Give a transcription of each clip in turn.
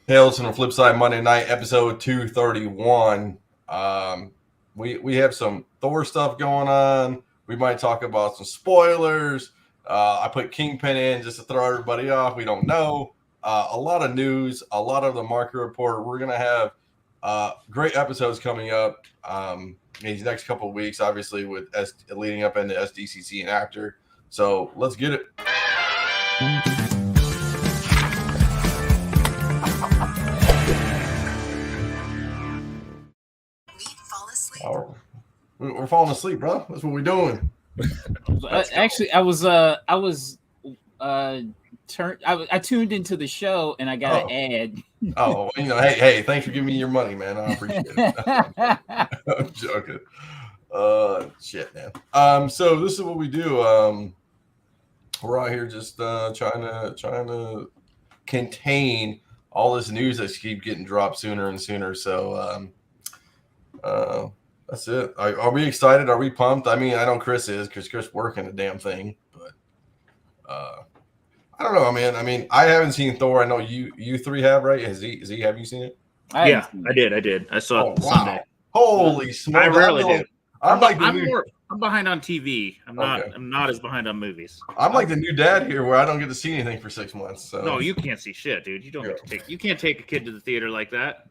Hails from the Flipside Monday night, episode 231. We have some Thor stuff going on. We might talk about some spoilers. I put Kingpin in just to throw everybody off. We don't know. A lot of news, a lot of the market report. We're going to have great episodes coming up these next couple of weeks, obviously, with leading up into SDCC and after. So let's get it. Oh, we're falling asleep, bro. That's what we're doing. Actually, I tuned into the show and I got an ad. Oh, hey, thanks for giving me your money, man. I appreciate it. I'm joking. Shit, man. So this is what we do. We're out here just trying to contain all this news that keeps getting dropped sooner and sooner. So that's it. Are we excited? Are we pumped? I mean, I know Chris is because Chris working the damn thing, but I don't know, man. I mean, I haven't seen Thor. I know you three have, right? Have you seen it? I did. I saw it Sunday. Holy smokes! I rarely do. I'm behind on TV. I'm not as behind on movies. I'm like the new dad here, where I don't get to see anything for 6 months. So. No, you can't see shit, dude. You can't take a kid to the theater like that.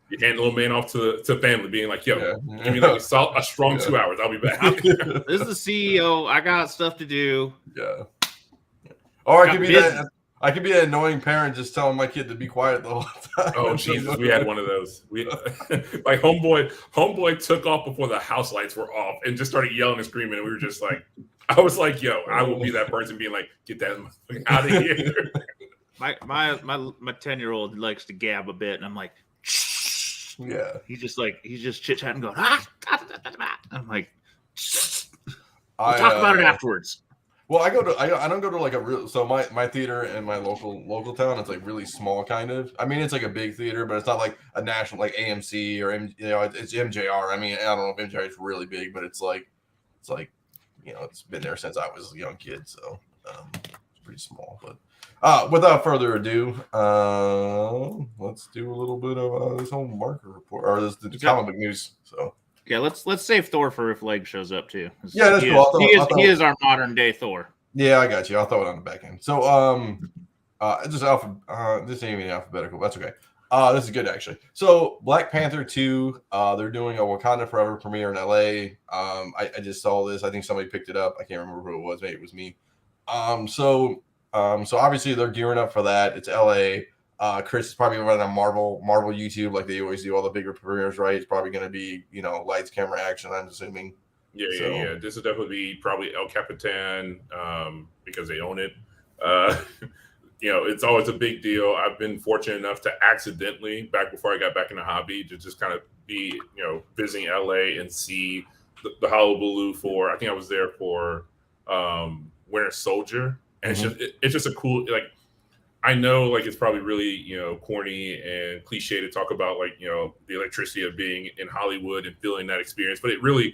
You hand the little man off to family, being like, "Yo, give me like a strong 2 hours. I'll be back." This is the CEO. I got stuff to do. Yeah. Or I could be that annoying parent just telling my kid to be quiet the whole time. Oh Jesus, we had one of those. Like homeboy took off before the house lights were off and just started yelling and screaming, and we were just like, I was like, "Yo, I will be that person being like, get that out of here." My 10-year-old likes to gab a bit, and I'm like, yeah. He's just chit chatting, going, I'm like, we'll talk about it afterwards. Well, I don't go to like a real, so my theater in my local town, it's like really small kind of. I mean, it's like a big theater, but it's not like a national like AMC or it's MJR. I mean, I don't know if MJR is really big, but it's like it's been there since I was a young kid, so it's pretty small. But without further ado, let's do a little bit of this whole market report or this the comic book news. So. Yeah, let's save Thor for if Leg shows up too. Yeah, that's cool. He is our modern day Thor. Yeah, I got you. I'll throw it on the back end. So this ain't even alphabetical. That's okay. This is good actually. So Black Panther 2, they're doing a Wakanda Forever premiere in LA. I just saw this. I think somebody picked it up. I can't remember who it was. Maybe it was me. So obviously they're gearing up for that. It's LA. Chris is probably running on Marvel YouTube like they always do all the bigger premieres, right? It's probably going to be lights, camera, action. I'm assuming. Yeah. This is definitely probably El Capitan because they own it. It's always a big deal. I've been fortunate enough to accidentally, back before I got back in the hobby, to just kind of be visiting LA and see the hullabaloo for. I think I was there for Winter Soldier, and it's just a cool like. I know like it's probably really, corny and cliche to talk about like, the electricity of being in Hollywood and feeling that experience. But it really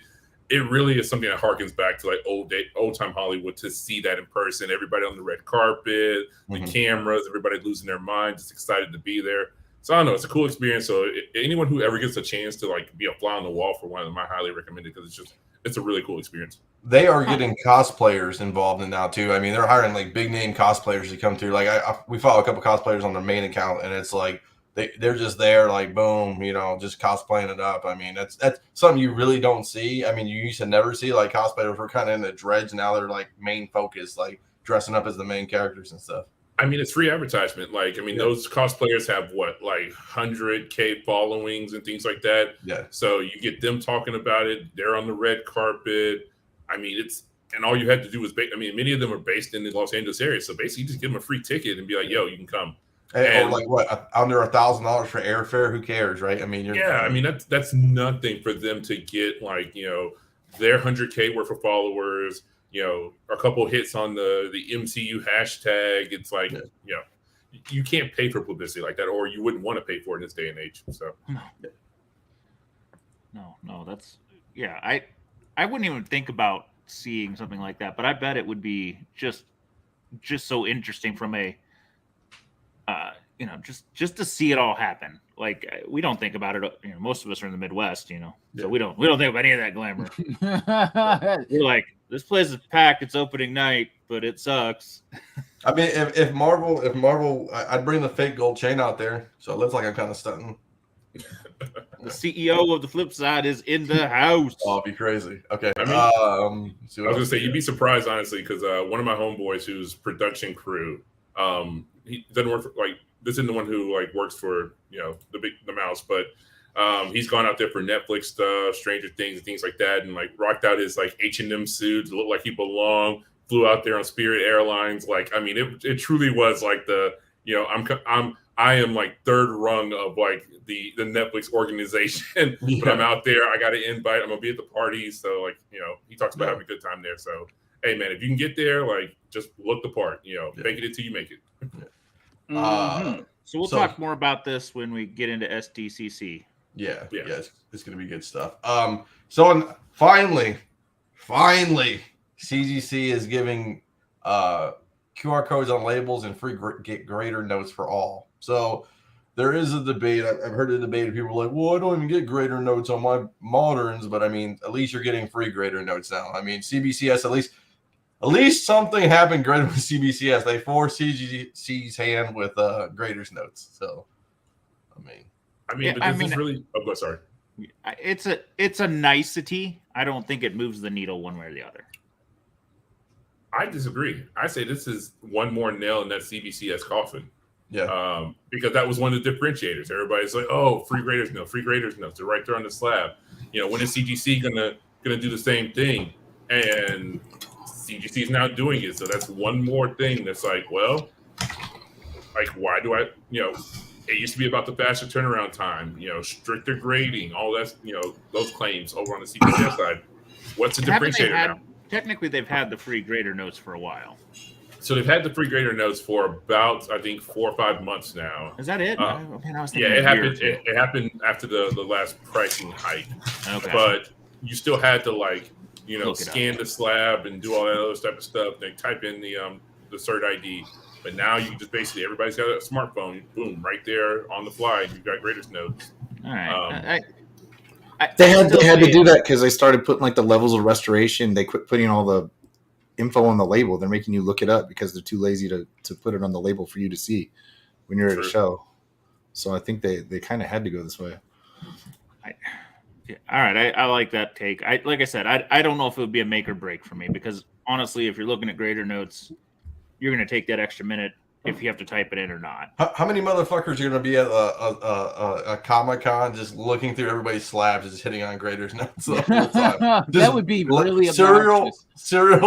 is something that harkens back to like old time Hollywood to see that in person. Everybody on the red carpet, the cameras, everybody losing their mind, just excited to be there. So I don't know, it's a cool experience. So anyone who ever gets a chance to like be a fly on the wall for one of them, I highly recommend it because it's a really cool experience. They are getting cosplayers involved in now too. I mean, they're hiring like big name cosplayers to come through. Like we follow a couple cosplayers on their main account, and it's like they're just there, like boom, just cosplaying it up. I mean, that's something you really don't see. I mean, you used to never see like cosplayers were kind of in the dredge. Now they're like main focus, like dressing up as the main characters and stuff. I mean, it's free advertisement. Like, I mean, those cosplayers have what, like 100K followings and things like that. Yeah. So you get them talking about it. They're on the red carpet. I mean, and all you had to do was, many of them are based in the Los Angeles area. So basically, you just give them a free ticket and be like, yo, you can come. Or like what, under $1,000 for airfare? Who cares, right? I mean, that's nothing for them to get like, their 100K worth of followers, a couple hits on the MCU hashtag. It's like, you can't pay for publicity like that, or you wouldn't want to pay for it in this day and age. So no, that's I wouldn't even think about seeing something like that, but I bet it would be just so interesting from a just to see it all happen. Like we don't think about it. Most of us are in the Midwest, Yeah. so we don't think about any of that glamour. We're like, this place is packed. It's opening night, but it sucks. I mean, if Marvel, I'd bring the fake gold chain out there, so it looks like I'm kind of stunting. The CEO of the Flipside is in the house. Oh, it'd be crazy. Okay. I mean, I was gonna say you'd be surprised, honestly, because one of my homeboys who's production crew, he doesn't work for this isn't the one who works for the mouse, but he's gone out there for Netflix stuff, Stranger Things and things like that, and rocked out his H&M suit to look like he belonged. Flew out there on Spirit Airlines. I mean, it truly was I am third rung of the Netflix organization, but I'm out there. I got an invite. I'm gonna be at the party. So he talks about having a good time there. So hey man, if you can get there, just look the part. Make it until you make it. So we'll talk more about this when we get into SDCC. Yeah, it's gonna be good stuff. Finally, CGC is giving QR codes on labels and free get grader notes for all. So there is a debate. I've heard a debate of people like, well, I don't even get grader notes on my moderns, but I mean, at least you're getting free grader notes now. I mean, CBCS, at least something happened great with CBCS. They forced CGC's hand with graders notes. So, this is really. Oh, go sorry. It's a nicety. I don't think it moves the needle one way or the other. I disagree. I say this is one more nail in that CBCS coffin. Yeah. Because that was one of the differentiators. Everybody's like, "Oh, free graders notes. They're right there on the slab." When is CGC gonna do the same thing? And CGC is now doing it. So that's one more thing that's why do I? It used to be about the faster turnaround time. Stricter grading, all that. Those claims over on the CBCS side. What's the differentiator now? Technically, they've had the free grader notes for a while. So they've had the free grader notes for about, I think, 4 or 5 months now. Is that it? It happened. It happened after the last pricing hike. Okay. But you still had to scan the slab and do all that other type of stuff. They type in the cert ID. But now you just basically everybody's got a smartphone. Boom, right there on the fly. You've got graders notes. All right. They had to do that because they started putting the levels of restoration. They quit putting all the info on the label. They're making you look it up because they're too lazy to put it on the label for you to see when you're at a show. So I think they kind of had to go this way. All right, I like that take. Like I said, I don't know if it would be a make or break for me because honestly, if you're looking at grader notes, you're going to take that extra minute if you have to type it in or not. How many motherfuckers are going to be at a Comic-Con just looking through everybody's slabs, just hitting on graders notes the whole time? That would be really cereal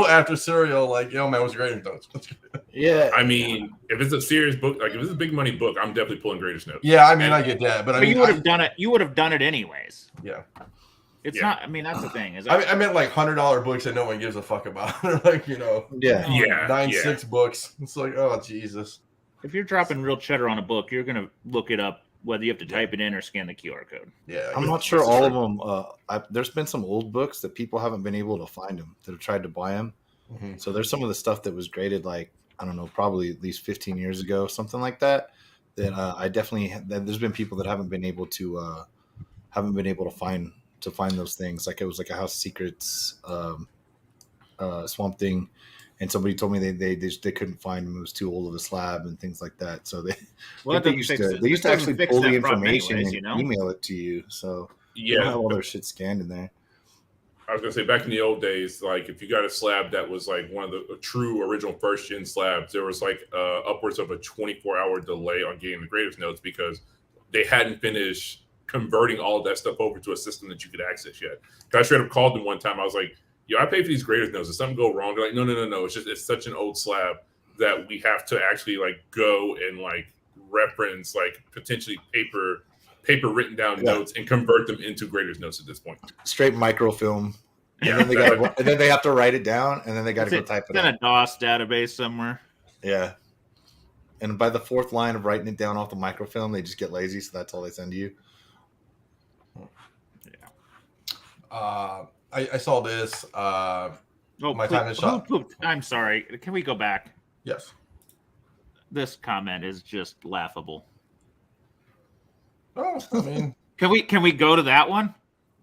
after cereal, yo, man, what's graders notes? Yeah. I mean, if it's a serious book, if it's a big money book, I'm definitely pulling graders notes. Yeah, I mean, I get that. But you would have done it. You would have done it anyways. Yeah. It's not. I mean, that's the thing. I meant $100 books that no one gives a fuck about. Yeah. 9.6 books. It's oh Jesus. If you're dropping real cheddar on a book, you're gonna look it up whether you have to type it in or scan the QR code. Yeah, I'm not sure all of them. There's been some old books that people haven't been able to find them that have tried to buy them. Mm-hmm. So there's some of the stuff that was graded I don't know, probably at least 15 years ago, something like that. That I definitely there's been people that haven't been able to find those things. It was a House of Secrets Swamp Thing, and somebody told me they couldn't find them. It was too old of a slab and things like that. So they used to actually pull the information and email it to you. So you don't have all their shit scanned in there. I was gonna say back in the old days, if you got a slab that was one of the true original first gen slabs, there was upwards of a 24-hour delay on getting the graders notes because they hadn't finished converting all of that stuff over to a system that you could access yet. I straight up called them one time. I was like, "Yo, I paid for these graders notes. Did something go wrong?" They're like, "No. It's such an old slab that we have to actually go and reference potentially paper written down notes and convert them into graders notes at this point." Straight microfilm. Yeah. And then they have to write it down, and then they got to go type it in a DOS database somewhere. Yeah. And by the fourth line of writing it down off the microfilm, they just get lazy, so that's all they send to you. Yeah. I saw this. My time is shot. I'm sorry. Can we go back? Yes. this comment is just laughable. Oh, I mean, Can we go to that one?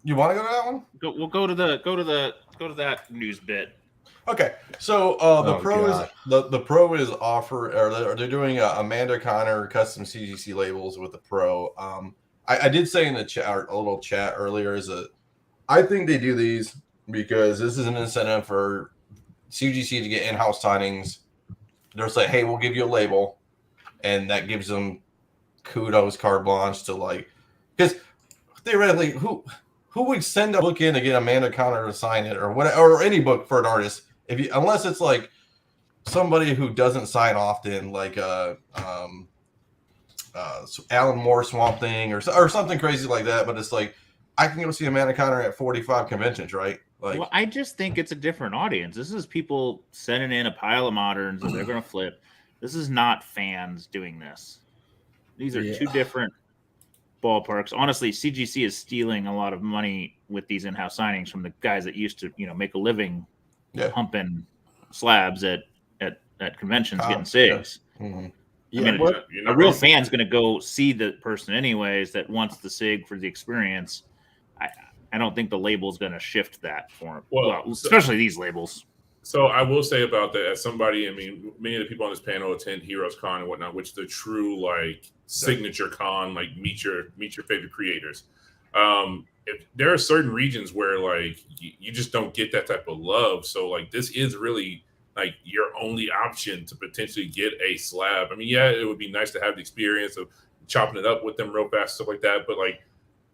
you want to go to that one? We'll go to that news bit. Okay, so the pro is offer, or they're doing Amanda Connor custom CGC labels with the pro. I did say in the chat, a little chat earlier, I think they do these because this is an incentive for CGC to get in-house signings. They'll say, hey, we'll give you a label, and that gives them kudos, carte blanche to like, because theoretically, who would send a book in to get Amanda Connor to sign it, or what, or any book for an artist, unless it's like somebody who doesn't sign often, like Alan Moore Swamp Thing or something crazy like that. But it's like, I can go see Amanda Connor at 45 conventions, right? Like, well, I just think it's a different audience. This is people sending in a pile of moderns that they're going to flip. This is not fans doing this. These are two different ballparks. Honestly, CGC is stealing a lot of money with these in-house signings from the guys that used to, make a living pumping slabs at conventions, getting SIGs. Yeah. Mm-hmm. I mean, a real fan's going to go see the person anyways that wants the SIG for the experience. I don't think the label's going to shift that for him. Well, especially these labels. So I will say about that, as somebody, I mean, many of the people on this panel attend Heroes Con and whatnot, which is the true like signature con, like meet your favorite creators. If there are certain regions where like you just don't get that type of love, so like this is really like your only option to potentially get a slab. I mean, yeah, it would be nice to have the experience of chopping it up with them real fast, stuff like that. But like,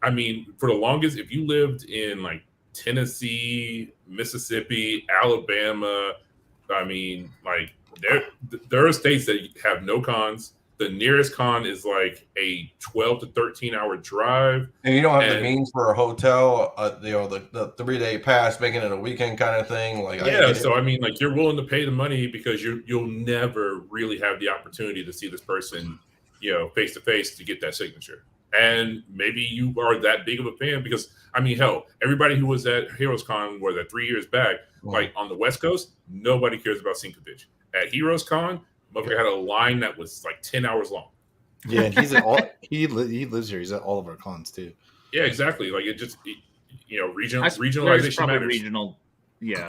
I mean, for the longest, if you lived in like Tennessee, Mississippi, Alabama, I mean, like there are states that have no cons. The nearest con is like a 12 to 13 hour drive, and you don't have the means for a hotel. The 3-day pass, making it a weekend kind of thing. Like, so I mean, like you're willing to pay the money because you'll never really have the opportunity to see this person, face to face to get that signature. And maybe you are that big of a fan because, I mean, hell, everybody who was at Heroes Con, 3 years back, like on the West Coast, nobody cares about Sinkovich. At Heroes Con, motherfucker had a line that was like 10 hours long. Yeah, and he's at all. He lives here. He's at all of our cons too. Yeah, exactly. Like regionalization matters.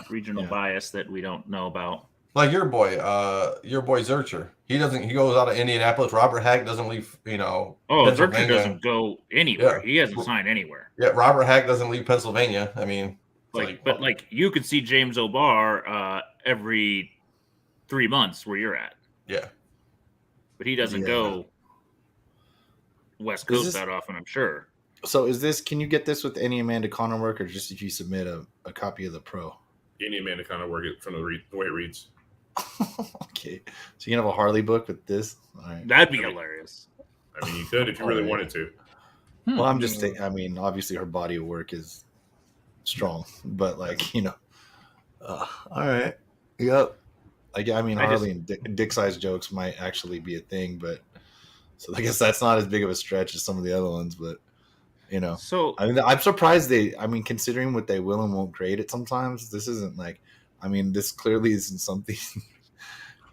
Regional bias that we don't know about. Like your boy Zurcher. He goes out of Indianapolis. Robert Hack doesn't leave, Zurcher doesn't go anywhere. Yeah. He hasn't signed anywhere. Yeah, Robert Hack doesn't leave Pennsylvania. I mean, but you could see James O'Barr every 3 months where you're at. Yeah. But he doesn't go West Coast that often, I'm sure. So can you get this with any Amanda Connor work, or just if you submit a copy of the pro? Any Amanda Connor work from the way it reads. Okay. So you can have a Harley book with this? All right. That'd be hilarious. I mean, you could if you really wanted to. Well, I'm just saying, I mean, obviously her body of work is strong, but like, all right. Yep. I mean, Harley and dick-sized jokes might actually be a thing, but so I guess that's not as big of a stretch as some of the other ones, but so I mean, I'm surprised considering what they will and won't grade it sometimes, this isn't like, I mean, this clearly isn't something. If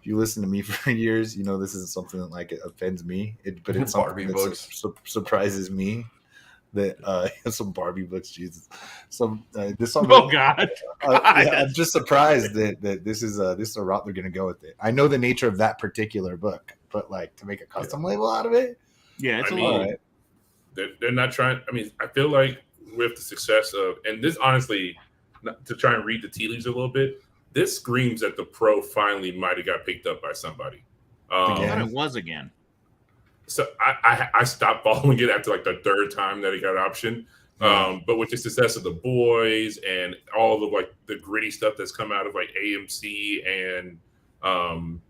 you listen to me for years, this isn't something that like offends me. But it's something that surprises me. That some Barbie books, Jesus. Oh God! I'm just surprised that this is a route they're going to go with it. I know the nature of that particular book, but like to make a custom label out of it, it's a little. Right. They're not trying. I mean, I feel like with the success of, and this honestly, to try and read the tea leaves a little bit, this screams that the pro finally might have got picked up by somebody. I thought it was again. So I stopped following it after like the third time that it got option. But with the success of The Boys and all of like the gritty stuff that's come out of like AMC and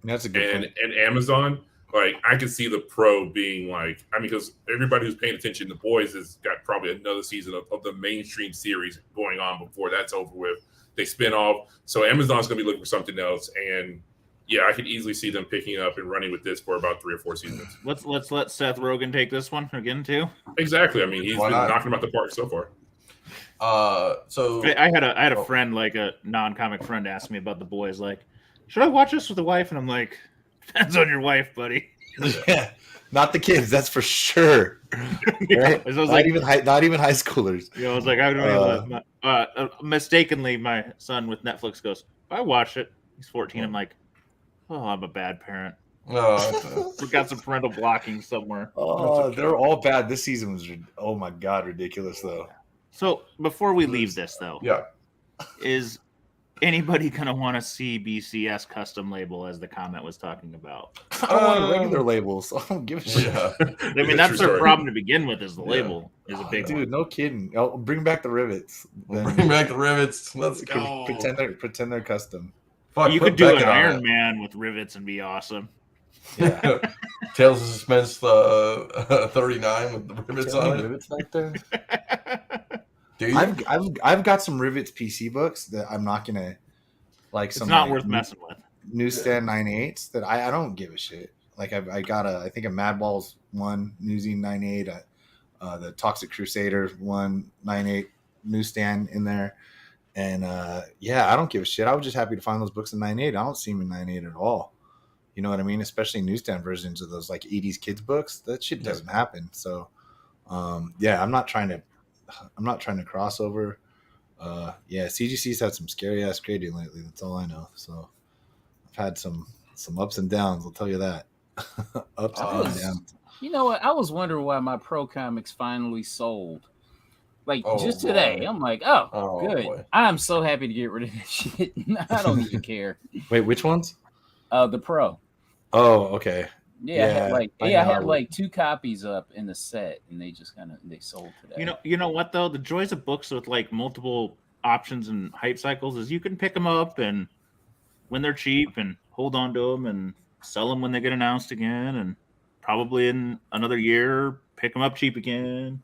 that's a good and Amazon, like I could see the pro being like, I mean, because everybody who's paying attention, The Boys has got probably another season of the mainstream series going on before that's over with. They spin off, so Amazon's gonna be looking for something else, and yeah, I could easily see them picking up and running with this for about 3 or 4 seasons. Let's let Seth Rogen take this one again too. Exactly. I mean, he's been knocking about the park so far. So I had a friend, like a non-comic friend, ask me about The Boys. Like, should I watch this with the wife? And I'm like, Depends on your wife, buddy. Yeah, not the kids. That's for sure. Right? So I was like, not even high schoolers. I was like, I don't know. Mistakenly, my son with Netflix goes, I watch it. He's 14. I'm like, oh, I'm a bad parent. Oh, We got some parental blocking somewhere. Oh, they're all bad. This season was, oh my god, ridiculous though. So before we leave this, though, yeah. is anybody gonna want to see BCS custom label as the comment was talking about? I don't want regular labels. I don't give a shit. Yeah. I mean, that's their problem to begin with. Is the label is a big Dude, one. no kidding. I'll bring back the rivets. Bring back the rivets. Let's go. Pretend they're custom. Fuck, You put could do an Beckett on Iron it. Man with rivets and be awesome. Yeah. Tales of Suspense 39 with the rivets on it. Rivets back there. Do you? I've got some rivets PC books that I'm not gonna like. It's Some not like, worth messing with. Newsstand 9.8s that I don't give a shit. Like I got I think a Mad Balls 1 Newsine 9.8, the Toxic Crusader 1 9.8 newsstand in there, and yeah, I don't give a shit. I was just happy to find those books in 9.8. I don't see them in 9.8 at all. You know what I mean? Especially newsstand versions of those like 80s kids books. That shit doesn't happen. So yeah, I'm not trying to cross over. Yeah, CGC's had some scary ass grading lately. That's all I know. So I've had some ups and downs. I'll tell you that. Ups and downs. You know what? I was wondering why my Pro Comics finally sold. Like just boy. today, I'm like, oh good. Boy. I'm so happy to get rid of this shit. I don't even care. Wait, which ones? The Pro. Oh, okay. Yeah, I I had know. like 2 copies up in the set, and they just they sold today. You know what though? The joys of books with like multiple options and hype cycles is you can pick them up and when they're cheap and hold on to them and sell them when they get announced again, and probably in another year pick them up cheap again.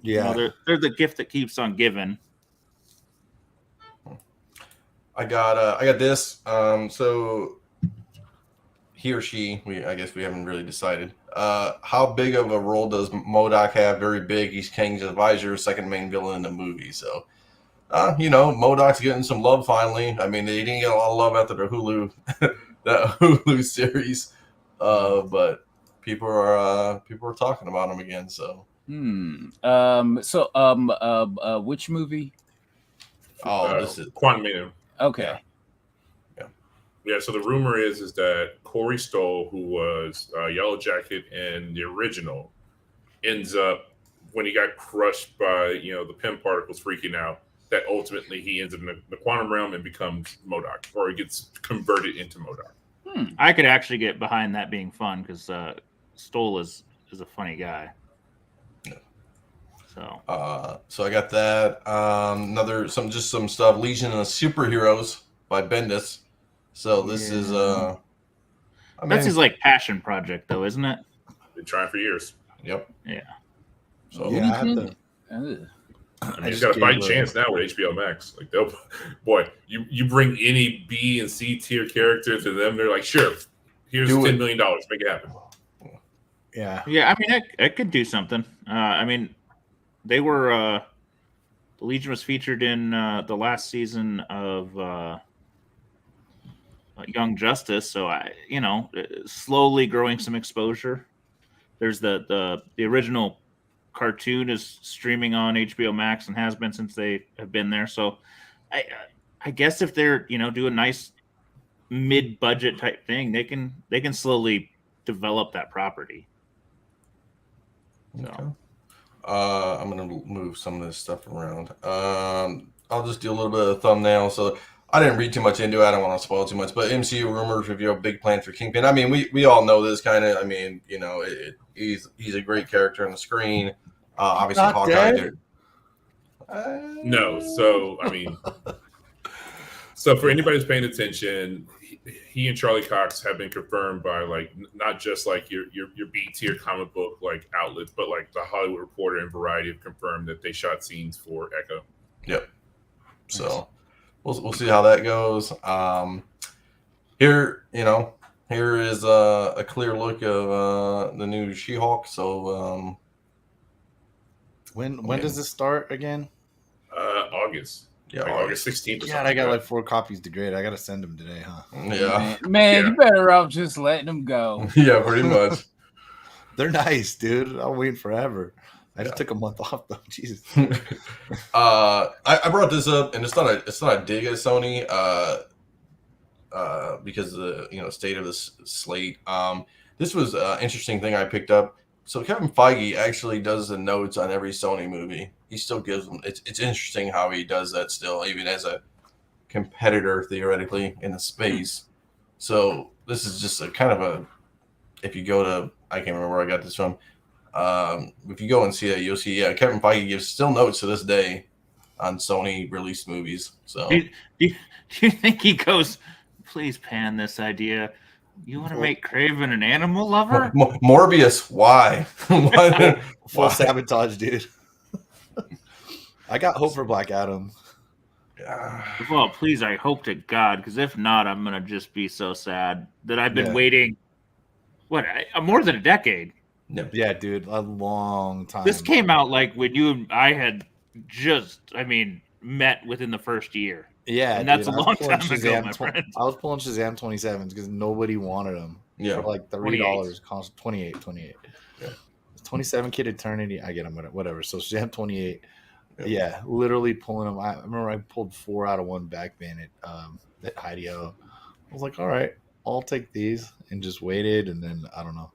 Yeah, You know, they're the gift that keeps on giving. I got this. So he or she, I guess we haven't really decided. How big of a role does MODOK have? Very big. He's Kang's advisor, second main villain in the movie. So, MODOK's getting some love finally. I mean, they didn't get a lot of love after the Hulu series, but people are talking about him again. So, which movie? This is Quantum. Okay. Yeah, so the rumor is that Corey Stoll, who was Yellow Jacket in the original, ends up, when he got crushed by the Pym particles freaking out, that ultimately he ends up in the quantum realm and becomes MODOK, or he gets converted into MODOK. I could actually get behind that being fun because Stoll is a funny guy. So I got that. Some stuff. Legion of Superheroes by Bendis. So this is that's his like passion project though, isn't it? Been trying for years. Yep. Yeah. So yeah, I have to. I mean, he's got a fighting chance now with HBO Max. Like, you bring any B and C tier character to them, they're like, sure, here's $10 million, make it happen. Yeah. Yeah, I mean, it could do something. I mean, they were the Legion was featured in the last season of Young Justice, so slowly growing some exposure. There's the original cartoon is streaming on HBO Max and has been since they have been there. So I guess if they're do a nice mid-budget type thing, they can slowly develop that property. So. Okay. I'm gonna move some of this stuff around. I'll just do a little bit of thumbnail. So I didn't read too much into it. I don't want to spoil too much. But MCU rumors reveal big plan for Kingpin. I mean, we all know this kind of. I mean, he's a great character on the screen. Obviously, Not Hawkeye. dead? No, so I mean, so for anybody who's paying attention, he and Charlie Cox have been confirmed by like not just like your B tier comic book like outlets, but like the Hollywood Reporter and Variety have confirmed that they shot scenes for Echo. Yep. So we'll see how that goes. Here is a clear look of the new She-Hulk. So when does this start again? August. Yeah, like August 16th. God, I got like 4 copies to grade. I got to send them today, huh? Yeah, Man, Yeah. you better off just letting them go. yeah, pretty much. They're nice, dude. I'm waiting forever. I just Yeah. took a month off though. Jesus. I brought this up, and it's not a dig at Sony, because of the state of this slate. This was an interesting thing I picked up. So Kevin Feige actually does the notes on every Sony movie. He still gives them. It's interesting how he does that still, even as a competitor theoretically in the space. So this is just a kind of a. If you go to, I can't remember where I got this from. If you go and see that, you'll see Kevin Feige gives still notes to this day on Sony released movies. So Do you think he goes, please pan this idea? You want to make Craven an animal lover? Morbius, why? Full sabotage, dude. I got hope for Black Adam. Well, please, I hope to God, because if not, I'm gonna just be so sad that I've been waiting. More than a decade? Yeah, dude, a long time. This came out like when you and I had met within the first year. Yeah, and that's dude, a long time ago, my friend. I was pulling Shazam 27s because nobody wanted them. Yeah, for like $3. Cost 28. Yeah, 27 Kid Eternity. I get them, whatever. So Shazam 28. Yeah, literally pulling them. I remember I pulled 4 out of 1 back bin at Heidi-O. I was like, all right, I'll take these, and just waited, and then I don't know.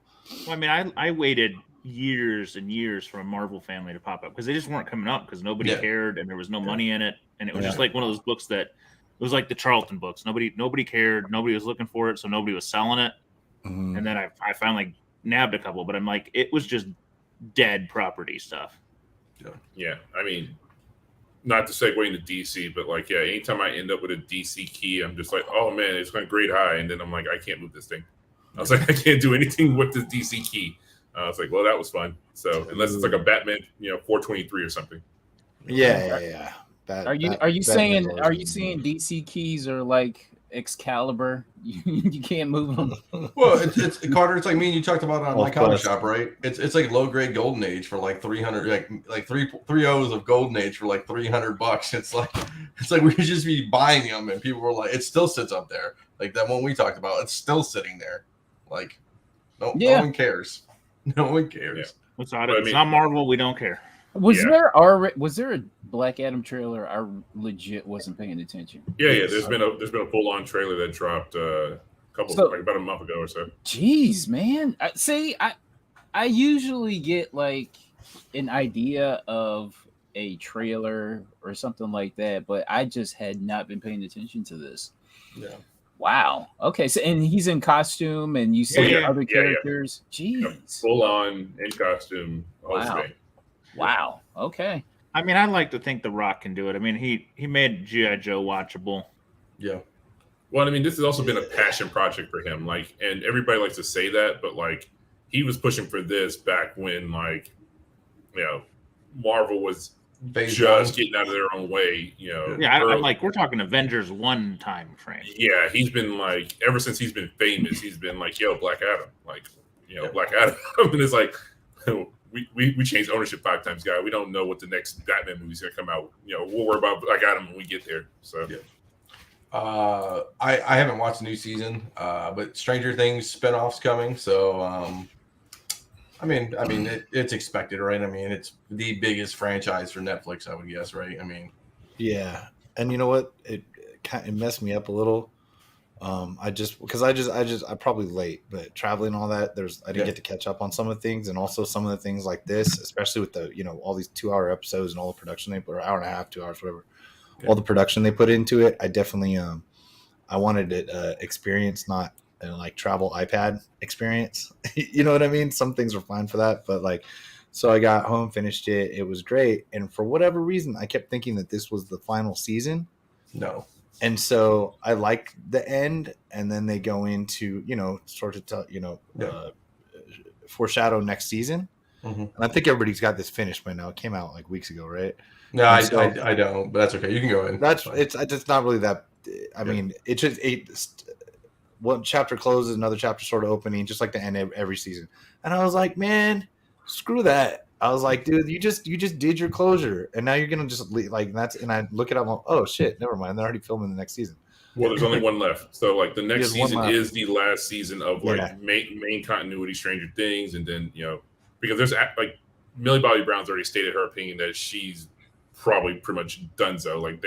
Well, I mean, I waited years and years for a Marvel family to pop up because they just weren't coming up because nobody cared and there was no money in it, and it was just like one of those books that it was like the Charlton books. Nobody cared, nobody was looking for it, so nobody was selling it. Mm-hmm. And then I finally nabbed a couple, but I'm like, it was just dead property stuff. Yeah, I mean, not to segue into DC, but like, anytime I end up with a DC key, I'm just like, oh man, it's going grade high, and then I'm like, I can't move this thing. I was like, I can't do anything with this DC key. I was like, well, that was fun. So unless it's like a Batman, 423 or something. Yeah. Are you saying DC keys are like Excalibur? You can't move them. Well, it's Carter. It's like me and you talked about on my comic shop, right? It's like low grade Golden Age for like 300, like three O's of Golden Age for like $300. It's like we should just be buying them, and people were like, it still sits up there, like that one we talked about. It's still sitting there, like no one cares. No one cares. Yeah. It's not Marvel. We don't care. Was there a Black Adam trailer? I legit wasn't paying attention. Yeah. There's been a full on trailer that dropped about a month ago or so. Jeez, man. I usually get like an idea of a trailer or something like that, but I just had not been paying attention to this. Yeah. Wow. Okay. So, and he's in costume, and you see other characters. Yeah. Jeez. Full on in costume. Wow. Okay. I mean, I like to think The Rock can do it. I mean, he made G.I. Joe watchable. Yeah. Well, I mean, this has also been a passion project for him. Like, and everybody likes to say that, but like, he was pushing for this back when, like, Marvel was getting out of their own way. I'm like, we're talking Avengers 1 time frame. Yeah, he's been like, ever since he's been famous, he's been like, yo, Black Adam, like, Black Adam, and it's like, we changed ownership 5 times, guy. We don't know what the next Batman movie's gonna come out. We'll worry about Black Adam when we get there. So yeah. I haven't watched the new season, but Stranger Things spinoff's coming, so I mean it's expected, right? I mean, it's the biggest franchise for Netflix, I would guess, right? I mean, yeah, and you know what? It messed me up a little. I probably late, but traveling and all that, I didn't get to catch up on some of the things, and also some of the things like this, especially with the all these 2-hour episodes and all the production they put, or hour and a half, 2 hours, whatever. Yeah. All the production they put into it, I definitely I wanted it experience, not like travel iPad experience. You know what I mean? Some things were fine for that, but like, so I got home, finished it. It was great, and for whatever reason, I kept thinking that this was the final season. No. And so I like the end, and then they go into, sort of tell, foreshadow next season. Mm-hmm. And I think everybody's got this finished by now. It came out like weeks ago, right? No, I don't, but that's okay. You can go ahead. It's not really that. I mean, it's just one chapter closes, another chapter sort of opening, just like the end of every season. And I was like, man, screw that. I was like, dude, you just did your closure, and now you're gonna just leave, like that's. And I look it up, I'm like, oh shit, never mind. They're already filming the next season. Well, there's only one left. So like the next There's one season left. is the last season of like Yeah. main continuity Stranger Things, and then because there's like Millie Bobby Brown's already stated her opinion that she's probably pretty much donezo. Like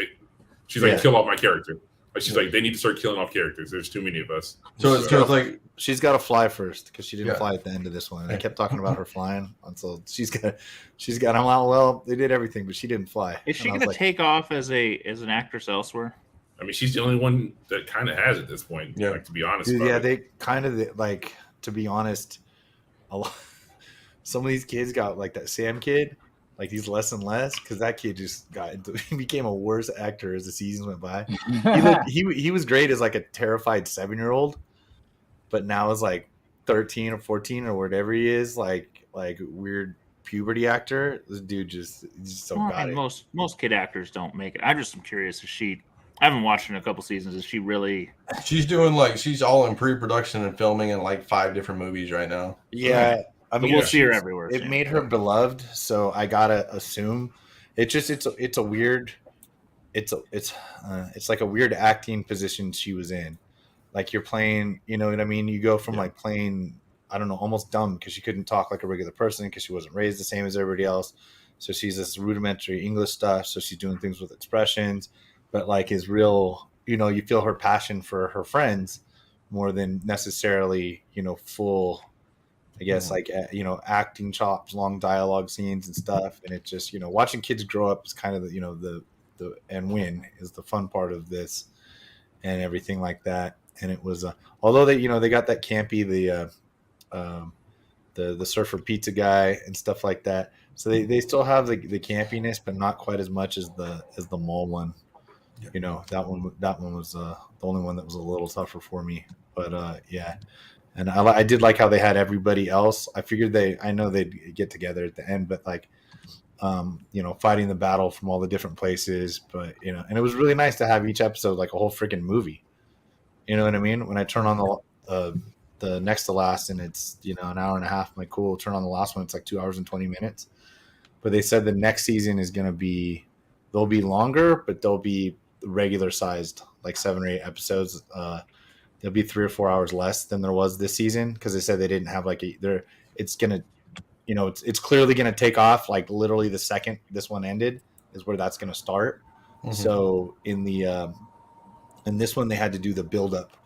she's like kill off my character. Like she's like they need to start killing off characters. There's too many of us. So it's like she's got to fly first because she didn't fly at the end of this one. And I kept talking about her flying until she's got. I'm like, well, they did everything, but she didn't fly. Is she going to take off as an actress elsewhere? I mean, she's the only one that kind of has at this point. Yeah, like, to be honest. Dude, yeah, they kind of like, to be honest, a lot. Some of these kids got like that Sam kid, like he's less and less because that kid just he became a worse actor as the seasons went by. He was great as like a terrified 7-year-old, but now is like 13 or 14 or whatever he is, like weird puberty actor. This dude just so got it. Most kid actors don't make it. I just am curious if I haven't watched in a couple seasons. Is she really? She's doing she's all in pre-production and filming in like 5 different movies right now. Yeah, I mean, we'll see her everywhere. It made her beloved, so I gotta assume it's a weird, it's like a weird acting position she was in. Like you're playing, you know what I mean? You go from like playing, I don't know, almost dumb because she couldn't talk like a regular person because she wasn't raised the same as everybody else. So she's this rudimentary English stuff. So she's doing things with expressions. But like is real, you feel her passion for her friends more than necessarily, full, I guess, like, acting chops, long dialogue scenes and stuff. And it just, watching kids grow up is kind of the and win is the fun part of this and everything like that. And it was, although they got that campy, the surfer pizza guy and stuff like that. So they still have the campiness, but not quite as much as the mall one. That one was the only one that was a little tougher for me, but yeah. And I did like how they had everybody else. I figured I know they'd get together at the end, but like, fighting the battle from all the different places, but and it was really nice to have each episode like a whole freaking movie. You know what I mean? When I turn on the next to last and it's, an hour and a half, I'm like, cool, turn on the last one. It's like 2 hours and 20 minutes, but they said the next season is going to they'll be longer, but they'll be regular sized, like 7 or 8 episodes. There'll be 3 or 4 hours less than there was this season because they said they didn't have it's gonna, it's clearly gonna take off like literally the second this one ended is where that's gonna start. Mm-hmm. So in this one they had to do the build up,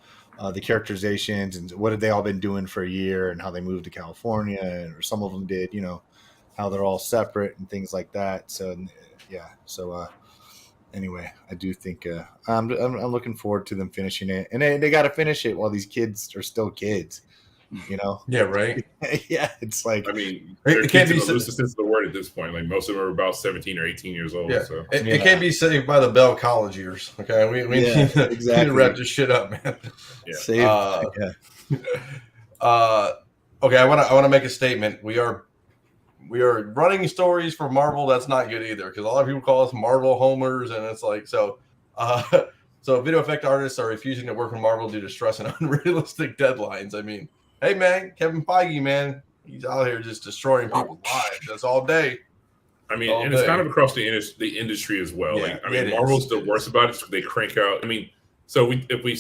the characterizations and what had they all been doing for a year and how they moved to California, or some of them did, how they're all separate and things like that. So yeah, so anyway, I do think I'm looking forward to them finishing it, and they got to finish it while these kids are still kids, Yeah, right. Yeah, it's like, I mean, it can't be sense of the word at this point. Like most of them are about 17 or 18 years old. Yeah. So it can't be saved by the Bell college years. Okay, we need to wrap this shit up, man. Yeah. Okay, I want to make a statement. We are running stories for Marvel. That's not good either because a lot of people call us Marvel homers, and it's like so. So video effect artists are refusing to work with Marvel due to stress and unrealistic deadlines. I mean, hey man, Kevin Feige, man, he's out here just destroying people's lives. That's all day. I mean, and it's kind of across the industry as well. Yeah, like, Marvel's the worst about it. So they crank out. I mean, so if we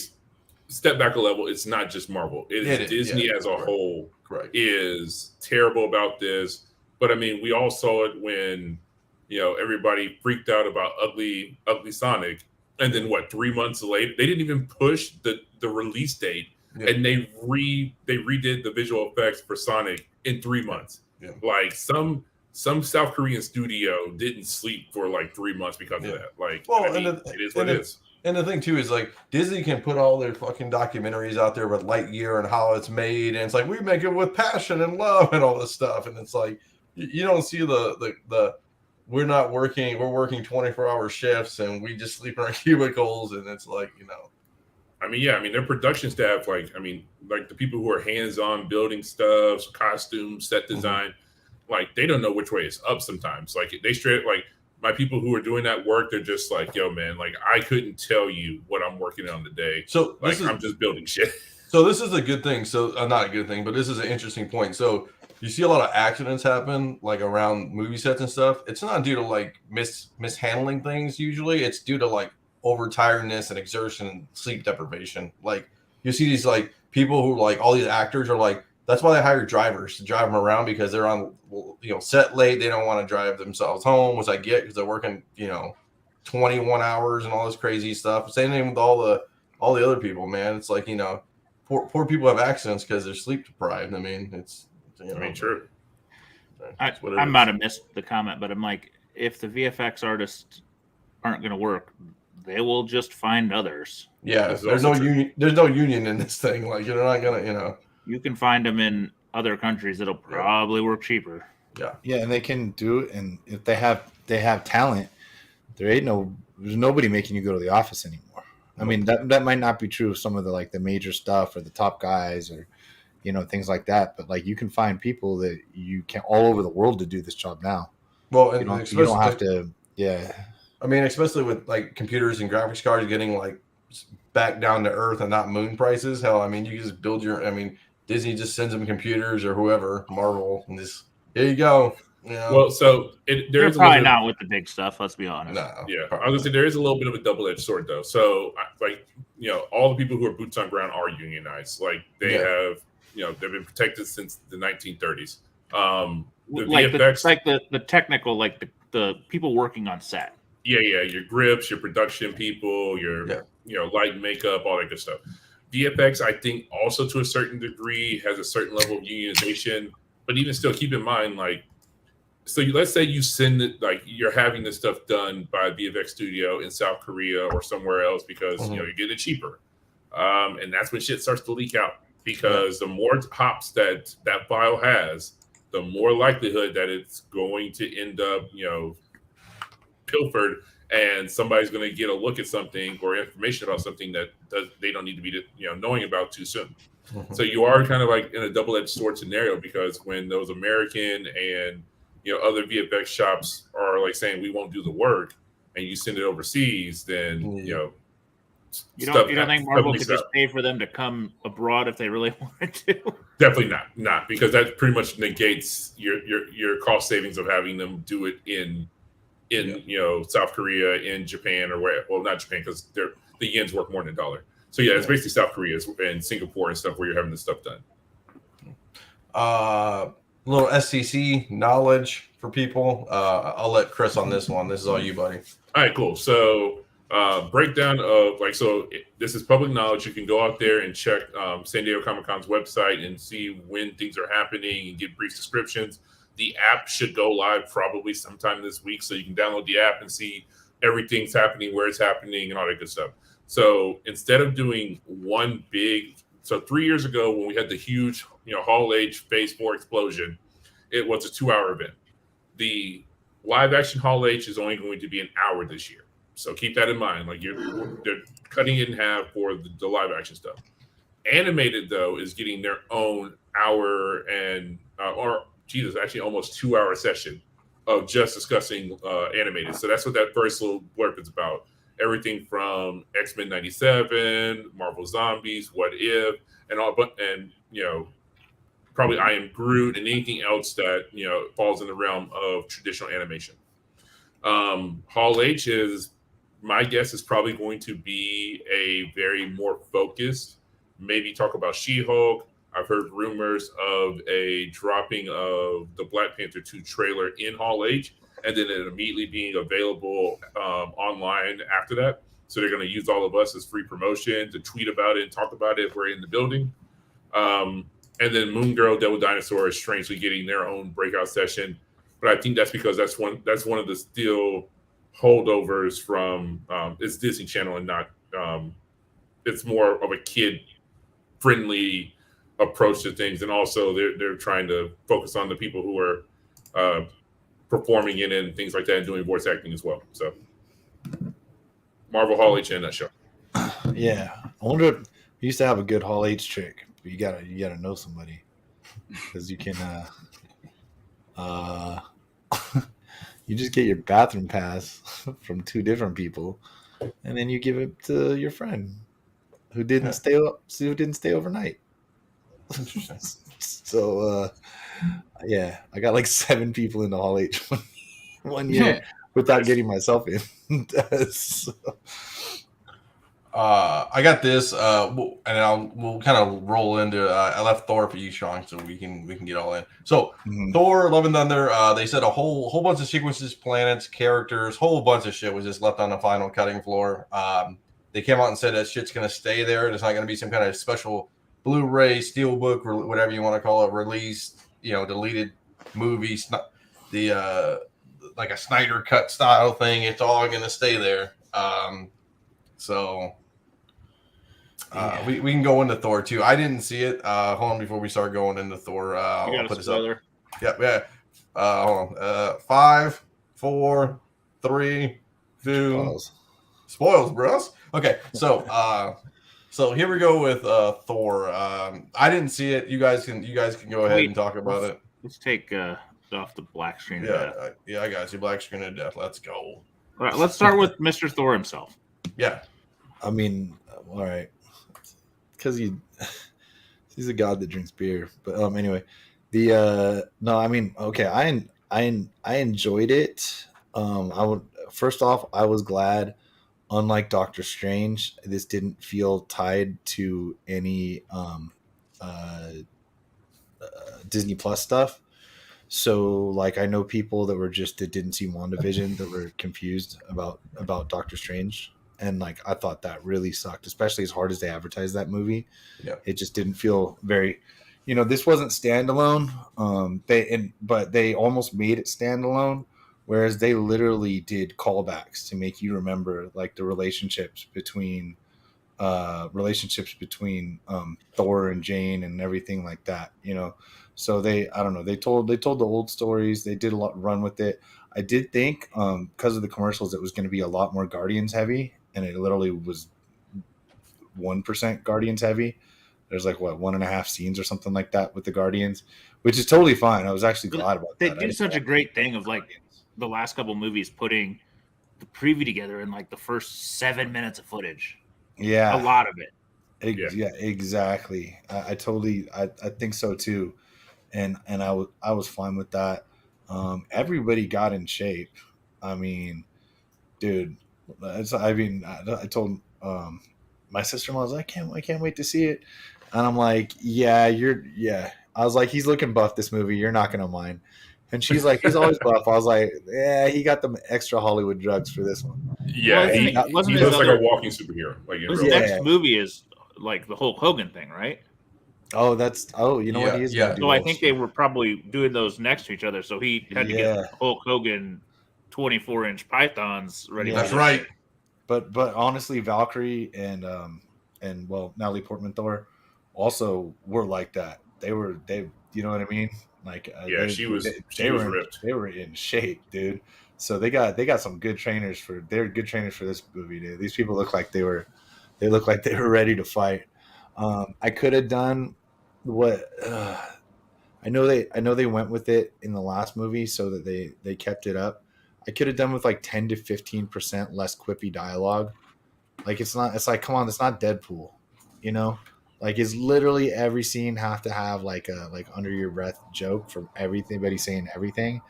step back a level, it's not just Marvel. It's Disney as a whole is terrible about this. But I mean, we all saw it when everybody freaked out about ugly Sonic, and then 3 months later, they didn't even push the release date, and they redid the visual effects for Sonic in 3 months. Yeah. Like some South Korean studio didn't sleep for like 3 months because of that. Like, it is what it is. And the thing too is like Disney can put all their fucking documentaries out there with Lightyear and how it's made, and it's like we make it with passion and love and all this stuff, and it's like you don't see the we're not working, we're working 24-hour shifts and we just sleep in our cubicles, and it's like I mean, their production staff, like the people who are hands-on building stuff, costumes, set design, like they don't know which way is up sometimes. Like they straight like. My people who are doing that work, they're just like, yo, man, like I couldn't tell you what I'm working on today. So I'm just building shit. So this is a good thing. So not a good thing, but this is an interesting point. So you see a lot of accidents happen like around movie sets and stuff. It's not due to like mishandling things. Usually, it's due to like overtiredness and exertion and sleep deprivation. Like you see these like people who like all these actors are like that's why they hire drivers to drive them around because they're on set late. They don't want to drive themselves home, which I get because they're working 21 hours and all this crazy stuff. Same thing with all the other people, man. It's like poor people have accidents because they're sleep deprived. I mean, it's true. I might have missed the comment, but I'm like, if the VFX artists aren't going to work, they will just find others. Yeah, there's no union. There's no union in this thing. Like you're not gonna, You can find them in other countries that'll probably work cheaper. Yeah, and they can do it. And if they have talent, there's nobody making you go to the office anymore. I mean, that might not be true of some of the major stuff or the top guys or things like that. But like you can find people that you can all over the world to do this job now. Well, and you don't have to. Yeah. I mean, especially with like computers and graphics cards getting like back down to earth and not moon prices. Hell, I mean, you can just build your. I mean, Disney just sends them computers or whoever, Marvel, and just here you go. Well, so they're probably not with the big stuff. Let's be honest. No, yeah, I was gonna say there is a little bit of a double-edged sword though. So, all the people who are boots on ground are unionized. Like they have, they've been protected since the 1930s. The VFX, the technical, the people working on set. Yeah, your grips, your production people, your light and makeup, all that good stuff. VFX, I think, also to a certain degree has a certain level of unionization, but even still, keep in mind, so let's say you send it, you're having this stuff done by a VFX studio in South Korea or somewhere else because you're getting it cheaper, and that's when shit starts to leak out because the more hops that file has, the more likelihood that it's going to end up, pilfered, and somebody's going to get a look at something or information about something that they don't need to be knowing about too soon. So you are kind of like in a double-edged sword scenario because when those American and other VFX shops are like saying we won't do the work and you send it overseas, then you don't think Marvel could just pay for them to come abroad if they really wanted to? Definitely not because that pretty much negates your cost savings of having them do it in South Korea, in Japan, or where? Well, not Japan because the yen's worth more than $1. So it's basically South Korea and Singapore and stuff where you're having this stuff done. Little SCC knowledge for people. I'll let Chris on this one. This is all you, buddy. All right, cool. So breakdown of this is public knowledge. You can go out there and check San Diego Comic-Con's website and see when things are happening and get brief descriptions. The app should go live probably sometime this week, so you can download the app and see everything's happening, where it's happening, and all that good stuff. So instead of doing one big, 3 years ago when we had the huge, Hall H Phase 4 explosion, it was a 2-hour event. The live action Hall H is only going to be an hour this year, so keep that in mind. They're cutting it in half for the live action stuff. Animated though is getting their own hour and actually almost 2-hour session of just discussing animated. So that's what that first little blurb is about. Everything from X-Men 97, Marvel Zombies, What If, and all, probably I Am Groot and anything else that falls in the realm of traditional animation. Hall H is, my guess, is probably going to be a very more focused. Maybe talk about She-Hulk. I've heard rumors of a dropping of the Black Panther 2 trailer in Hall H, and then it immediately being available online after that. So they're going to use all of us as free promotion to tweet about it and talk about it if we're in the building. And then Moon Girl, Devil Dinosaur is strangely getting their own breakout session, but I think that's because that's one of the still holdovers from it's Disney Channel and not it's more of a kid friendly approach to things, and also they're trying to focus on the people who are performing in it and things like that, and doing voice acting as well. So Marvel Hall H in that show. Yeah, I wonder if we used to have a good Hall H trick, but you gotta know somebody because you can you just get your bathroom pass from 2 different people, and then you give it to your friend who didn't stay overnight. Interesting. So Yeah, I got like 7 people in the Hall H one year without getting myself in. So, I got this, and we'll kind of roll into. I left Thor for you, Sean, so we can get all in. So Thor: Love and Thunder. They said a whole bunch of sequences, planets, characters, whole bunch of shit was just left on the final cutting floor. They came out and said that shit's gonna stay there. There's not gonna be some kind of special Blu-ray, Steelbook, or whatever you want to call it, release. Deleted movies, the like a Snyder cut style thing. It's all gonna stay there. So we can go into Thor too. I didn't see it. Hold on before we start going into Thor. You got I'll put a this up. spoiler. Yeah. Hold on. 5, 4, 3, 2. Spoils, bros. Okay, so here we go with Thor. I didn't see it. You guys can go ahead and talk about it. Let's take off the black screen. I got you. Black screen of death. Let's go. All right, let's start with Mr. Thor himself. Yeah. I mean, all right, because he's a god that drinks beer. But anyway, no, I mean, okay, I enjoyed it. First off, I was glad. Unlike Doctor Strange, this didn't feel tied to any Disney Plus stuff. So, like, I know people that didn't see WandaVision that were confused about Doctor Strange, and like I thought that really sucked, especially as hard as they advertised that movie. Yeah, it just didn't feel very. This wasn't standalone. But they almost made it standalone. Whereas they literally did callbacks to make you remember like the relationships between Thor and Jane and everything like that, So they told the old stories. They did a lot run with it. I did think because of the commercials, it was going to be a lot more Guardians heavy, and it literally was 1% Guardians heavy. There's like 1.5 scenes or something like that with the Guardians, which is totally fine. I was actually glad about that. They did such a great thing of like the last couple movies putting the preview together in like the first 7 minutes of footage. Yeah, a lot of it. Yeah, exactly. I think so too, and I was fine with that. Everybody got in shape. I mean, dude, I told my sister-in-law, I was like, I can't wait to see it, and I'm like, yeah. I was like, he's looking buff this movie. You're not gonna mind. And she's like, he's always buff. I was like, yeah, he got the extra Hollywood drugs for this one. Yeah, well, he looks like a walking superhero. Like his next movie is like the Hulk Hogan thing, right? Oh, you know what he is? Yeah. So I think they were probably doing those next to each other. So he had to get Hulk Hogan 24-inch pythons ready. That's right. But honestly, Valkyrie and Natalie Portman Thor also were like that. They you know what I mean? Like she was ripped. They were in shape, dude. So they got some good trainers they're good trainers for this movie, dude. These people look like they were ready to fight. I could have done what I know they went with it in the last movie so that they kept it up. I could have done with like 10 to 15% less quippy dialogue. Like it's come on, it's not Deadpool, Like, is literally every scene have to have like a under your breath joke from everybody saying everything?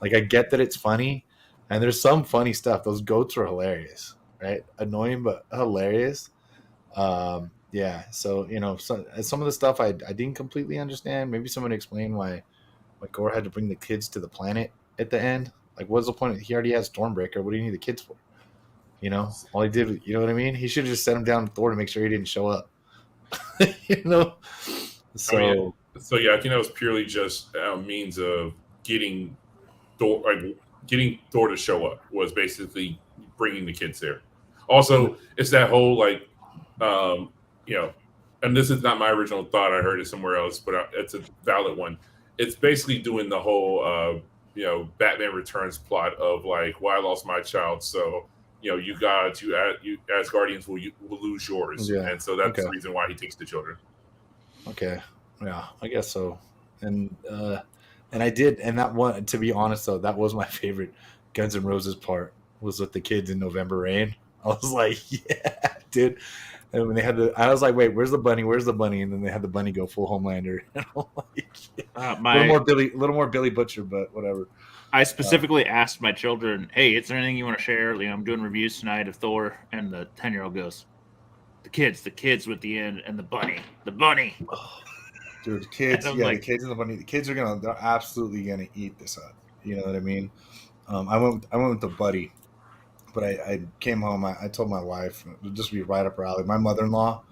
Like, I get that it's funny, and there's some funny stuff. Those goats were hilarious, right? Annoying but hilarious. Yeah. So some of the stuff I didn't completely understand. Maybe someone explain why Gore had to bring the kids to the planet at the end. Like, what's the point? He already has Stormbreaker. What do you need the kids for? All he did, you know what I mean? He should have just sent him down to Thor to make sure he didn't show up. So yeah, I think that was purely just a means of getting Thor to show up, was basically bringing the kids there. Also, it's that whole and this is not my original thought. I heard it somewhere else, but it's a valid one. It's basically doing the whole Batman Returns plot of like, well, I lost my child, so you as Guardians will lose yours, and so that's the reason why he takes the children. Okay, yeah, I guess so, and I did, and that one, to be honest though, that was my favorite Guns N' Roses part, was with the kids in November Rain. I was like, yeah, dude, And when they had I was like, wait, where's the bunny? Where's the bunny? And then they had the bunny go full Homelander. A little more Billy Butcher, but whatever. I specifically asked my children, "Hey, is there anything you want to share? I'm doing reviews tonight of Thor." And the 10-year-old goes, the kids with the end and the bunny. Dude, the kids, the kids and the bunny. The kids they're absolutely gonna eat this up. You know what I mean? I went with the buddy, but I came home. I told my wife, it'll just be right up her alley. My mother-in-law,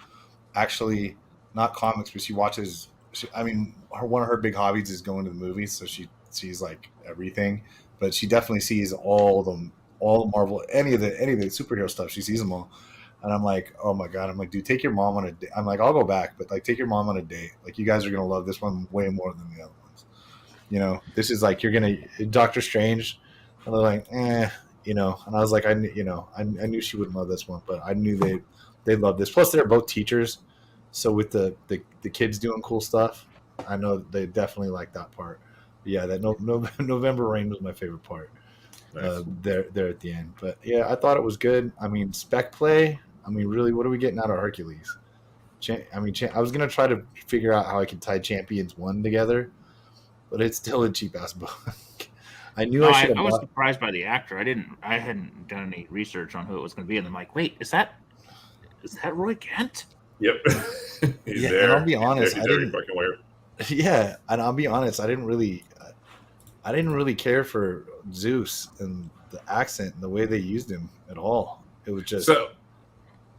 actually, not comics, but she watches. One of her big hobbies is going to the movies, so she sees like everything. But she definitely sees all the Marvel, any of the superhero stuff. She sees them all. And I'm like, oh my God. I'm like, dude, take your mom on a date. I'm like, I'll go back, but like, take your mom on a date. Like, you guys are going to love this one way more than the other ones. This is like, you're going to, Doctor Strange. And they're like, and I was like, I knew she wouldn't love this one, but I knew they'd love this. Plus, they're both teachers. So with the kids doing cool stuff, I know they definitely like that part. But yeah, that November Rain was my favorite part. Nice. There at the end. But yeah, I thought it was good. Spec play. Really, what are we getting out of Hercules? I was gonna try to figure out how I could tie Champions 1 together, but it's still a cheap ass book. I was surprised by the actor. I hadn't done any research on who it was going to be, and I'm like, wait, is that Roy Kent? Yep. He's there. And I'll be honest, I didn't really care for Zeus and the accent and the way they used him at all. It was just. So,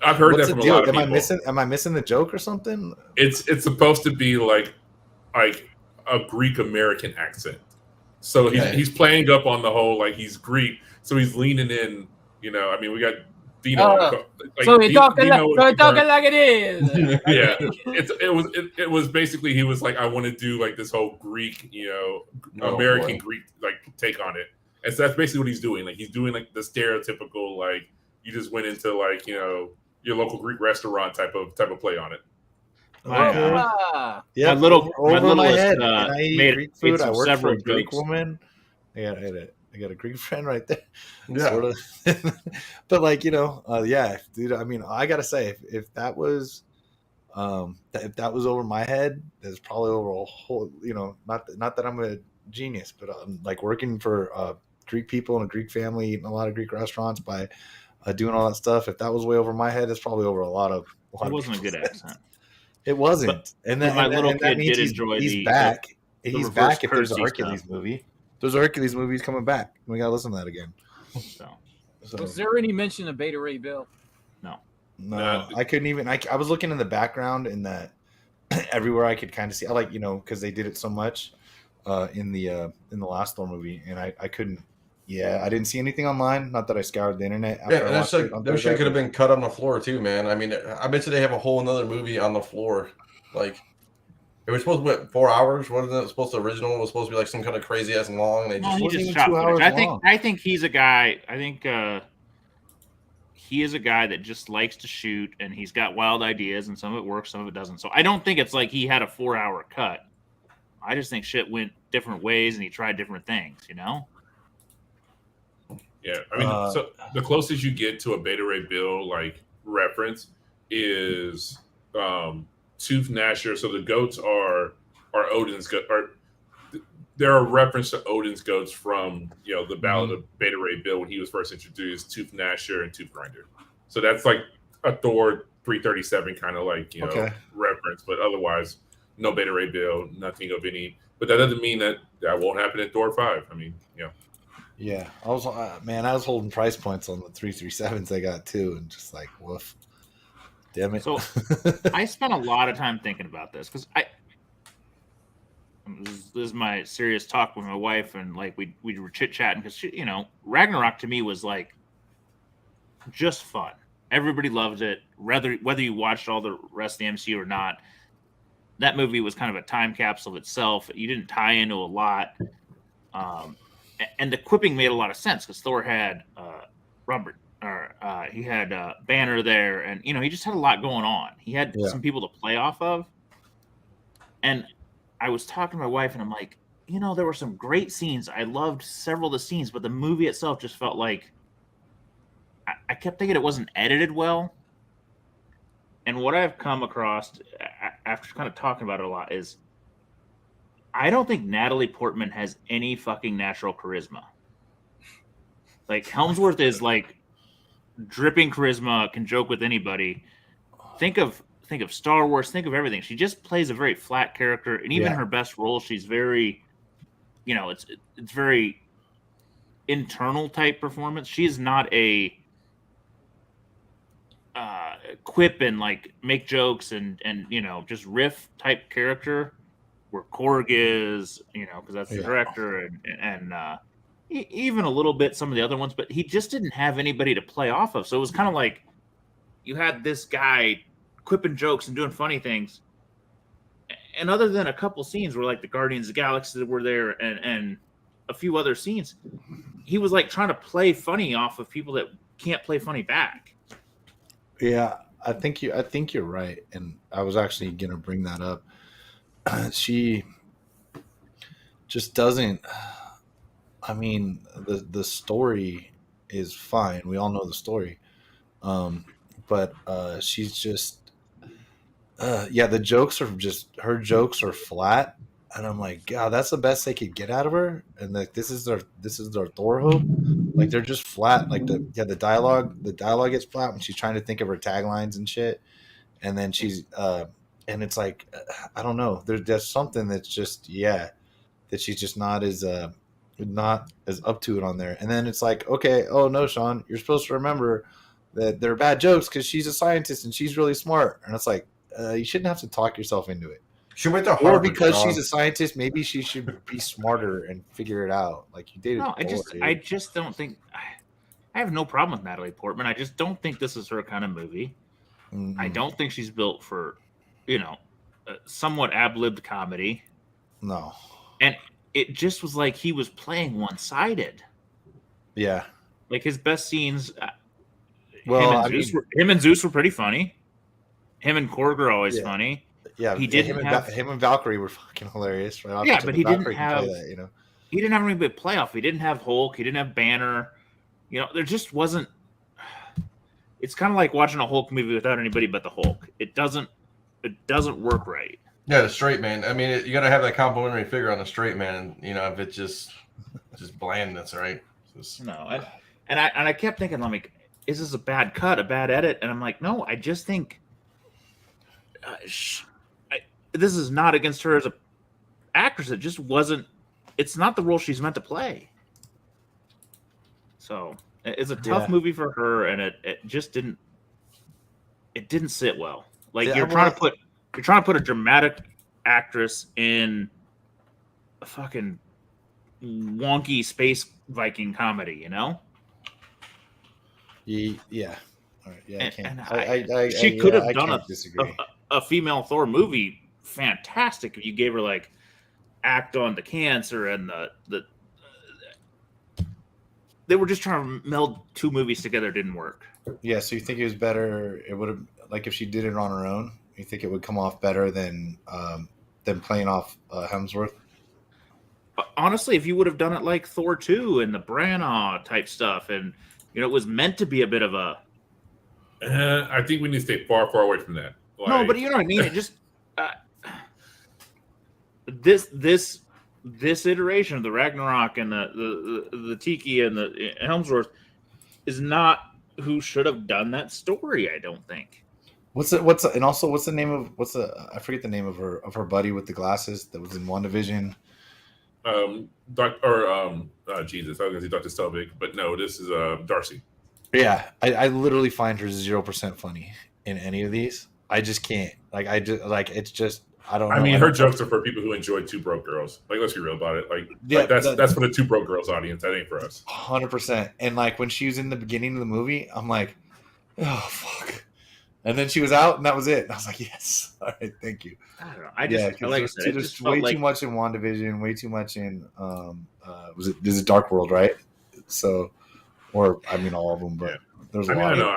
I've heard that from a lot of people. Am I missing the joke or something? It's supposed to be like a Greek American accent. So he's playing up on the whole he's Greek. So he's leaning in. We got Dino. So he talking like it is. Yeah, it was basically he was like, I want to do this whole Greek, American Greek take on it. And so that's basically what he's doing. He's doing the stereotypical you just went into your local Greek restaurant type of play on it. My little head. I eat Greek food. I work for a Greek woman. I got a Greek friend right there. Yeah. Sort of. But dude. I gotta say, if that was over my head, that's probably over a whole. Not that I'm a genius, but working for Greek people in a Greek family, eating a lot of Greek restaurants by doing all that stuff. If that was way over my head, it's probably over a lot of. It wasn't a good accent. It wasn't. But my little kid did enjoy he's back. He's back if there's a Hercules movie. There's a Hercules movie coming back. We gotta listen to that again. So. Was there any mention of Beta Ray Bill? No. I couldn't even. I was looking in the background in that everywhere I could kind of see. I because they did it so much in the last Thor movie, and I couldn't. Yeah, I didn't see anything online. Not that I scoured the internet. Yeah, their shit could have been cut on the floor too, man. I bet you they have a whole another movie on the floor. It was supposed to be 4 hours. Wasn't it supposed to original? It was supposed to be some kind of crazy ass and long. And they just shot 2 hours long. I think he's a guy. I think he is a guy that just likes to shoot, and he's got wild ideas, and some of it works, some of it doesn't. So I don't think it's like he had a 4-hour cut. I just think shit went different ways, and he tried different things. Yeah, so the closest you get to a Beta Ray Bill reference is Tooth Gnasher. So the goats are Odin's goat. They're a reference to Odin's goats from the Ballad of Beta Ray Bill when he was first introduced. Tooth Gnasher and Tooth Grinder. So that's a Thor 337 kind of reference, but otherwise no Beta Ray Bill, nothing of any. But that doesn't mean that won't happen in Thor 5. Yeah, I was holding price points on the 337s they got too, and just woof. Damn it. So I spent a lot of time thinking about this because this is my serious talk with my wife, and we were chit chatting because Ragnarok to me was just fun. Everybody loved it, whether you watched all the rest of the MCU or not. That movie was kind of a time capsule of itself. You didn't tie into a lot. And the quipping made a lot of sense because Thor had he had Banner there, and he just had a lot going on. He had some people to play off of. And I was talking to my wife, and I'm like, there were some great scenes. I loved several of the scenes, but the movie itself just felt like I kept thinking it wasn't edited well. And what I've come across after kind of talking about it a lot is I don't think Natalie Portman has any fucking natural charisma. Like Helmsworth is like dripping charisma, can joke with anybody. Think of Star Wars, think of everything. She just plays a very flat character, and even her best role, she's very, it's very internal type performance. She is not a quip and like make jokes and just riff type character where Korg is, because that's the director and even a little bit some of the other ones, but he just didn't have anybody to play off of. So it was kind of like you had this guy quipping jokes and doing funny things, and other than a couple scenes where like the Guardians of the Galaxy were there and a few other scenes, he was like trying to play funny off of people that can't play funny back. Yeah, I think you're right, and I was actually gonna bring that up. She just doesn't. I mean, the story is fine. We all know the story, but she's just. The jokes are just her jokes are flat, and I'm like, God, that's the best they could get out of her. And like this is their Thor hope. Like they're just flat. Like the dialogue gets flat when she's trying to think of her taglines and shit, and then she's and it's like I don't know. There's something that's just that she's just not as up to it on there. And then it's like, okay, oh no, Sean, you're supposed to remember that they're bad jokes because she's a scientist and she's really smart. And it's like you shouldn't have to talk yourself into it. She went to Or Harvard, because Sean. she's a scientist, maybe she should be smarter and figure it out. Like you did. No, I just don't think. I have no problem with Natalie Portman. I just don't think this is her kind of movie. Mm-hmm. I don't think she's built for, somewhat ad-libbed comedy. No. And it just was like he was playing one-sided. Yeah. Like his best scenes. Well, him and Zeus were pretty funny. Him and Korg are always funny. Yeah, him and Valkyrie were fucking hilarious. Right off yeah, but he didn't have that, He didn't have anybody to play off. He didn't have Hulk. He didn't have Banner. There just wasn't. It's kind of like watching a Hulk movie without anybody but the Hulk. It doesn't work right. Yeah, the straight man. I mean, you got to have that complimentary figure on the straight man. If it's just blandness, right? No, and I kept thinking, like, is this a bad cut, a bad edit? And I'm like, no, I just think this is not against her as a actress. It just wasn't. It's not the role she's meant to play. So it's a tough movie for her, and it just didn't. It didn't sit well. Like you're trying to put a dramatic actress in a fucking wonky space Viking comedy, Yeah. All right. Yeah, and she could have done a female Thor movie fantastic if you gave her like act on the cancer and the they were just trying to meld two movies together. It didn't work. Yeah, so you think it was better? It would have, like, if she did it on her own. You think it would come off better than playing off Hemsworth? Honestly, if you would have done it like Thor 2 and the Branagh type stuff, and it was meant to be a bit of a. I think we need to stay far, far away from that. Like... No, but you know what I mean. It just this iteration of the Ragnarok and the Tiki and the Helmsworth is not who should have done that story. I don't think. What's the name of I forget the name of her buddy with the glasses that was in WandaVision. Jesus, I was gonna say Dr. Stelvig, but no, this is Darcy. Yeah, I literally find her 0% funny in any of these. I just can't. It's just I don't know. I mean, her jokes are for people who enjoy Two Broke Girls. Like, let's be real about it. That's for the Two Broke Girls audience. That ain't for us. 100%. And like when she was in the beginning of the movie, I'm like, oh fuck. And then she was out, and that was it. And I was like, yes, all right, thank you. I don't know. I said, there's way too much in WandaVision, way too much in this is Dark World, right? So, or I mean, all of them, but there's a lot. I know.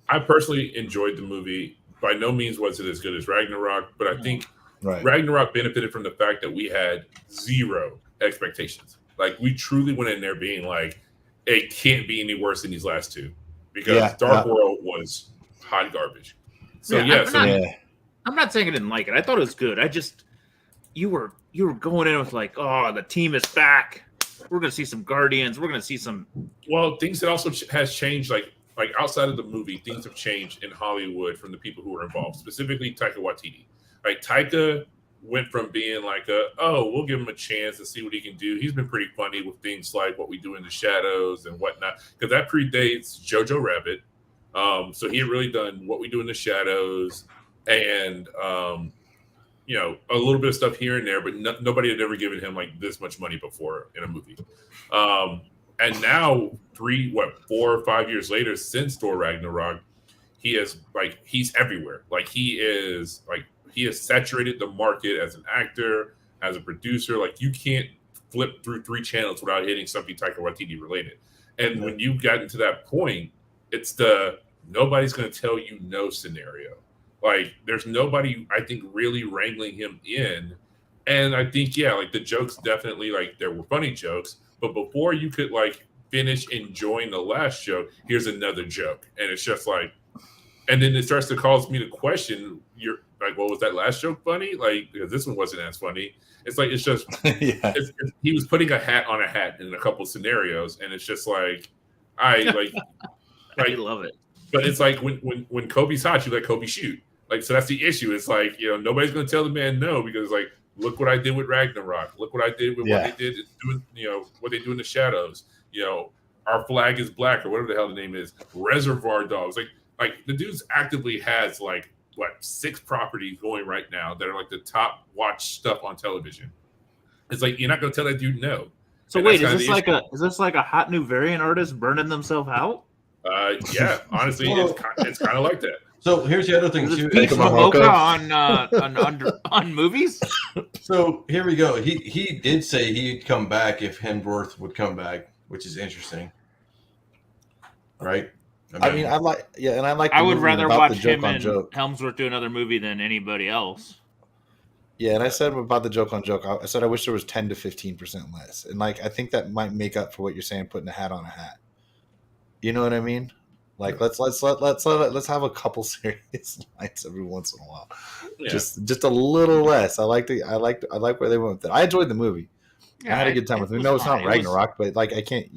I personally enjoyed the movie. By no means was it as good as Ragnarok, but I think Ragnarok benefited from the fact that we had zero expectations. Like, we truly went in there being like, it can't be any worse than these last two, because Dark World was hot garbage. So I'm not saying I didn't like it. I thought it was good. I just you were going in with like, oh, the team is back. We're gonna see some Guardians. We're gonna see some. Well, things that also has changed, like outside of the movie, things have changed in Hollywood from the people who were involved, specifically Taika Waititi. Like Taika went from being like we'll give him a chance and see what he can do. He's been pretty funny with things like What We Do in the Shadows and whatnot, because that predates Jojo Rabbit. So he had really done What We Do in the Shadows and a little bit of stuff here and there, but nobody had ever given him like this much money before in a movie. And now 4 or 5 years later, since Thor Ragnarok, he's everywhere. He has saturated the market as an actor, as a producer. Like, you can't flip through 3 channels without hitting something Taika Waititi related. And when you've gotten to that point, it's the nobody's going to tell you no scenario. Like, there's nobody, I think, really wrangling him in. And I think, the jokes definitely, there were funny jokes. But before you could, finish enjoying the last joke, here's another joke. And it's just and then it starts to cause me to question, you're like, well, was that last joke funny? Because this one wasn't as funny. It's just, he was putting a hat on a hat in a couple of scenarios. And it's just I love it. But it's when Kobe's hot, you let Kobe shoot. So that's the issue. It's nobody's going to tell the man no, because look what I did with Ragnarok. Look what I did with what they did doing, what they do in the Shadows. Our Flag is Black, or whatever the hell the name is. Reservoir Dogs. The dude's actively has 6 properties going right now that are the top watched stuff on television. It's you're not going to tell that dude no. So wait, is this like a hot new variant artist burning themselves out? Yeah, honestly, it's kind of like that. So here's the other thing too. on movies. So here we go. He did say he'd come back if Hemsworth would come back, which is interesting, right? I like. I would rather watch him and Hemsworth do another movie than anybody else. Yeah, and I said about the joke on joke. I said I wish there was 10 to 15% less, and I think that might make up for what you're saying, putting a hat on a hat. You know what I mean? Let's have a couple serious nights every once in a while. Yeah. Just a little less. I like where they went with it. I enjoyed the movie. Yeah, I had a good time with it. No, it's not Ragnarok, but I can't.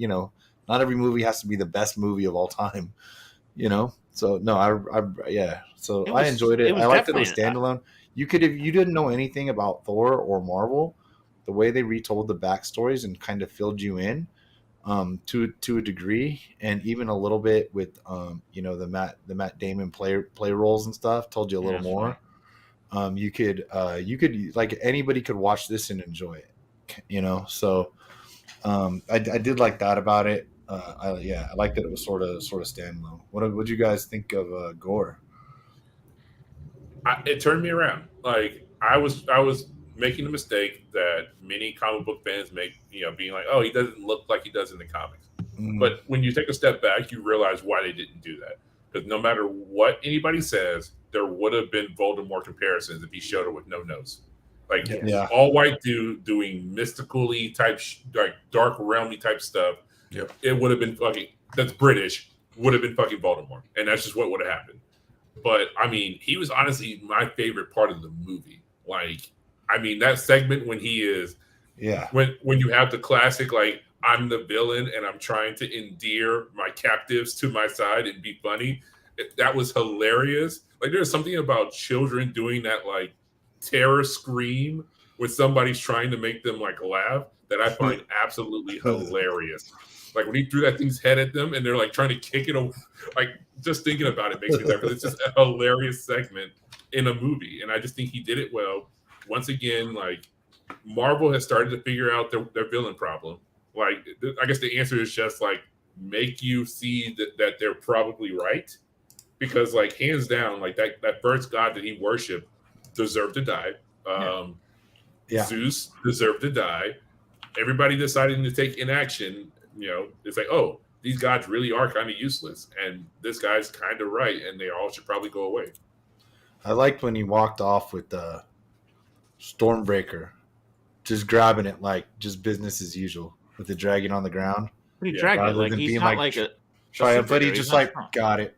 Not every movie has to be the best movie of all time. So no, So I enjoyed it. I liked that it was standalone. You could, if you didn't know anything about Thor or Marvel, the way they retold the backstories and kind of filled you in. To a degree, and even a little bit with the Matt Damon play roles and stuff, told you a little more. You could anybody could watch this and enjoy it, so I did like that about it. I liked that it was sort of standalone. What you guys think of Gore? It turned me around. I was making the mistake that many comic book fans make, being like, oh, he doesn't look like he does in the comics. But when you take a step back, you realize why they didn't do that. Because no matter what anybody says, there would have been Voldemort comparisons if he showed up with no nose. All white dude doing mystically type, dark realmy type stuff. Yeah. It would have been fucking, that's British, would have been fucking Voldemort. And that's just what would have happened. But, he was honestly my favorite part of the movie. That segment when he is, when you have the classic, I'm the villain and I'm trying to endear my captives to my side and be funny. That was hilarious. There's something about children doing that, terror scream when somebody's trying to make them, laugh that I find absolutely hilarious. When he threw that thing's head at them and they're, trying to kick it over. Just thinking about it makes me laugh. It's just a hilarious segment in a movie. And I just think he did it well. Once again, Marvel has started to figure out their villain problem. I guess the answer is just make you see that they're probably right, because hands down, that first god that he worshipped deserved to die. Zeus deserved to die. Everybody deciding to take inaction, it's oh, these gods really are kind of useless, and this guy's kind of right, and they all should probably go away. I liked when he walked off with the Stormbreaker, just grabbing it just business as usual with the dragon on the ground. Pretty dragon, he's not a but he just got it.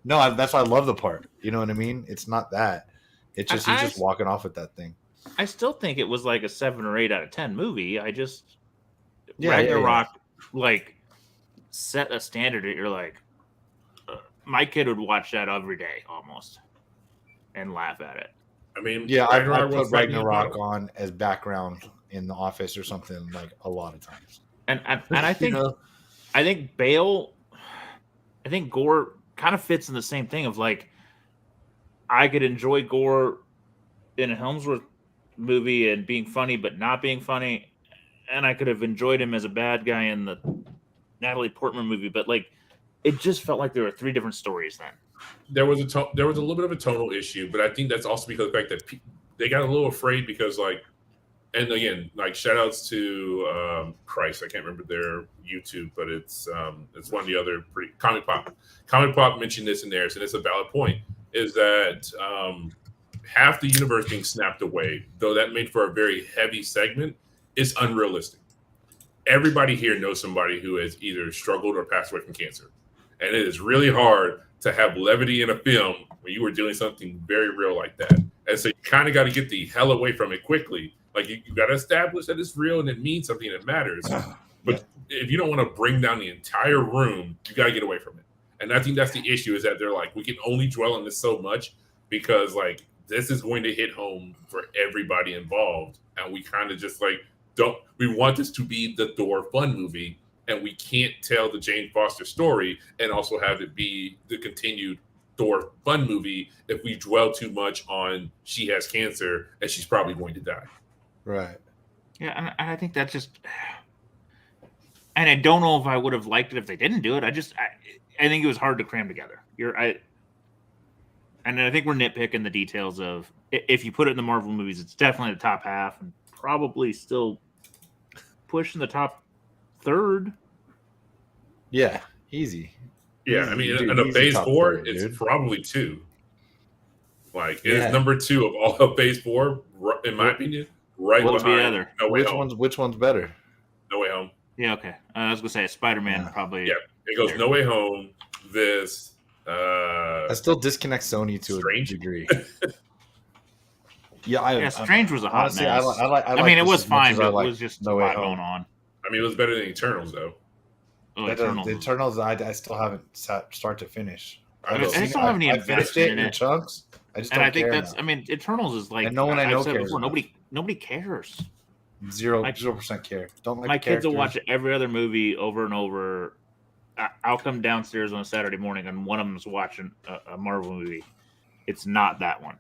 No, that's why I love the part. You know what I mean? It's not that. It's just he's just walking off with that thing. I still think it was like a 7 or 8 out of 10 movie. I just Ragnarok like set a standard that you're like, my kid would watch that every day almost and laugh at it. I mean, yeah, I put Ragnarok on as background in the office or something like a lot of times. And I think I think Bale, I think Gore kind of fits in the same thing of like, I could enjoy Gore in a Helmsworth movie and being funny but not being funny, and I could have enjoyed him as a bad guy in the Natalie Portman movie, but like it just felt like there were 3 different stories then. There was a little bit of a tonal issue, but I think that's also because of the fact that they got a little afraid because like, and again, like shout outs to Christ, I can't remember their YouTube, but it's one of the other pretty Comic Pop mentioned this in theirs, and it's a valid point, is that half the universe being snapped away, though that made for a very heavy segment, is unrealistic. Everybody here knows somebody who has either struggled or passed away from cancer. And it is really hard to have levity in a film when you were doing something very real like that. And so you kind of got to get the hell away from it quickly. Like you got to establish that it's real and it means something that matters. But if you don't want to bring down the entire room, you got to get away from it. And I think that's the issue, is that they're like, we can only dwell on this so much because like this is going to hit home for everybody involved. And we kind of just like, we want this to be the Thor fun movie, and we can't tell the Jane Foster story and also have it be the continued Thor fun movie if we dwell too much on she has cancer and she's probably going to die. Right. Yeah, and I think that's just, and I don't know if I would have liked it if they didn't do it. I think it was hard to cram together. And I think we're nitpicking the details of, if you put it in the Marvel movies, it's definitely the top half and probably still pushing the top third. Yeah, easy. Yeah, easy. I mean, Dude, in a phase 4, third, it's dude. probably 2. Like, it's number 2 of all of phase 4, in my opinion. Right behind No Way Home. Which one's better? No Way Home. Yeah, okay. I was gonna say Spider-Man probably. Yeah, it goes No Way Home. This. I still disconnect Sony to Strange? a degree. Strange was a hot honestly, mess. I mean, it was fine, but it was just a lot going on. I mean, it was better than Eternals, though. Oh, The Eternals, I still haven't start to finish. I still haven't even finished it in chunks. I just don't care now. I mean, Eternals is like, and no one I know cares. Before, nobody cares. 0% care. Don't like my kids will watch every other movie over and over. I'll come downstairs on a Saturday morning and one of them's watching a Marvel movie. It's not that one.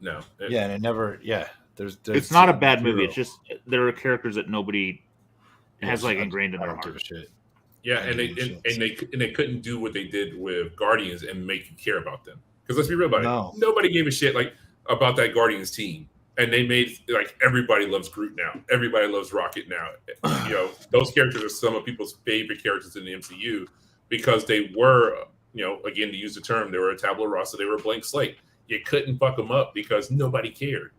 No. And it never. Yeah. There's it's not a bad movie. It's just there are characters that nobody has like ingrained in their heart. Give a shit. Yeah, and they couldn't do what they did with Guardians and make you care about them. Because let's be real about it. Nobody gave a shit like about that Guardians team. And they made like everybody loves Groot now. Everybody loves Rocket now. You know, those characters are some of people's favorite characters in the MCU because they were, you know, again, to use the term, they were a tabula rasa, they were a blank slate. You couldn't fuck them up because nobody cared.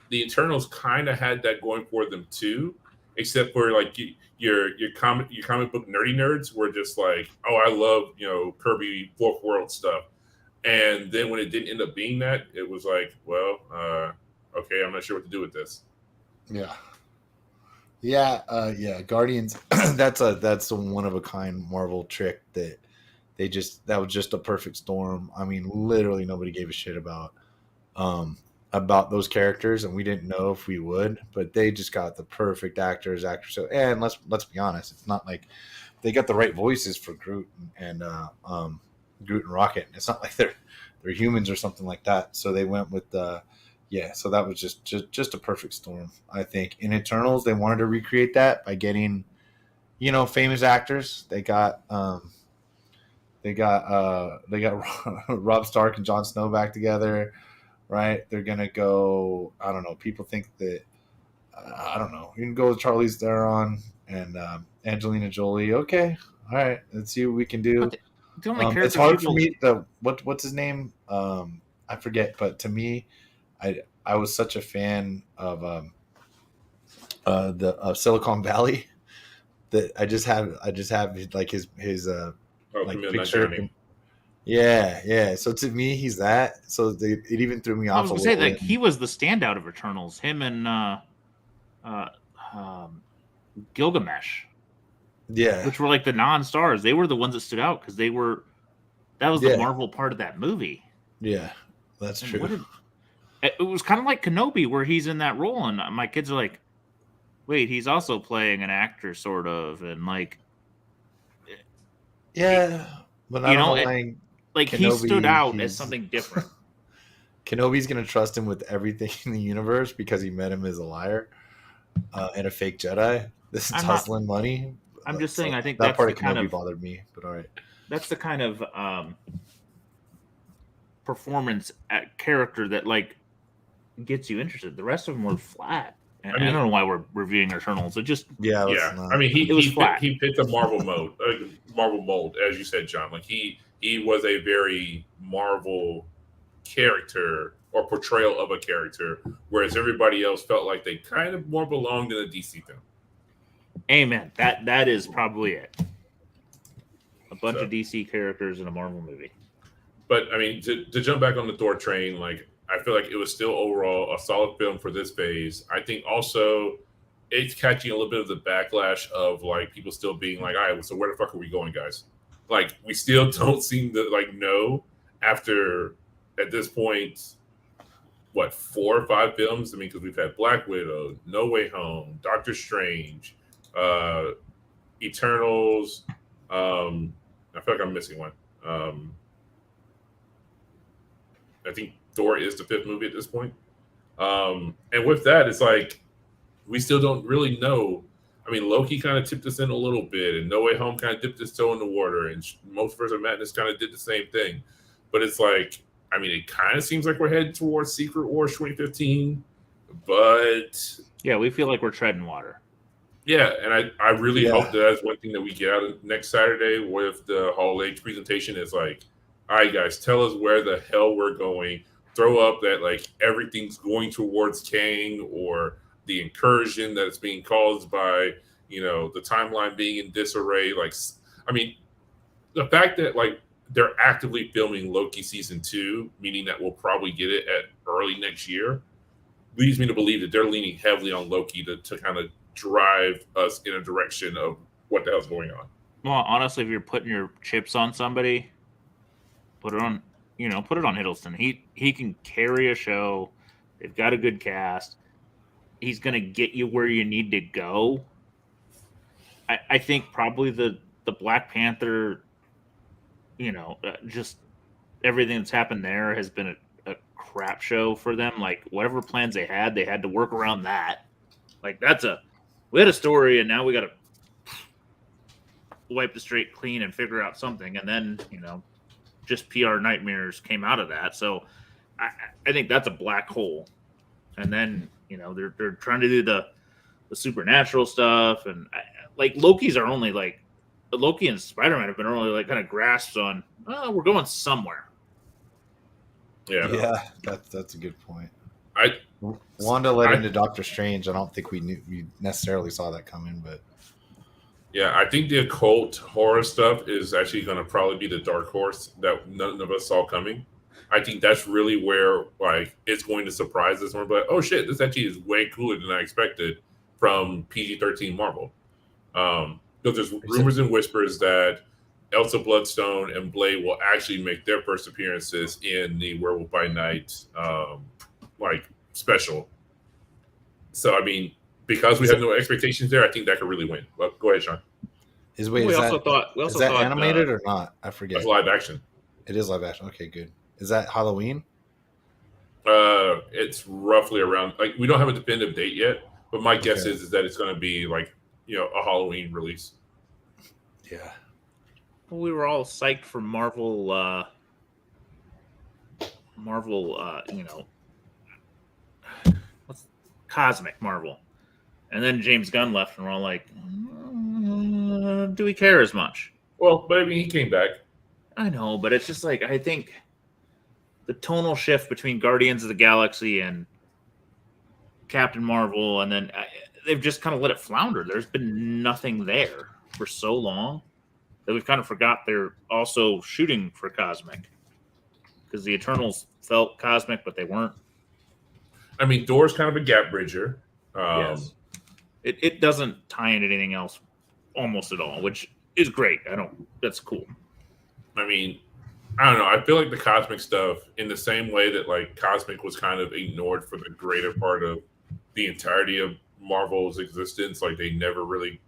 The Eternals kind of had that going for them too, except for like your comic book nerdy nerds were just like, oh, I love, you know, Kirby Fourth World stuff. And then when it didn't end up being that, it was like, well, okay, I'm not sure what to do with this. Yeah. Guardians. That's a one of a kind Marvel trick that was just a perfect storm. I mean, literally nobody gave a shit about those characters, and we didn't know if we would, but they just got the perfect actors. So, and let's be honest, it's not like they got the right voices for Groot and Rocket. It's not like they're humans or something like that. So they went with so that was just a perfect storm, I think. In Eternals, they wanted to recreate that by getting, you know, famous actors. They got Rob Stark and Jon Snow back together, right? They're gonna go. I don't know. People think that I don't know. You can go with Charlize Theron and Angelina Jolie. Okay, all right. Let's see what we can do. The only it's hard for me. What's his name? I forget. But to me, I was such a fan of Silicon Valley that I just have like his like picture. Yeah. So to me, he's that. So it even threw me I off was a gonna little say like bit. he was the standout of Eternals. Him and um, Gilgamesh, Yeah, which were like the non-stars. They were the ones that stood out because that was the Yeah. Marvel part of that movie. yeah, that's And true. it was kind of like Kenobi, where he's in that role, and my kids are like, "Wait, he's also playing an actor, sort of," and like, Yeah, but I don't know why like he stood Kenobi. out as something different. Kenobi's gonna trust him with everything in the universe because he met him as a liar and a fake Jedi. This is I'm not- hustling money. I'm just saying, I think that that's part the of kind Kenobi of bothered me, but all right. that's the kind of performance at character that like gets you interested. The rest of them were flat. And I don't know why we're reviewing Eternals. It just Yeah. I mean, it was flat. He fit the Marvel Marvel mold, as you said, John. Like he was a very Marvel character or portrayal of a character, whereas everybody else felt like they kind of more belonged in a DC film. Amen. That is probably it. A bunch of DC characters in a Marvel movie. But I mean, to jump back on the Thor train, like I feel like it was still overall a solid film for this phase. I think also it's catching a little bit of the backlash of like people still being like, all right, so where the fuck are we going, guys? Like we still don't seem to like know after at this point, what, 4 or 5 films? I mean, because we've had Black Widow, No Way Home, Doctor Strange, Eternals. I feel like I'm missing one. I think Thor is the 5th movie at this point. And with that, it's like we still don't really know. I mean, Loki kind of tipped us in a little bit, and No Way Home kind of dipped his toe in the water, and Multiverse of Madness kind of did the same thing. But it's like, I mean, it kind of seems like we're headed towards Secret Wars 2015, but yeah, we feel like we're treading water. Yeah, and I really hope that that's one thing that we get out of next Saturday with the Hall H presentation is like, all right, guys, tell us where the hell we're going. Throw up that like everything's going towards Kang or the incursion that's being caused by, you know, the timeline being in disarray. Like, I mean, the fact that like they're actively filming Loki season 2, meaning that we'll probably get it at early next year, leads me to believe that they're leaning heavily on Loki to kind of drive us in a direction of what the hell's going on. Well, honestly, if you're putting your chips on somebody, put it on Hiddleston. He can carry a show. They've got a good cast. He's going to get you where you need to go. I think probably the Black Panther, just everything that's happened there has been a crap show for them. Like whatever plans they had to work around that. Like we had a story and now we got to wipe the slate clean and figure out something. And then, just PR nightmares came out of that. So I think that's a black hole. And then, they're trying to do the supernatural stuff. And like Loki's are only like, Loki and Spider-Man have been only like kind of grasps on, we're going somewhere. Yeah, that's a good point. Wanda led into Doctor Strange. I don't think we necessarily saw that coming, but yeah, I think the occult horror stuff is actually going to probably be the dark horse that none of us saw coming. I think that's really where like it's going to surprise us. We're like, oh shit, this actually is way cooler than I expected from PG-13 Marvel. Because there's rumors and whispers that Elsa Bloodstone and Blade will actually make their first appearances in the Werewolf by Night special. So I mean, because we have no expectations there, I think that could really win. But go ahead, Sean. Is that animated or not? I forget. It's live action. It is live action. Okay, good. Is that Halloween? It's roughly around like we don't have a definitive date yet, but my guess is that it's going to be like a Halloween release. Yeah. Well, we were all psyched for Marvel. What's Cosmic Marvel, and then James Gunn left, and we're all like, do we care as much? Well, but I mean, he came back. I know, but it's just like I think the tonal shift between Guardians of the Galaxy and Captain Marvel, and then they've just kind of let it flounder. There's been nothing there for so long. that we've kind of forgot they're also shooting for cosmic, because the Eternals felt cosmic, but they weren't. I mean, Thor's kind of a gap bridger. Yes. It doesn't tie into anything else almost at all, which is great. That's cool. I mean, I don't know. I feel like the cosmic stuff, in the same way that like cosmic was kind of ignored for the greater part of the entirety of Marvel's existence, like they never really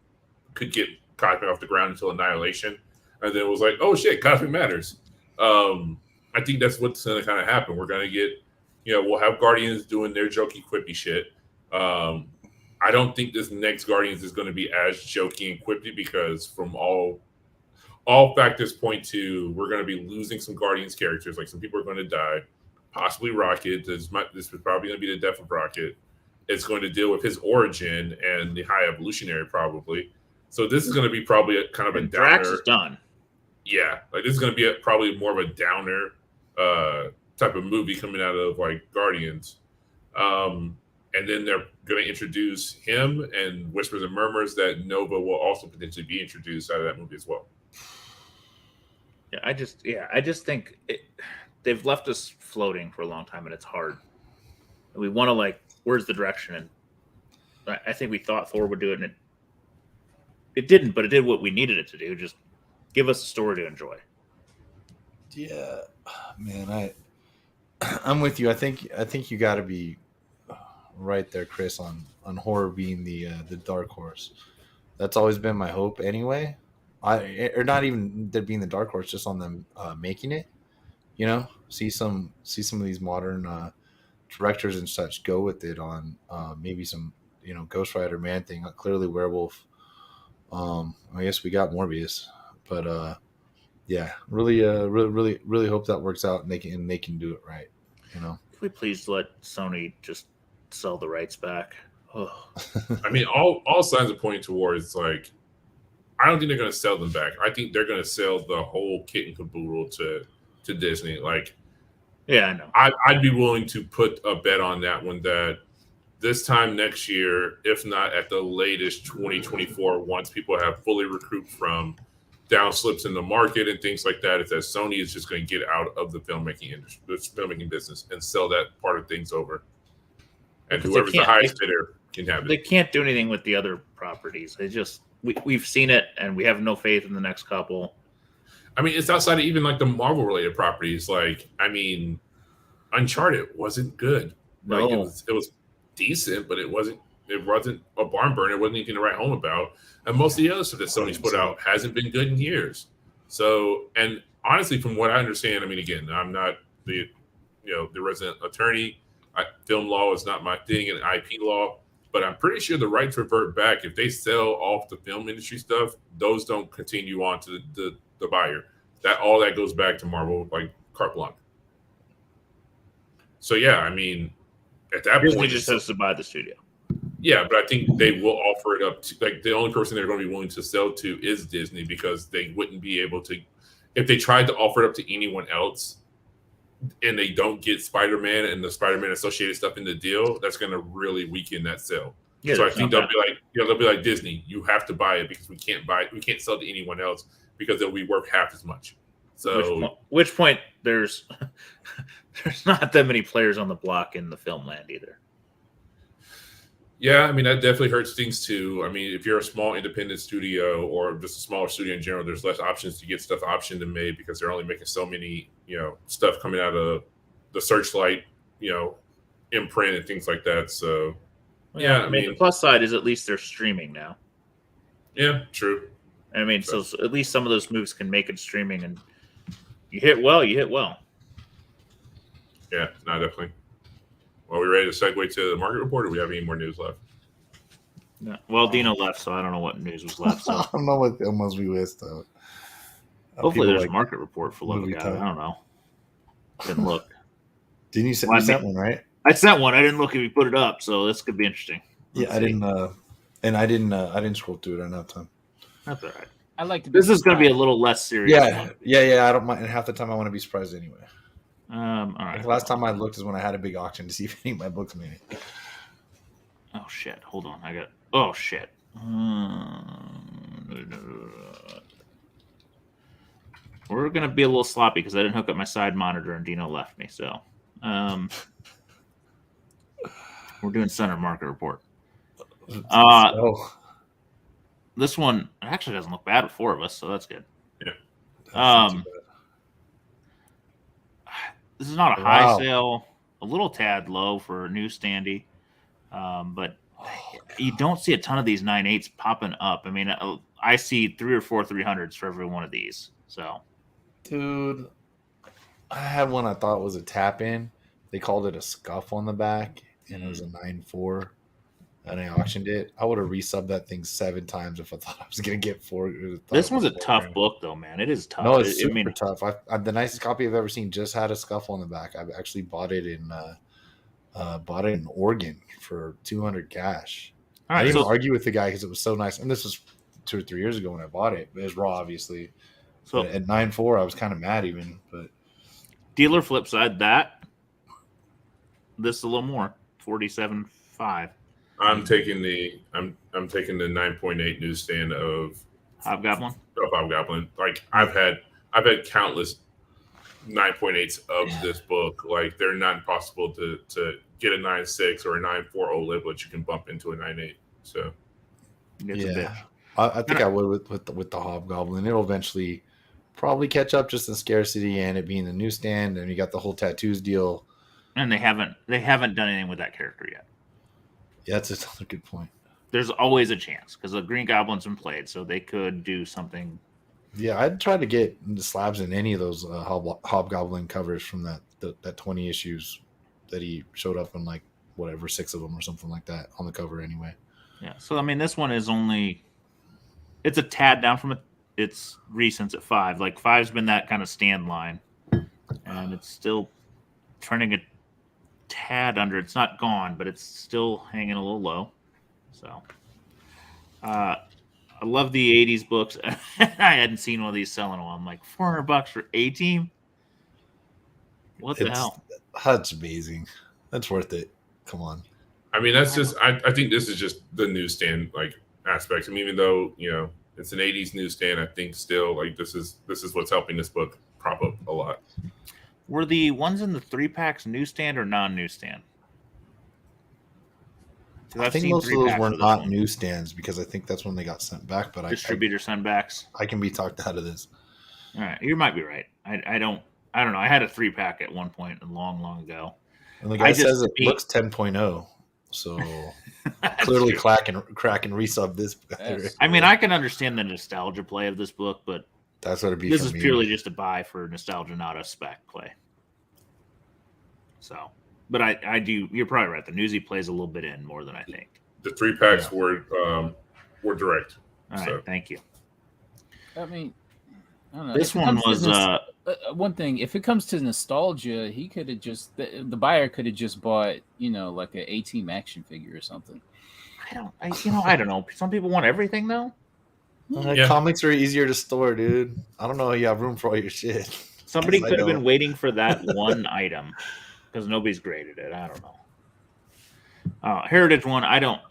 could get cosmic off the ground until Annihilation, and then it was like, oh shit, cosmic matters. I think that's what's going to kind of happen. We're going to get, we'll have Guardians doing their jokey, quippy shit. I don't think this next Guardians is going to be as jokey and quippy, because from all factors point to we're going to be losing some Guardians characters. Like some people are going to die, possibly Rocket. This is probably going to be the death of Rocket. It's going to deal with his origin and the High Evolutionary probably. So this is going to be probably a kind of a downer. Drax is done. Yeah, like this is going to be probably more of a downer type of movie coming out of like Guardians. And then they're going to introduce him, and whispers and murmurs that Nova will also potentially be introduced out of that movie as well. Yeah, I just think they've left us floating for a long time, and it's hard. And we want to where's the direction? And I think we thought Thor would do it, and it didn't, but it did what we needed it to do. Just give us a story to enjoy. Yeah, man, I'm with you. I think you got to be right there, Chris, on horror being the dark horse. That's always been my hope anyway. Or not even there being the dark horse, just on them making it. See some of these modern directors and such go with it on maybe some Ghost Rider, Man Thing, clearly Werewolf. I guess we got Morbius, but yeah, really hope that works out and they can do it right. If we please let Sony just sell the rights back. Oh. I mean, all signs are pointing towards like, I don't think they're going to sell them back. I think they're going to sell the whole kit and caboodle to Disney. Like, yeah, I know. I'd be willing to put a bet on that one, that this time next year, if not at the latest 2024, once people have fully recouped from downslips in the market and things like that, is that Sony is just going to get out of the filmmaking industry, the filmmaking business, and sell that part of things over. And whoever's the highest bidder can have it. They can't do anything with the other properties. They just we've seen it, and we have no faith in the next couple. I mean, it's outside of even like the Marvel related properties. Like, I mean, Uncharted wasn't good. Like No. it was decent, but it wasn't a barn burner. It wasn't anything to write home about. And most of the other stuff that Sony's put out hasn't been good in years. So, and honestly, from what I understand, I mean, again, I'm not the resident attorney. Film law is not my thing, and IP law. But I'm pretty sure the rights revert back. If they sell off the film industry stuff, those don't continue on to the buyer. All that goes back to Marvel, like carte blanche. So yeah, I mean, at that Disney point, just has to buy the studio. Yeah, but I think they will offer it up to, like, the only person they're going to be willing to sell to is Disney, because they wouldn't be able to, if they tried to offer it up to anyone else and they don't get Spider-Man and the Spider-Man associated stuff in the deal, that's going to really weaken that sale. Yeah, so I think they'll be like Disney, you have to buy it, because we can't sell it to anyone else, because it'll be worth half as much. So which point there's not that many players on the block in the film land either. Yeah, I mean, that definitely hurts things too. I mean, if you're a small independent studio or just a smaller studio in general, there's less options to get stuff optioned and made, because they're only making so many, stuff coming out of the Searchlight, imprint and things like that. So, yeah, I mean, the plus side is at least they're streaming now. Yeah, true. I mean, so at least some of those moves can make it streaming, and you hit well. Yeah, no, definitely. Well, are we ready to segue to the market report, or do we have any more news left? No. Well, Dino left, so I don't know what news was left. So. I don't know what else we missed, though. Hopefully there's a market report for Logan. I don't know. Didn't look. Didn't you send one, right? I sent one. I didn't look if you put it up, so this could be interesting. Let's see. I didn't scroll through it. I don't have time. That's all right. I like to. This is going to be a little less serious. Yeah. I don't mind. And half the time I want to be surprised anyway. All right. Like, last time I looked is when I had a big auction to see if any of my books made it. Oh shit! Hold on. Oh shit! we're gonna be a little sloppy because I didn't hook up my side monitor and Dino left me. So we're doing center market report. This one actually doesn't look bad with 4 of us, so that's good. Yeah. This is not a high sale, a little tad low for newsstandy, but you don't see a ton of these 9.8s popping up. I mean, I see 3 or 4 300s for every one of these. So, dude, I had one I thought was a tap in. They called it a scuff on the back, and it was a 9.4. And I auctioned it. I would have resubbed that thing 7 times if I thought I was going to get 4. This one's a tough book, though, man. It is tough. No, it's super tough. The nicest copy I've ever seen just had a scuff on the back. I've actually bought it in Oregon for $200 cash. I didn't even argue with the guy because it was so nice. And this was 2 or 3 years ago when I bought it. It was raw, obviously. So at 9.4, I was kind of mad even. But dealer Flipside, this a little more, 47.5. I'm taking the 9.8 newsstand of Hobgoblin. Like I've had countless 9.8s of this book. Like they're not possible to get a 9.6 or a 9.4 OLED, but you can bump into a 9.8. So yeah, I think I would with the Hobgoblin. It'll eventually probably catch up just in scarcity and it being the newsstand, and you got the whole tattoos deal. And they haven't done anything with that character yet. Yeah, that's another good point. There's always a chance because the Green Goblin's been played, so they could do something. Yeah, I'd try to get the slabs in any of those Hobgoblin covers from that 20 issues that he showed up in, like whatever 6 of them or something like that on the cover anyway. Yeah, so I mean, this one is it's a tad down from its recents at 5. Like 5's been that kind of stand line, and it's still trending a tad under. It's not gone, but it's still hanging a little low. So I love the 80s books. I hadn't seen one of these selling one. I'm like, $400 for A-Team? What the hell? That's amazing. That's worth it. Come on. I mean, that's just I think this is just the newsstand like aspects. I mean, even though it's an 80s newsstand, I think still like this is what's helping this book prop up a lot. Were the ones in the 3-packs newsstand or non-newsstand? I think most of those were not newsstands because I think that's when they got sent back. But distributor sent backs. I can be talked out of this. All right, you might be right. I don't know. I had a 3-pack at one point long ago. And the guy says it looks 10.0, so clearly crack and resub this. I mean, I can understand the nostalgia play of this book, but that's what it'd be. This is purely just a buy for nostalgia, not a spec play. So, but I do. You're probably right. The newsy plays a little bit in more than I think. The 3-packs were direct. All right, thank you. I mean, I don't know. This one was one thing. If it comes to nostalgia, he could have just the buyer could have just bought like an A-Team action figure or something. I don't know. Some people want everything though. Comics are easier to store, dude. I don't know. You have room for all your shit. Somebody could have been waiting for that one item because nobody's graded it. I don't know. Heritage one. I don't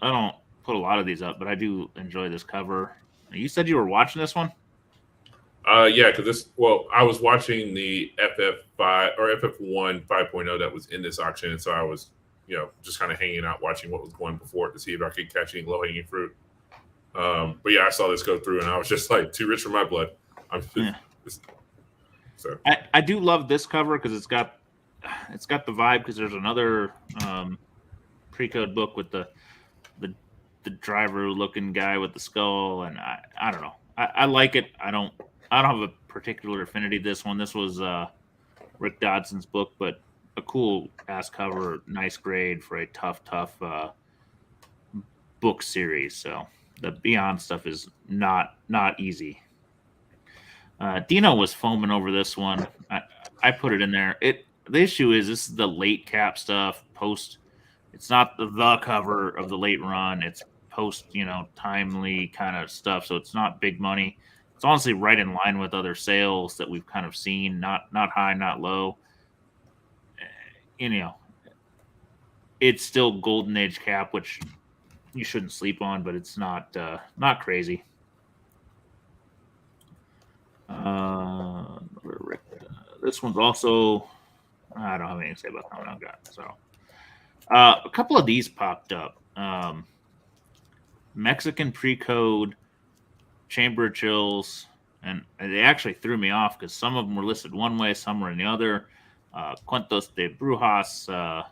put a lot of these up, but I do enjoy this cover. You said you were watching this one. Yeah, because I was watching the FF5 or FF1 5.0 that was in this auction, and so I was, just kind of hanging out watching what was going before it to see if I could catch any low hanging fruit. But yeah, I saw this go through, and I was just like, too rich for my blood. So I do love this cover because it's got the vibe. Because there's another pre-code book with the driver looking guy with the skull, and I don't know. I like it. I don't have a particular affinity to this one. This was Rick Dodson's book, but a cool ass cover, nice grade for a tough book series. So the Beyond stuff is not easy. Dino was foaming over this one. I put it in there. The issue is this is the late cap stuff. Post. It's not the cover of the late run. It's post, timely kind of stuff. So it's not big money. It's honestly right in line with other sales that we've kind of seen. Not high, not low. It's still golden age cap, which you shouldn't sleep on, but it's not crazy. This one's also. I don't have anything to say about that one. I've got so. A couple of these popped up. Mexican pre-code, Chamber of Chills, and they actually threw me off because some of them were listed one way, some were in the other. Cuentos de Brujas.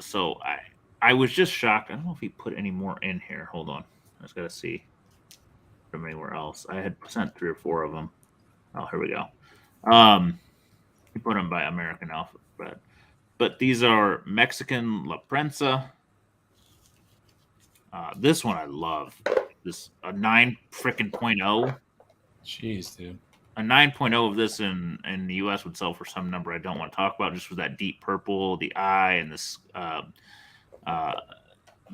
So I was just shocked. I don't know if he put any more in here. Hold on. I just got to see from anywhere else. I had sent 3 or 4 of them. Oh, here we go. He put them by American alphabet. But these are Mexican La Prensa. This one I love. This a 9.0. Jeez, dude. A 9.0 of this in the US would sell for some number I don't want to talk about, just with that deep purple, the eye, and this the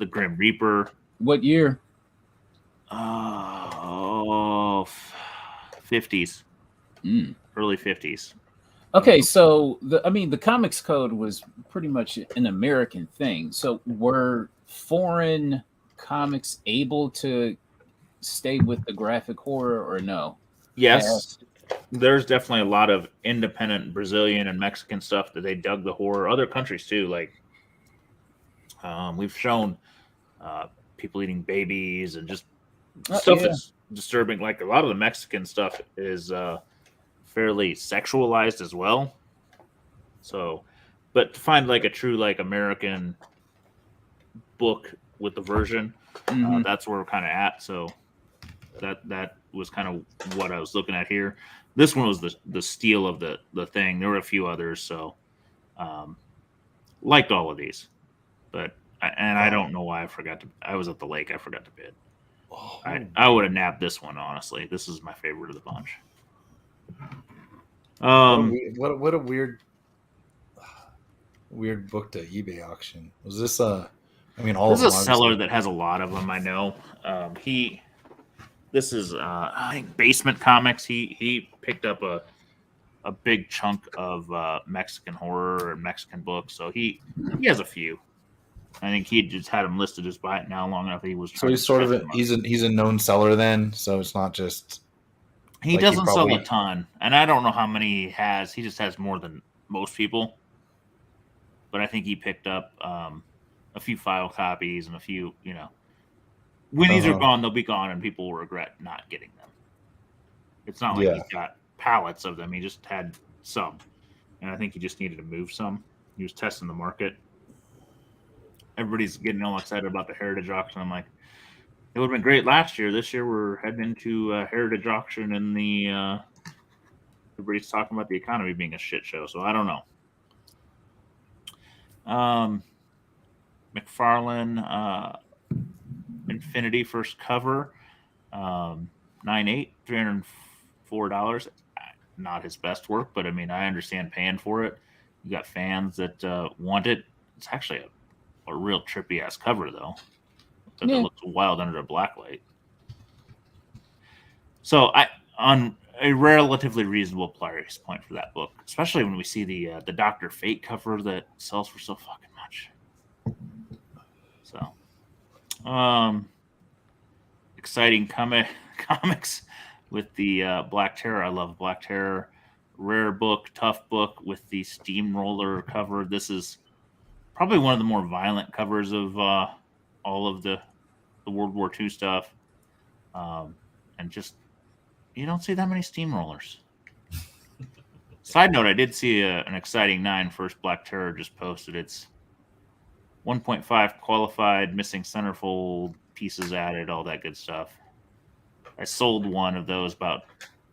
Grim Reaper. What year? 50s. Early 50s. Okay, so the comics code was pretty much an American thing. So were foreign comics able to stay with the graphic horror or no? Yes. There's definitely a lot of independent Brazilian and Mexican stuff that they dug the horror. Other countries too, like we've shown people eating babies and just stuff that's disturbing. Like a lot of the Mexican stuff is fairly sexualized as well. So, but to find like a true like American book with the version, that's where we're kind of at. So that was kind of what I was looking at here. This one was the steal of the thing. There were a few others, so liked all of these, but I don't know why I forgot to. I was at the lake. I forgot to bid. I would have nabbed this one, honestly. This is my favorite of the bunch. What a weird book to eBay auction. Was this all this is of a them, seller that has a lot of them. I know. This is I think Basement Comics. He picked up a big chunk of Mexican horror and Mexican books, so he has a few. I think he just had them listed as buy it now long enough. He was so he's sort of he's a known seller then. So it's not just he doesn't sell a ton, and I don't know how many he has. He just has more than most people, but I think he picked up a few file copies and a few, when these are gone, they'll be gone, and people will regret not getting them. It's not like he's got pallets of them. He just had some, and I think he just needed to move some. He was testing the market. Everybody's getting all excited about the Heritage auction. I'm like, it would have been great last year. This year we're heading into a Heritage auction, and everybody's talking about the economy being a shit show. So I don't know. McFarlane Infinity first cover, 9.8, $304. Not his best work, but I understand paying for it. You got fans that want it. It's actually a real trippy ass cover though. It looks wild under a black light. So on a relatively reasonable price point for that book, especially when we see the Dr. Fate cover that sells for so fucking much. So, exciting comics with the Black Terror. I love Black Terror. Rare book, tough book with the steamroller cover. This is probably one of the more violent covers of all of the World War II stuff. And just, you don't see that many steamrollers. Side note, I did see an exciting 9 first Black Terror just posted. It's 1.5 qualified, missing centerfold, pieces added, all that good stuff. I sold one of those about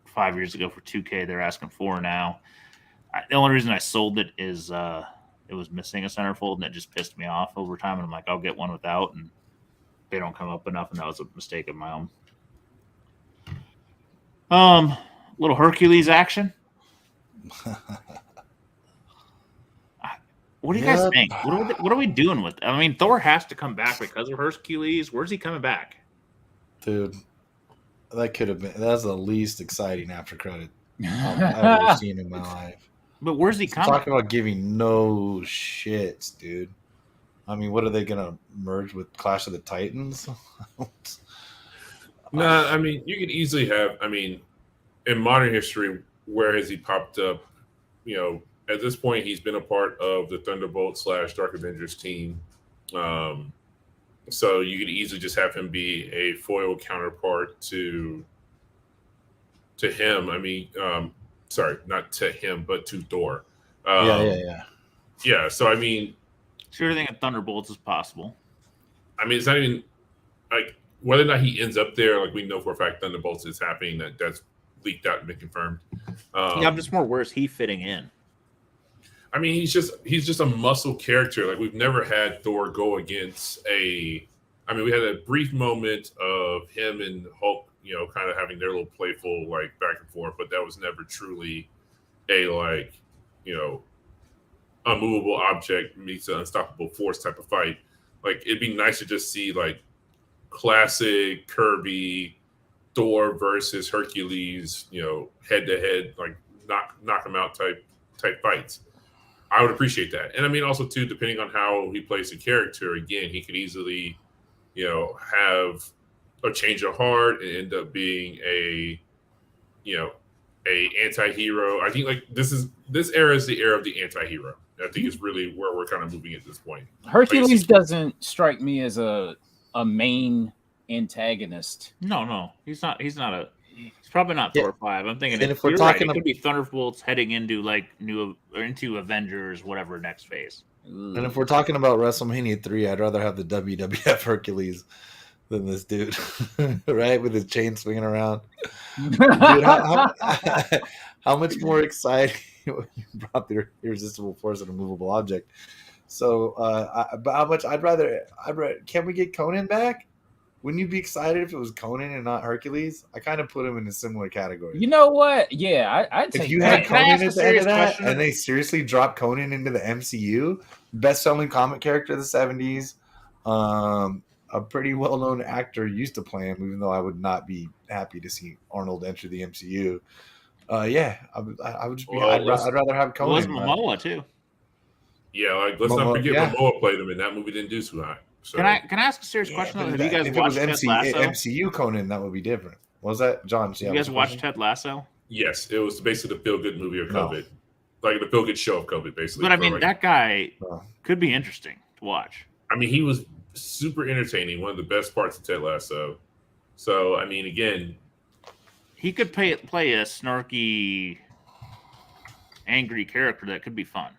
5 years ago for $2K. They're asking $4 now. The only reason I sold it is it was missing a centerfold, and it just pissed me off over time. And I'm like, I'll get one without, and they don't come up enough, and that was a mistake of my own. Little Hercules action. What do you guys think? What are we doing with it? Thor has to come back because of Hercules. Where's he coming back? Dude, that could have been. That's the least exciting after credit I've ever seen in my life. But where's he coming? Talking about giving no shits, dude. What are they gonna merge with Clash of the Titans? No, you could easily have. In modern history, where has he popped up? You know, at this point, he's been a part of the Thunderbolt / Dark Avengers team. So you could easily just have him be a foil counterpart to him. I mean, sorry, not to him, but to Thor. Yeah. So I mean, sure, I think Thunderbolts is possible. I mean, it's not even like whether or not he ends up there. Like we know for a fact, Thunderbolts is happening. That's leaked out and been confirmed. Yeah, I'm just more where's he fitting in? I mean, he's just a muscle character. Like we've never had Thor go against a. I mean, we had a brief moment of him and Hulk, you know, kind of having their little playful like back and forth, but that was never truly a like, you know, unmovable object meets an unstoppable force type of fight. Like it'd be nice to just see like classic Kirby Thor versus Hercules, you know, head to head, like knock them out type fights. I would appreciate that. And I mean, also too, depending on how he plays the character, again, he could easily, you know, have a change of heart and end up being a, you know, a anti-hero. I think like this era is the era of the anti-hero. I think it's really where we're kind of moving at this point. Hercules doesn't strike me as a main antagonist. No, he's not. He's probably not Thor 5. I'm thinking, and if we're talking, it could be Thunderbolts heading into like into Avengers, whatever next phase. And if we're talking about WrestleMania 3, I'd rather have the WWF Hercules than this dude, right? With his chain swinging around. Dude, how much more exciting when you brought the irresistible force of a movable object. So, but how much I'd rather, can we get Conan back? Wouldn't you be excited if it was Conan and not Hercules? I kind of put him in a similar category. You know what? Yeah, I'd take. If you had Conan at the end of that, and they seriously dropped Conan into the MCU, best-selling comic character of the 70s, a pretty well-known actor used to play him, even though I would not be happy to see Arnold enter the MCU. Yeah, I would just be. I'd rather have Conan. Was Momoa too? Yeah, like let's not forget Momoa played him, and that movie didn't do too hot. So, can I ask a serious question? Though? Have you guys watched Ted Lasso? MCU Conan, that would be different. What was that, John? You guys watched Ted Lasso? Yes, it was basically the feel-good movie of COVID, like the feel-good show of COVID, basically. But I mean, that guy could be interesting to watch. I mean, he was super entertaining. One of the best parts of Ted Lasso. So, I mean, again, he could play a snarky, angry character that could be fun.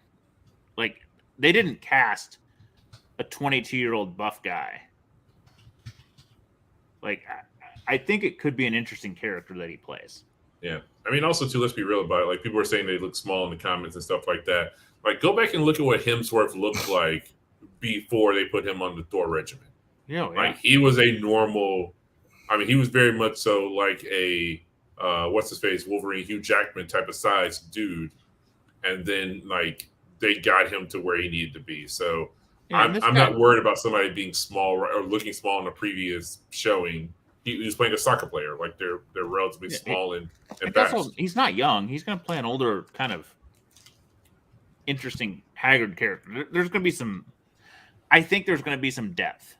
Like they didn't cast a 22-year-old buff guy. Like, I think it could be an interesting character that he plays. Yeah. I mean, also, too, let's be real about it. Like, people were saying they look small in the comments and stuff like that. Like, go back and look at what Hemsworth looked like before they put him on the Thor regimen. Yeah. Like, he was a normal... I mean, he was very much so like a, what's-his-face, Wolverine, Hugh Jackman type of size dude. And then, like, they got him to where he needed to be. So... Yeah, I'm not worried about somebody being small or looking small in a previous showing. He was playing a soccer player, like they're relatively small and fast. Also, he's not young. He's going to play an older, kind of interesting, haggard character. There's going to be some. I think there's going to be some depth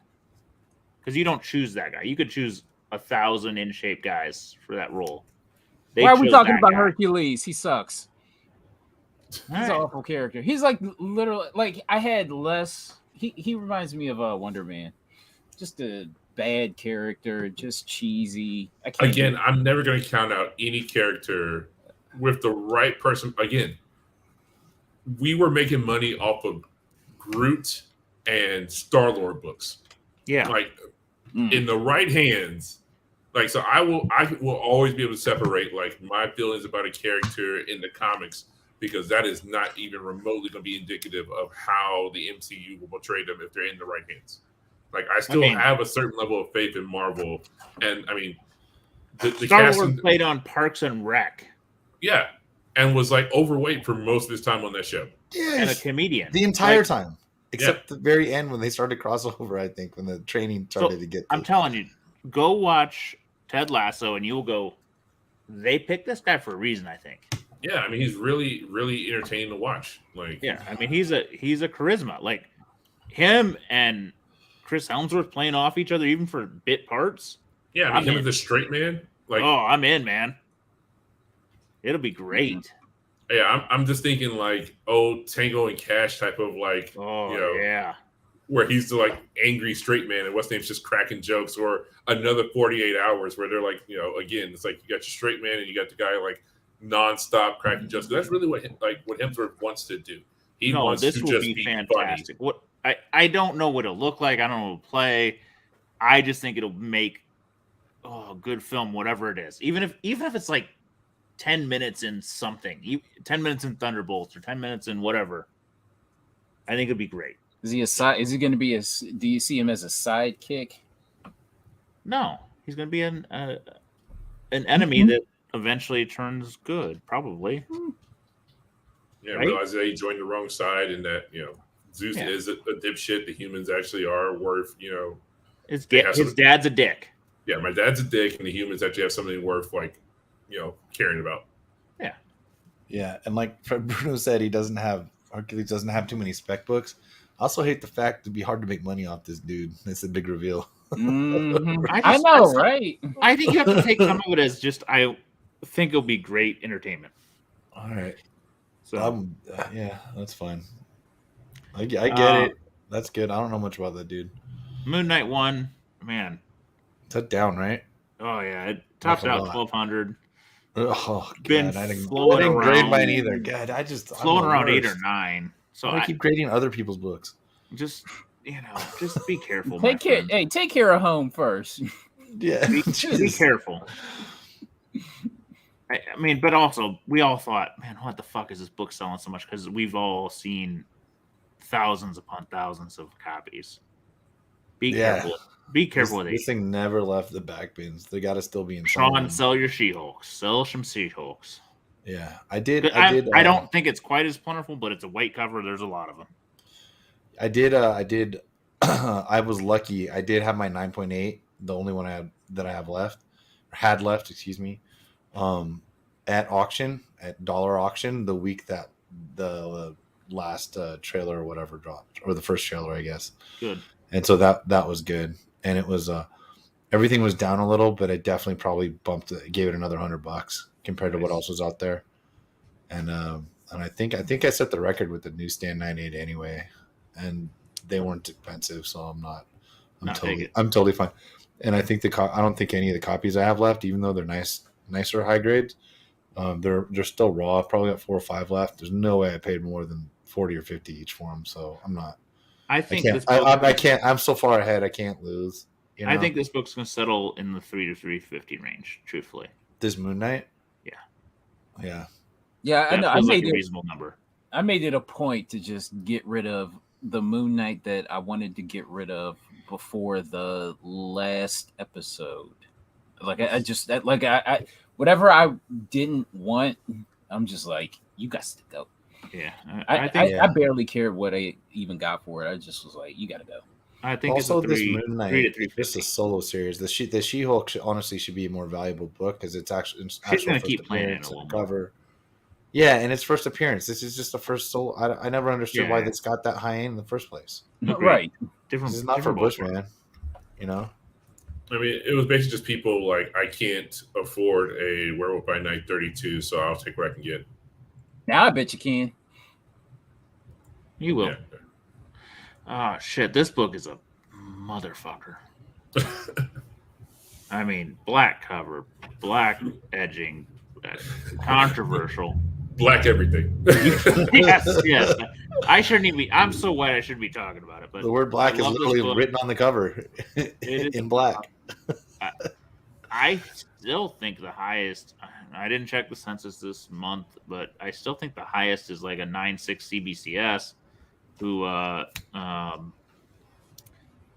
because you don't choose that guy. You could choose 1,000 in shape guys for that role. Why are we talking about Hercules? He sucks. He's an awful character. He's like literally like I had less. He reminds me of Wonder Man, just a bad character, just cheesy. I'm never going to count out any character with the right person. Again, we were making money off of Groot and Star-Lord books. Yeah, like in the right hands. Like so, I will always be able to separate like my feelings about a character in the comics. Because that is not even remotely going to be indicative of how the MCU will portray them if they're in the right hands. Like, I still have a certain level of faith in Marvel. And, I mean, the Star-Lord played on Parks and Rec. Yeah. And was, like, overweight for most of his time on that show. Yes. And a comedian. The entire time. Except the very end when they started crossover, I think, when the training started to get... I'm telling you, go watch Ted Lasso and you'll go, they picked this guy for a reason, I think. Yeah, I mean he's really, really entertaining to watch. Like, yeah, I mean he's a charisma. Like him and Chris Hemsworth playing off each other, even for bit parts. Yeah, I mean him as the straight man. Like, I'm in, man. It'll be great. Yeah, I'm just thinking like Tango and Cash type of like yeah, where he's the like angry straight man and what's name's just cracking jokes, or another 48 hours where they're like again it's like you got your straight man and you got the guy like nonstop cracking jokes. That's really what Hemsworth wants to do. He wants this to will just be fantastic. Funny. What I don't know what it'll look like. I don't know what it'll play. I just think it'll make a good film, whatever it is. Even if it's like 10 minutes in something, 10 minutes in Thunderbolts or 10 minutes in whatever, I think it'd be great. Is he a side? Is he going to be do you see him as a sidekick? No, he's going to be an enemy that eventually turns good, probably. Yeah, right? Realize that he joined the wrong side and that Zeus is a dipshit. The humans actually are worth his dad's a dick. Yeah, my dad's a dick, and the humans actually have something worth caring about. Yeah, and like Bruno said, Hercules doesn't have too many spec books. I also hate the fact it'd be hard to make money off this dude. It's a big reveal. Mm-hmm. I know, right? I think you have to take some of it as just. I think it'll be great entertainment. All right. So yeah, that's fine. I get it. That's good. I don't know much about that dude. Moon Knight 1, man. It's a down, right? Oh yeah, it topped out 1,200. Oh, God, been I didn't around, grade mine either. God, floating around 8 or 9. So I keep grading other people's books. Just just be careful. Take care of home first. Yeah, be careful. I mean, but also we all thought, man, what the fuck is this book selling so much? Because we've all seen thousands upon thousands of copies. Be careful. Be careful with it. This thing never left the back bins. They got to still be in. Sean, sell your She-Hulks. Sell some She-Hulks. Yeah, I did. I don't think it's quite as plentiful, but it's a white cover. There's a lot of them. I did. I was lucky. I did have my 9.8, the only one I had left. Excuse me. At auction, at dollar auction, the week that the last trailer or whatever dropped, or the first trailer, I guess. Good. And so that was good. And it was everything was down a little, but it definitely probably gave it another $100 compared to what else was out there. And I think I set the record with the newsstand 9.8 anyway, and they weren't expensive, so I'm totally fine. And I think I don't think any of the copies I have left, even though they're nicer high grades, they're still raw. I've probably got 4 or 5 left. There's no way I paid more than 40 or 50 each for them, so I'm not. I can't. I'm so far ahead. I can't lose. I think this book's going to settle in the 3 to 350 range. Truthfully, this Moon Knight. Yeah. I know. I made a reasonable number. I made it a point to just get rid of the Moon Knight that I wanted to get rid of before the last episode. Like I whatever I didn't want, I'm just like, you got to go. Yeah, I barely cared what I even got for it. I just was like, you got to go. I think also it's this Moon Knight, just a solo series. The She-Hulk honestly should be a more valuable book because it's actually she's going to keep playing it a cover. Yeah, and its first appearance. This is just the first solo. I never understood why this got that high in the first place. Right. This is not for Bushman. I mean, it was basically just people like, I can't afford a Werewolf by Night 32, so I'll take what I can get. Now I bet you can. You will. Oh, shit. This book is a motherfucker. I mean, black cover, black edging, controversial. Black everything. yes. I shouldn't even be. I'm so white I shouldn't be talking about it. But the word black is literally written on the cover in black. I still think the highest. I didn't check the census this month, but I still think the highest is like a 9.6 CBCS.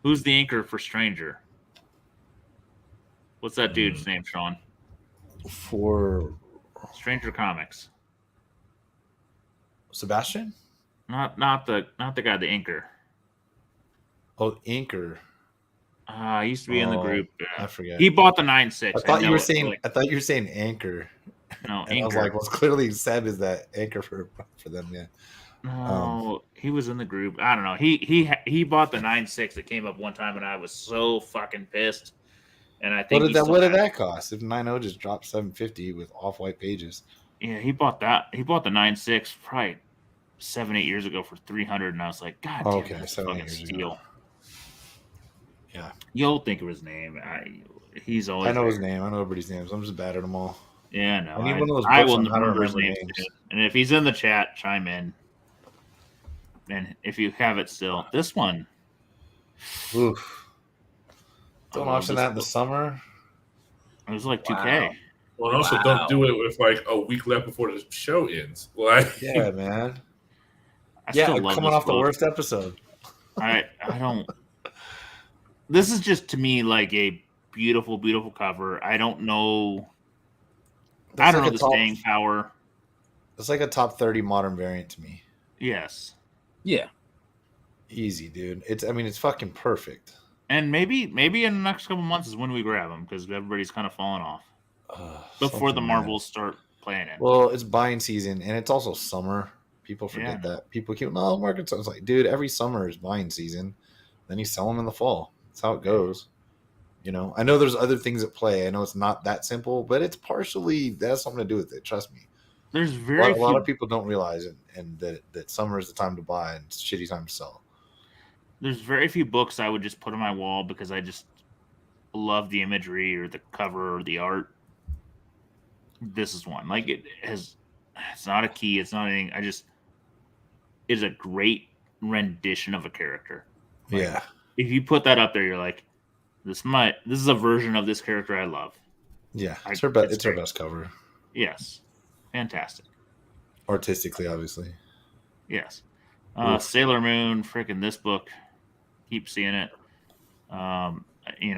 Who's the anchor for Stranger? What's that dude's name, Sean? For Stranger Comics. Sebastian? Not the guy, the anchor. Oh, anchor. He used to be in the group. I forget. He bought the 9.6. I thought you were saying anchor. No, and anchor. I was like, what's clearly said is that anchor for them, yeah. No, he was in the group. I don't know. He bought the 9.6 that came up one time, and I was so fucking pissed. And I think what did that cost? If 9.0 just dropped $750 with off-white pages. Yeah, he bought that. He bought the 9.6 probably 7-8 years ago for 300, and I was like, God damn, Okay, that's a 7 fucking years steal. ago. Yeah, You'll think of his name. He's always. I know his there. name. I know everybody's names. I'm just bad at them all. Yeah, no. I need one of those I books will on how to remember his remember name names. soon. And if he's in the chat, chime in. And if you have it still, this one. Oof. I Don't love auction this that in the book. summer. It was like 2K. Wow. Well, and also Wow. don't do it with like a week left before the show ends. Like, Yeah, man. I still love coming this off the book. worst episode. I don't. This is just to me like a beautiful, beautiful cover. I don't know. I don't know the staying power. It's like a top 30 modern variant to me. Yes. Yeah. Easy, dude. It's fucking perfect. And maybe in the next couple months is when we grab them because everybody's kind of falling off before the Marvels start playing it. Well, it's buying season and it's also summer. People forget that. People keep markets. I was like, dude, every summer is buying season. Then you sell them in the fall. That's how it goes. You know, I know there's other things at play. I know it's not that simple, but it's partially that has something to do with it. Trust me. There's a lot of people don't realize it, and that summer is the time to buy and it's a shitty time to sell. There's very few books I would just put on my wall because I just love the imagery or the cover or the art. This is one. Like it's not a key. It's not anything. It's a great rendition of a character. Like, yeah. If you put that up there, you're like, this is a version of this character I love. Yeah. It's her best cover. Yes. Fantastic. Artistically, obviously. Yes. Sailor Moon, freaking this book. Keep seeing it.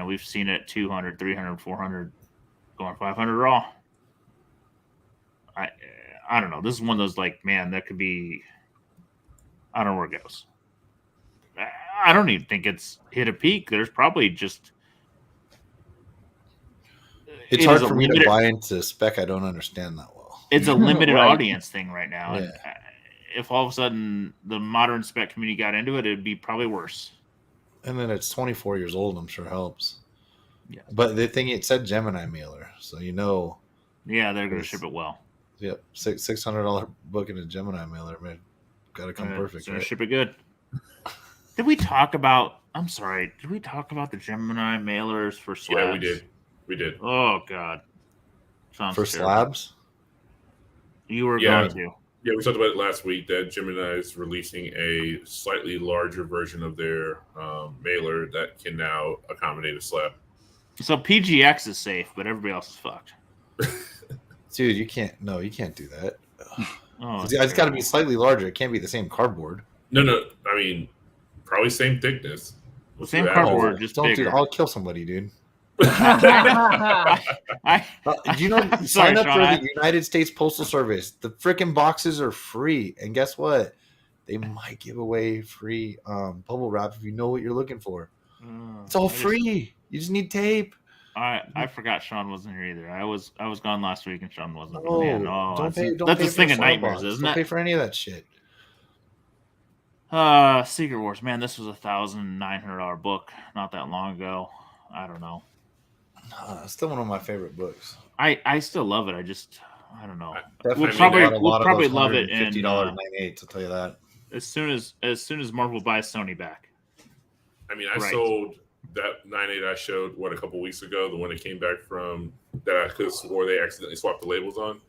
We've seen it 200, 300, 400, going 500 raw. I don't know. This is one of those like, man, that could be. I don't know where it goes. I don't even think it's hit a peak. There's probably just. It's hard for me to buy into spec. I don't understand that well. It's a limited audience thing right now. Yeah. And if all of a sudden the modern spec community got into it, it'd be probably worse. And then it's 24 years old. I'm sure helps. Yeah. But the thing, it said Gemini mailer, so you know. Yeah, they're going to ship it well. Yep, $600 book in a Gemini mailer, man. Got to come perfect. Right? Ship it good. Did we talk about? I'm sorry. Did we talk about the Gemini mailers for slabs? Yeah, we did. We did. Oh God. Sounds for terrible. slabs. You were going to. Yeah, we talked about it last week that Gemini is releasing a slightly larger version of their mailer that can now accommodate a slab. So PGX is safe, but everybody else is fucked. Dude, you can't do that. Oh, it's got to be slightly larger. It can't be the same cardboard. No. I mean, probably same thickness. Same cardboard, just bigger. Dude, I'll kill somebody, dude. You sign up for the United States Postal Service. The freaking boxes are free, and guess what? They might give away free bubble wrap if you know what you're looking for. It's all free. You just need tape. I forgot Sean wasn't here either. I was gone last week and Sean wasn't. Oh, Man, don't pay that's the thing of nightmares, box. isn't don't it? Pay for any of that shit. Secret Wars, man, this was $1,900 book not that long ago. I don't know. It's still one of my favorite books. I still love it. I don't know. We'll probably love it in $50 9/8. I'll tell you that. As soon as Marvel buys Sony back. I mean, I sold that 9/8 I showed a couple weeks ago, the one that came back from that I could have swore they accidentally swapped the labels on.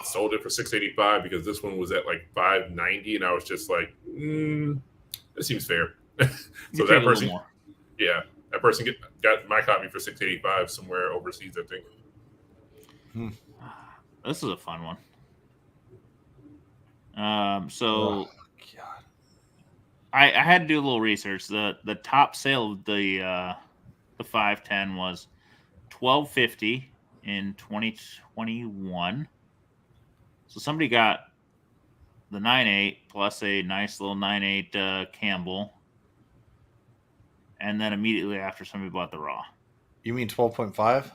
Sold it for $685 because this one was at like $590, and I was just like, that seems fair. So that person, that person got my copy for $685 somewhere overseas, I think. This is a fun one. So I had to do a little research. The top sale of the 510 was $1,250 in 2021. So somebody got the 9/8 plus a nice little 9/8 Campbell, and then immediately after somebody bought the Raw. You mean 12.5?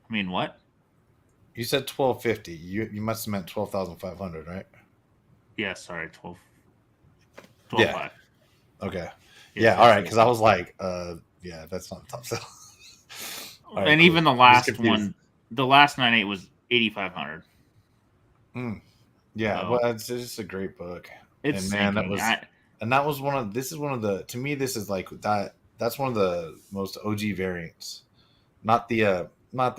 I mean what? You said 1250. You must have meant 12,500, right? Yeah, sorry, 12. Yeah. 5. Okay. Yeah, all right. Because I was like, that's not the top sale. right, and cool. even the I'm just last confused. one, the last 9.8 was 8,500. Yeah, So, well, it's just a great book. It's And man, sinking. that was one of to me this is like that's one of the most OG variants. Not the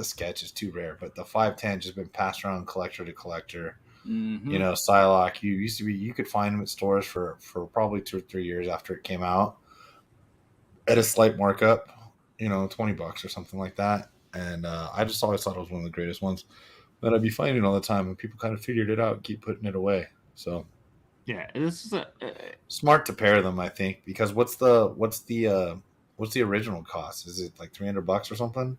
sketch is too rare, but the 510 just been passed around collector to collector. Mm-hmm. You know, Psylocke, you could find them at stores for probably 2 or 3 years after it came out at a slight markup, you know, $20 or something like that. And I just always thought it was one of the greatest ones that I'd be finding all the time, and people kind of figured it out and keep putting it away. So yeah, this is smart to pair them, I think, because what's the original cost? Is it like $300 or something?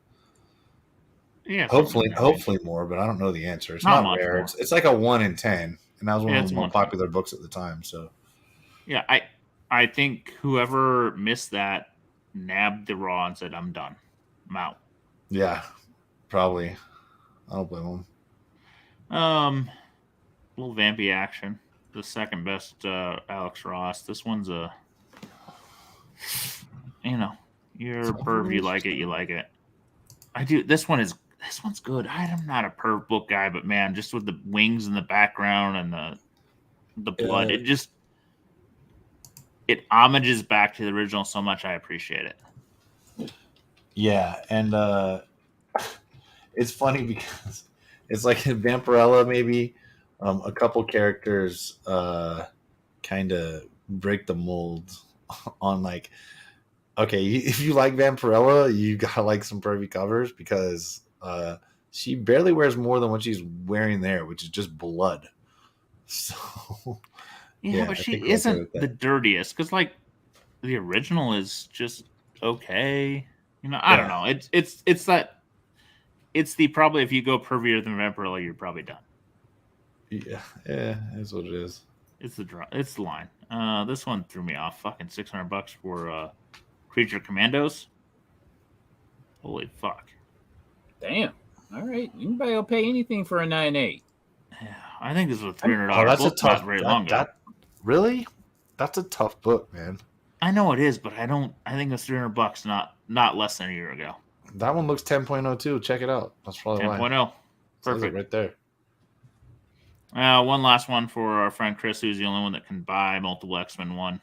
yeah. Hopefully more, but I don't know the answer. It's Not not much rare. more. It's like a 1 in 10, and that was one Yeah, of it's the more 1 in 10. popular books at the time. So Yeah, I think whoever missed that nabbed the raw and said, "I'm done. I'm out." yeah, probably. I don't blame them. Little vampy action. The second best Alex Ross. This one's a, you're a perv. You like it. I do. This one's good. I'm not a perv book guy, but man, just with the wings in the background and the blood, it homages back to the original so much. I appreciate it. Yeah, and it's funny because it's like in Vampirella, maybe a couple characters kind of break the mold on like, okay, if you like Vampirella, you gotta like some pervy covers because she barely wears more than what she's wearing there, which is just blood. So Yeah, but she isn't the dirtiest because like the original is just okay. I don't know. It's the probably if you go pervier than Vampirella, you're probably done. Yeah, that's what it is. It's the line. This one threw me off. Fucking $600 for Creature Commandos. Holy fuck! Damn. All right. Anybody will pay anything for a 9.8. Yeah, I think this was a $300 that's book a tough. not very long ago. Really? That's a tough book, man. I know it is, but I think it's $300, not less than a year ago. That one looks 10.02. Check it out. That's probably 10.0. Perfect. Right there. One last one for our friend Chris, who's the only one that can buy multiple X-Men 1.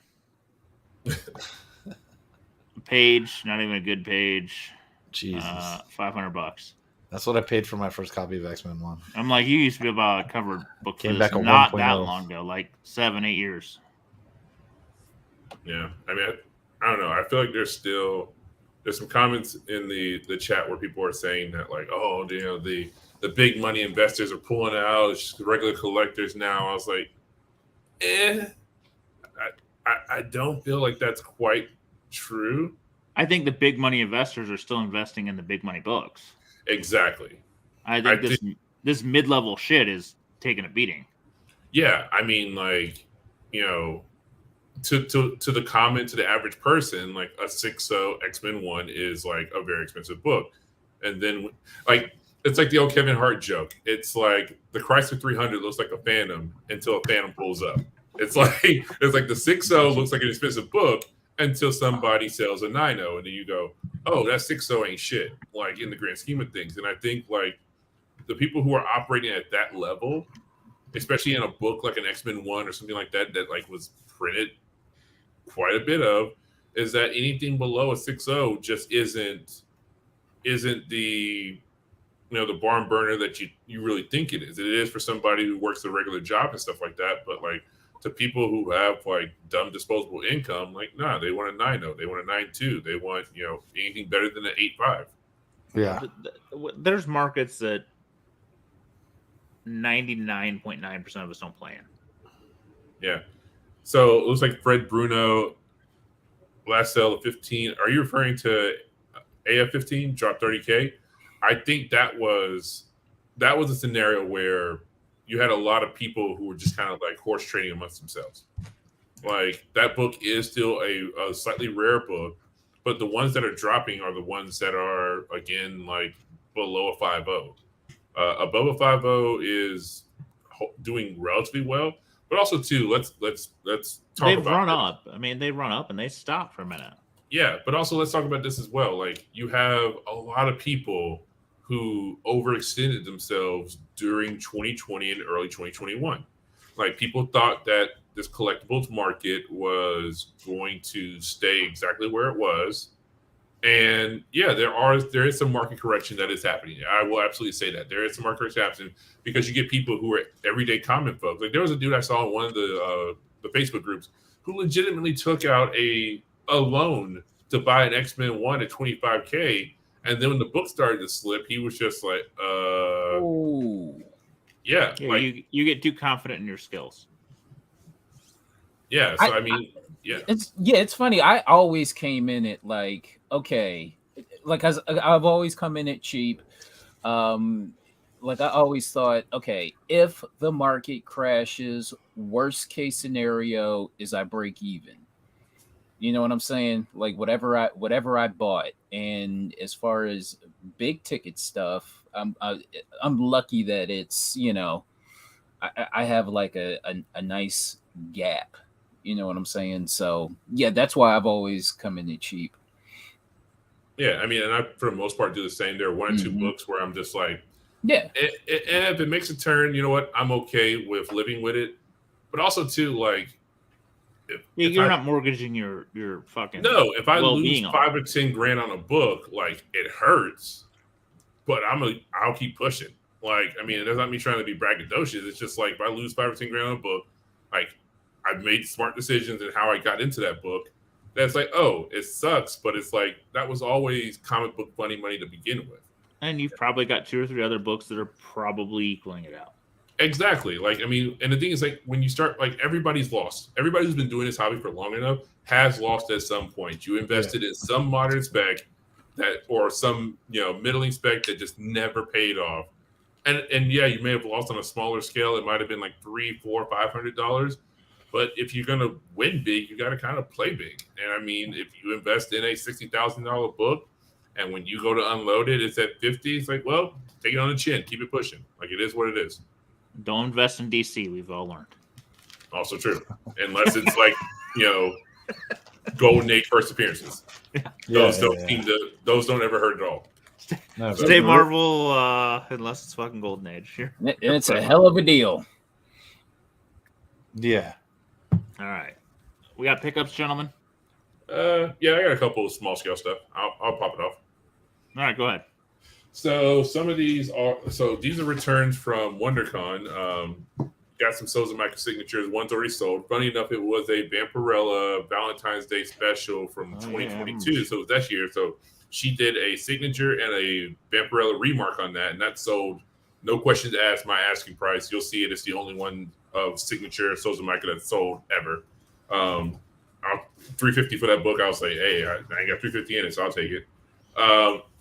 Page, not even a good page. Jesus. $500. That's what I paid for my first copy of X-Men 1. I'm like, you used to be able to cover book Came for back this a not 1.0. that long ago, like 7-8 years. Yeah, I mean, I don't know. I feel like there's some comments in the chat where people are saying that like, oh, the big money investors are pulling out. It's just regular collectors now. I was like, I don't feel like that's quite true. I think the big money investors are still investing in the big money books. Exactly. I think this mid-level shit is taking a beating. Yeah, I mean, like, to the comment to the average person, like a 6.0 X-Men 1 is like a very expensive book, and then like it's like the old Kevin Hart joke. It's like the Chrysler 300 looks like a Phantom until a Phantom pulls up. It's like the 6.0 looks like an expensive book until somebody sells a 9.0, and then you go, oh, that 6.0 ain't shit, like in the grand scheme of things. And I think like the people who are operating at that level, especially in a book like an X-Men 1 or something like that like was printed quite a bit of, is that anything below a 6.0 just isn't the the barn burner that you really think it is. It is for somebody who works a regular job and stuff like that, but like to people who have like dumb disposable income, like nah, they want a 9.0, they want a 9.2, they want anything better than an 8.5. Yeah, there's markets that 99.9% of us don't play in. Yeah. So it looks like Fred Bruno last sale of 15. Are you referring to AF15 dropped 30K? I think that was a scenario where you had a lot of people who were just kind of like horse trading amongst themselves. Like that book is still a slightly rare book, but the ones that are dropping are the ones that are again like below a 5.0. Above a 5.0 is doing relatively well. But also, too, let's talk about. They've run up. I mean, they run up and they stop for a minute. Yeah, but also let's talk about this as well. Like, you have a lot of people who overextended themselves during 2020 and early 2021. Like, people thought that this collectibles market was going to stay exactly where it was. And yeah, there is some market correction that is happening. I will absolutely say that there is some market correction happening because you get people who are everyday comic folks. Like, there was a dude I saw in one of the Facebook groups who legitimately took out a loan to buy an X-Men 1 at 25K, and then when the book started to slip, he was just like, yeah, like, you get too confident in your skills. Yeah, so I mean, yeah, it's funny. I always came in at like, okay, like I've always come in at cheap. Like I always thought, okay, if the market crashes, worst case scenario is I break even. You know what I'm saying? Like whatever I bought, and as far as big ticket stuff, I'm lucky that it's, you know, I have like a nice gap. You know what I'm saying? So yeah, that's why I've always come in at cheap. Yeah, I mean, and I for the most part do the same. There are one or two books where I'm just like, yeah, if it makes a turn, you know what? I'm okay with living with it. But also too, like, if you're not mortgaging your fucking if I lose $5 or $10 on a book, like, it hurts. But I'll keep pushing. Like, I mean, that's not me trying to be braggadocious. It's just like, if I lose $5 or $10 on a book, like, I've made smart decisions in how I got into that book. That's like, oh, it sucks, but it's like, that was always comic book funny money to begin with. And you've probably got 2 or 3 other books that are probably equaling it out. Exactly. Like, I mean, and the thing is, like, when you start, like, everybody's lost. Everybody who's been doing this hobby for long enough has lost at some point. You invested in some modern spec or some, you know, middling spec that just never paid off. And yeah, you may have lost on a smaller scale. It might have been like $300, $400, $500. But if you're gonna win big, you got to kind of play big. And I mean, if you invest in a $60,000 book, and when you go to unload it, it's at 50. It's like, well, take it on the chin, keep it pushing. Like, it is what it is. Don't invest in DC. We've all learned. Also true, unless it's like, you know, Golden Age first appearances. Those don't ever hurt at all. No, stay Marvel, unless it's fucking Golden Age here. It's a hell of a deal. Yeah. All right, we got pickups, gentlemen. Yeah, I got a couple of small scale stuff. I'll pop it off. All right, go ahead. So some of these are returns from WonderCon. Got some Souls of Micro signatures. One's already sold. Funny enough, it was a Vampirella Valentine's Day special from 2022, so it was that year. So she did a signature and a Vampirella remark on that, and that sold. No questions asked. My asking price. You'll see it. It's the only one of signature Souls of Micro that's sold ever. $350 for that book. I was like, hey, I ain't got $350 in it, so I'll take it.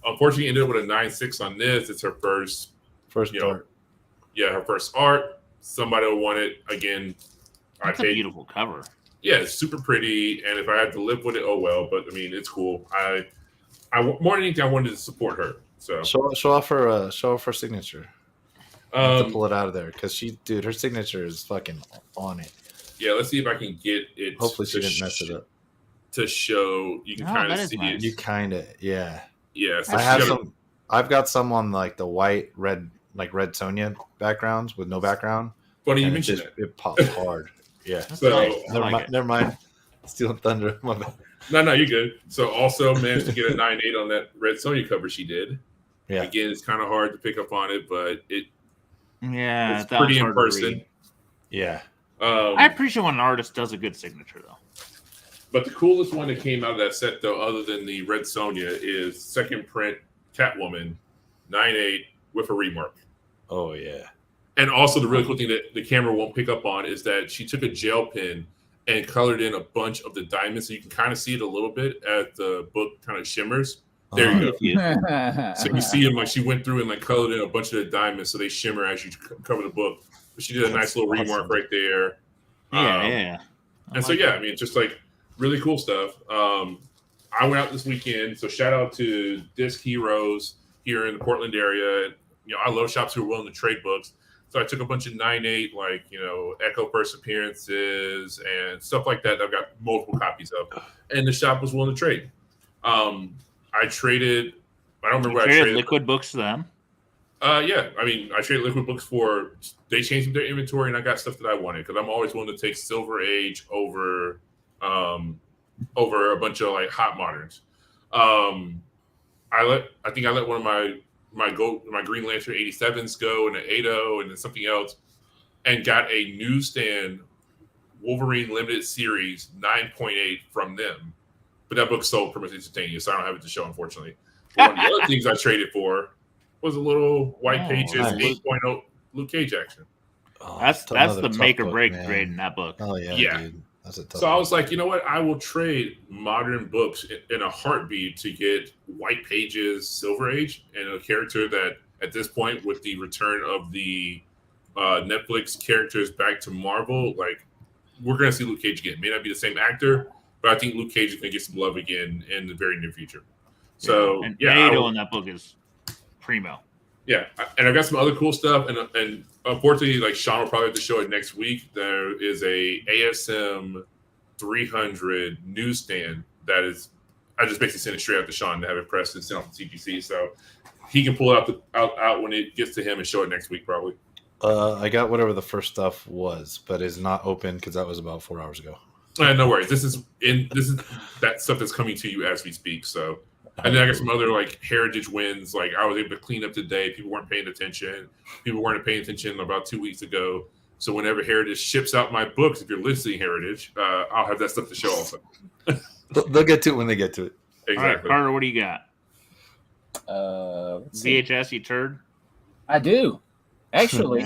Unfortunately, ended up with a 9.6 on this. It's her first art. Yeah, her first art. Somebody will want it again. That's a beautiful cover. Yeah, it's super pretty, and if I had to live with it, oh well. But I mean, it's cool. I more than anything, I wanted to support her. So show off her signature. To pull it out of there, because her signature is fucking on it. Yeah, let's see if I can get it. Hopefully, she didn't mess it up. To show you can kind of see nice. it. You kind of, yeah. Yeah, so I have some. I've got some on like the white, red, like red Sonya backgrounds with no background. Funny you mentioned that. It pops hard. Yeah. So nice. Never mind. Stealing thunder. My bad. No, you're good. So also managed to get a 9.8 on that red Sonya cover she did. Yeah. Again, it's kind of hard to pick up on it, but it's that pretty in person. Yeah. I appreciate when an artist does a good signature, though. But the coolest one that came out of that set, though, other than the red Sonya, is second print Catwoman 9.8 with a remark. Oh, yeah. And also the really cool thing that the camera won't pick up on is that she took a gel pen and colored in a bunch of the diamonds. So you can kind of see it a little bit as the book kind of shimmers. There you go. So you see them like she went through and like colored in a bunch of the diamonds so they shimmer as you cover the book. But she did a nice little remark right there. Yeah. And so, yeah, I mean, it's just like really cool stuff. I went out this weekend. So shout out to Disc Heroes here in the Portland area. You know, I love shops who are willing to trade books. So I took a bunch of 9.8, like, you know, Echo First Appearances and stuff like that. I've got multiple copies of. And the shop was willing to trade. I traded. I don't remember You what I traded traded. liquid books to them. Yeah. I mean, I traded liquid books for. They changed their inventory, and I got stuff that I wanted because I'm always willing to take Silver Age over a bunch of like hot moderns. I think I let one of my Green Lantern 87s go and an 80 and then something else, and got a newsstand Wolverine limited series 9.8 from them. But that book sold pretty much instantaneous, so I don't have it to show, unfortunately. But one of the other things I traded for was a little White Pages nice. 8.0 Luke Cage action. Oh, That's another the tough make or book, break man. grade in that book. Oh yeah, Yeah. dude. That's a tough So I book. was like, you know what? I will trade modern books in a heartbeat to get White Pages Silver Age and a character that, at this point, with the return of the Netflix characters back to Marvel, like, we're going to see Luke Cage again. May not be the same actor, but I think Luke Cage is going to get some love again in the very near future. So, and yeah. Ado in that book is primo. Yeah, and I got some other cool stuff, and unfortunately, like Sean will probably have to show it next week. There is a ASM 300 newsstand that is. I just basically sent it straight out to Sean to have it pressed and sent off to TGC, so he can pull it out when it gets to him and show it next week probably. I got whatever the first stuff was, but it's not open because that was about 4 hours ago. No worries. This is that stuff that's coming to you as we speak. So. And then I got some other like heritage wins. Like I was able to clean up today. People weren't paying attention. People weren't paying attention about 2 weeks ago. So whenever Heritage ships out my books, if you're listening, Heritage, I'll have that stuff to show also. They'll get to it when they get to it. Exactly. All right, Carter, what do you got? Let's see. VHS, you turd. I do actually.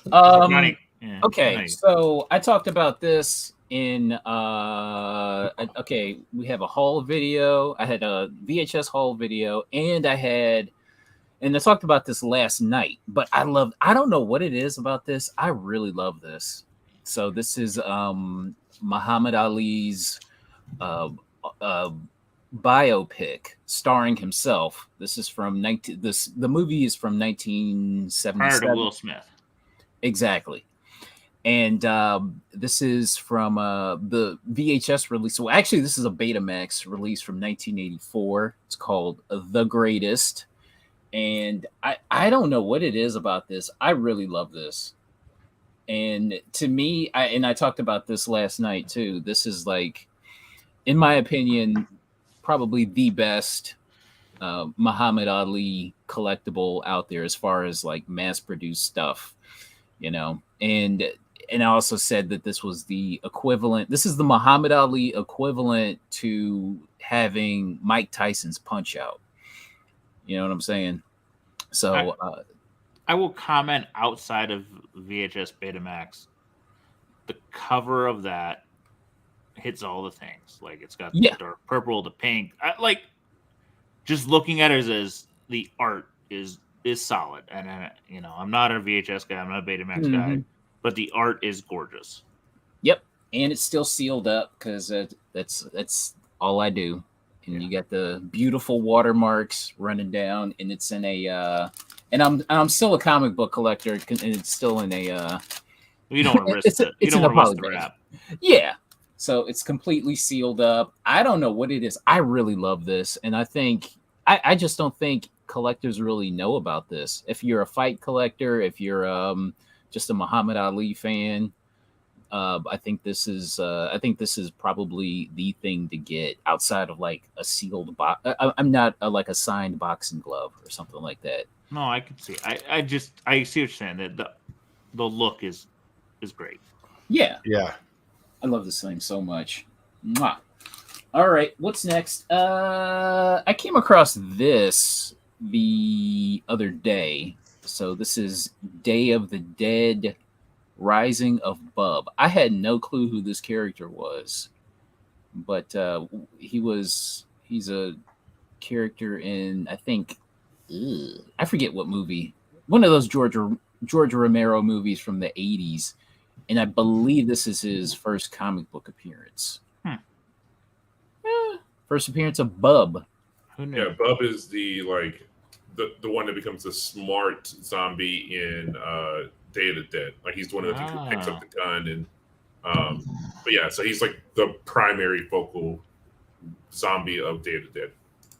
Johnny, yeah, Okay, nice. so I talked about this in okay, we have a haul video. I had a VHS haul video, and I talked about this last night, but I don't know what it is about this. I really love this. So this is Muhammad Ali's biopic starring himself. This is from the movie is from 1977. Prior to Will Smith. Exactly. And this is from the VHS release. Well, actually, this is a Betamax release from 1984. It's called The Greatest. And I don't know what it is about this. I really love this. And to me, I talked about this last night too. This is like, in my opinion, probably the best Muhammad Ali collectible out there as far as like mass-produced stuff, you know. And I also said that this was the equivalent. This is the Muhammad Ali equivalent to having Mike Tyson's Punch Out. You know what I'm saying? So I will comment outside of VHS Betamax. The cover of that hits all the things. Like it's got the dark purple, the pink. Like just looking at it as the art is solid. And you know, I'm not a VHS guy. I'm not a Betamax guy. But the art is gorgeous. Yep, and it's still sealed up because that's all I do. And you got the beautiful watermarks running down, and it's in a. And I'm still a comic book collector, and it's still in a. You don't want to risk it. You don't want to risk the wrap. Yeah, so it's completely sealed up. I don't know what it is. I really love this, and I think I just don't think collectors really know about this. If you're a fight collector, if you're just a Muhammad Ali fan, I think this is probably the thing to get outside of like a sealed box. I'm not like a signed boxing glove or something like that. No, I can see. I see what you're saying. That the look is great. Yeah. Yeah. I love this thing so much. Mwah. All right, what's next? I came across this the other day. So this is Day of the Dead, Rising of Bub. I had no clue who this character was, but he's a character in, I think, I forget what movie, one of those George Romero movies from the 80s, and I believe this is his first comic book appearance. First appearance of Bub. Yeah, Bub is the the one that becomes a smart zombie in Day of the Dead. Like he's the one that picks up the gun and but yeah, so he's like the primary focal zombie of Day of the Dead.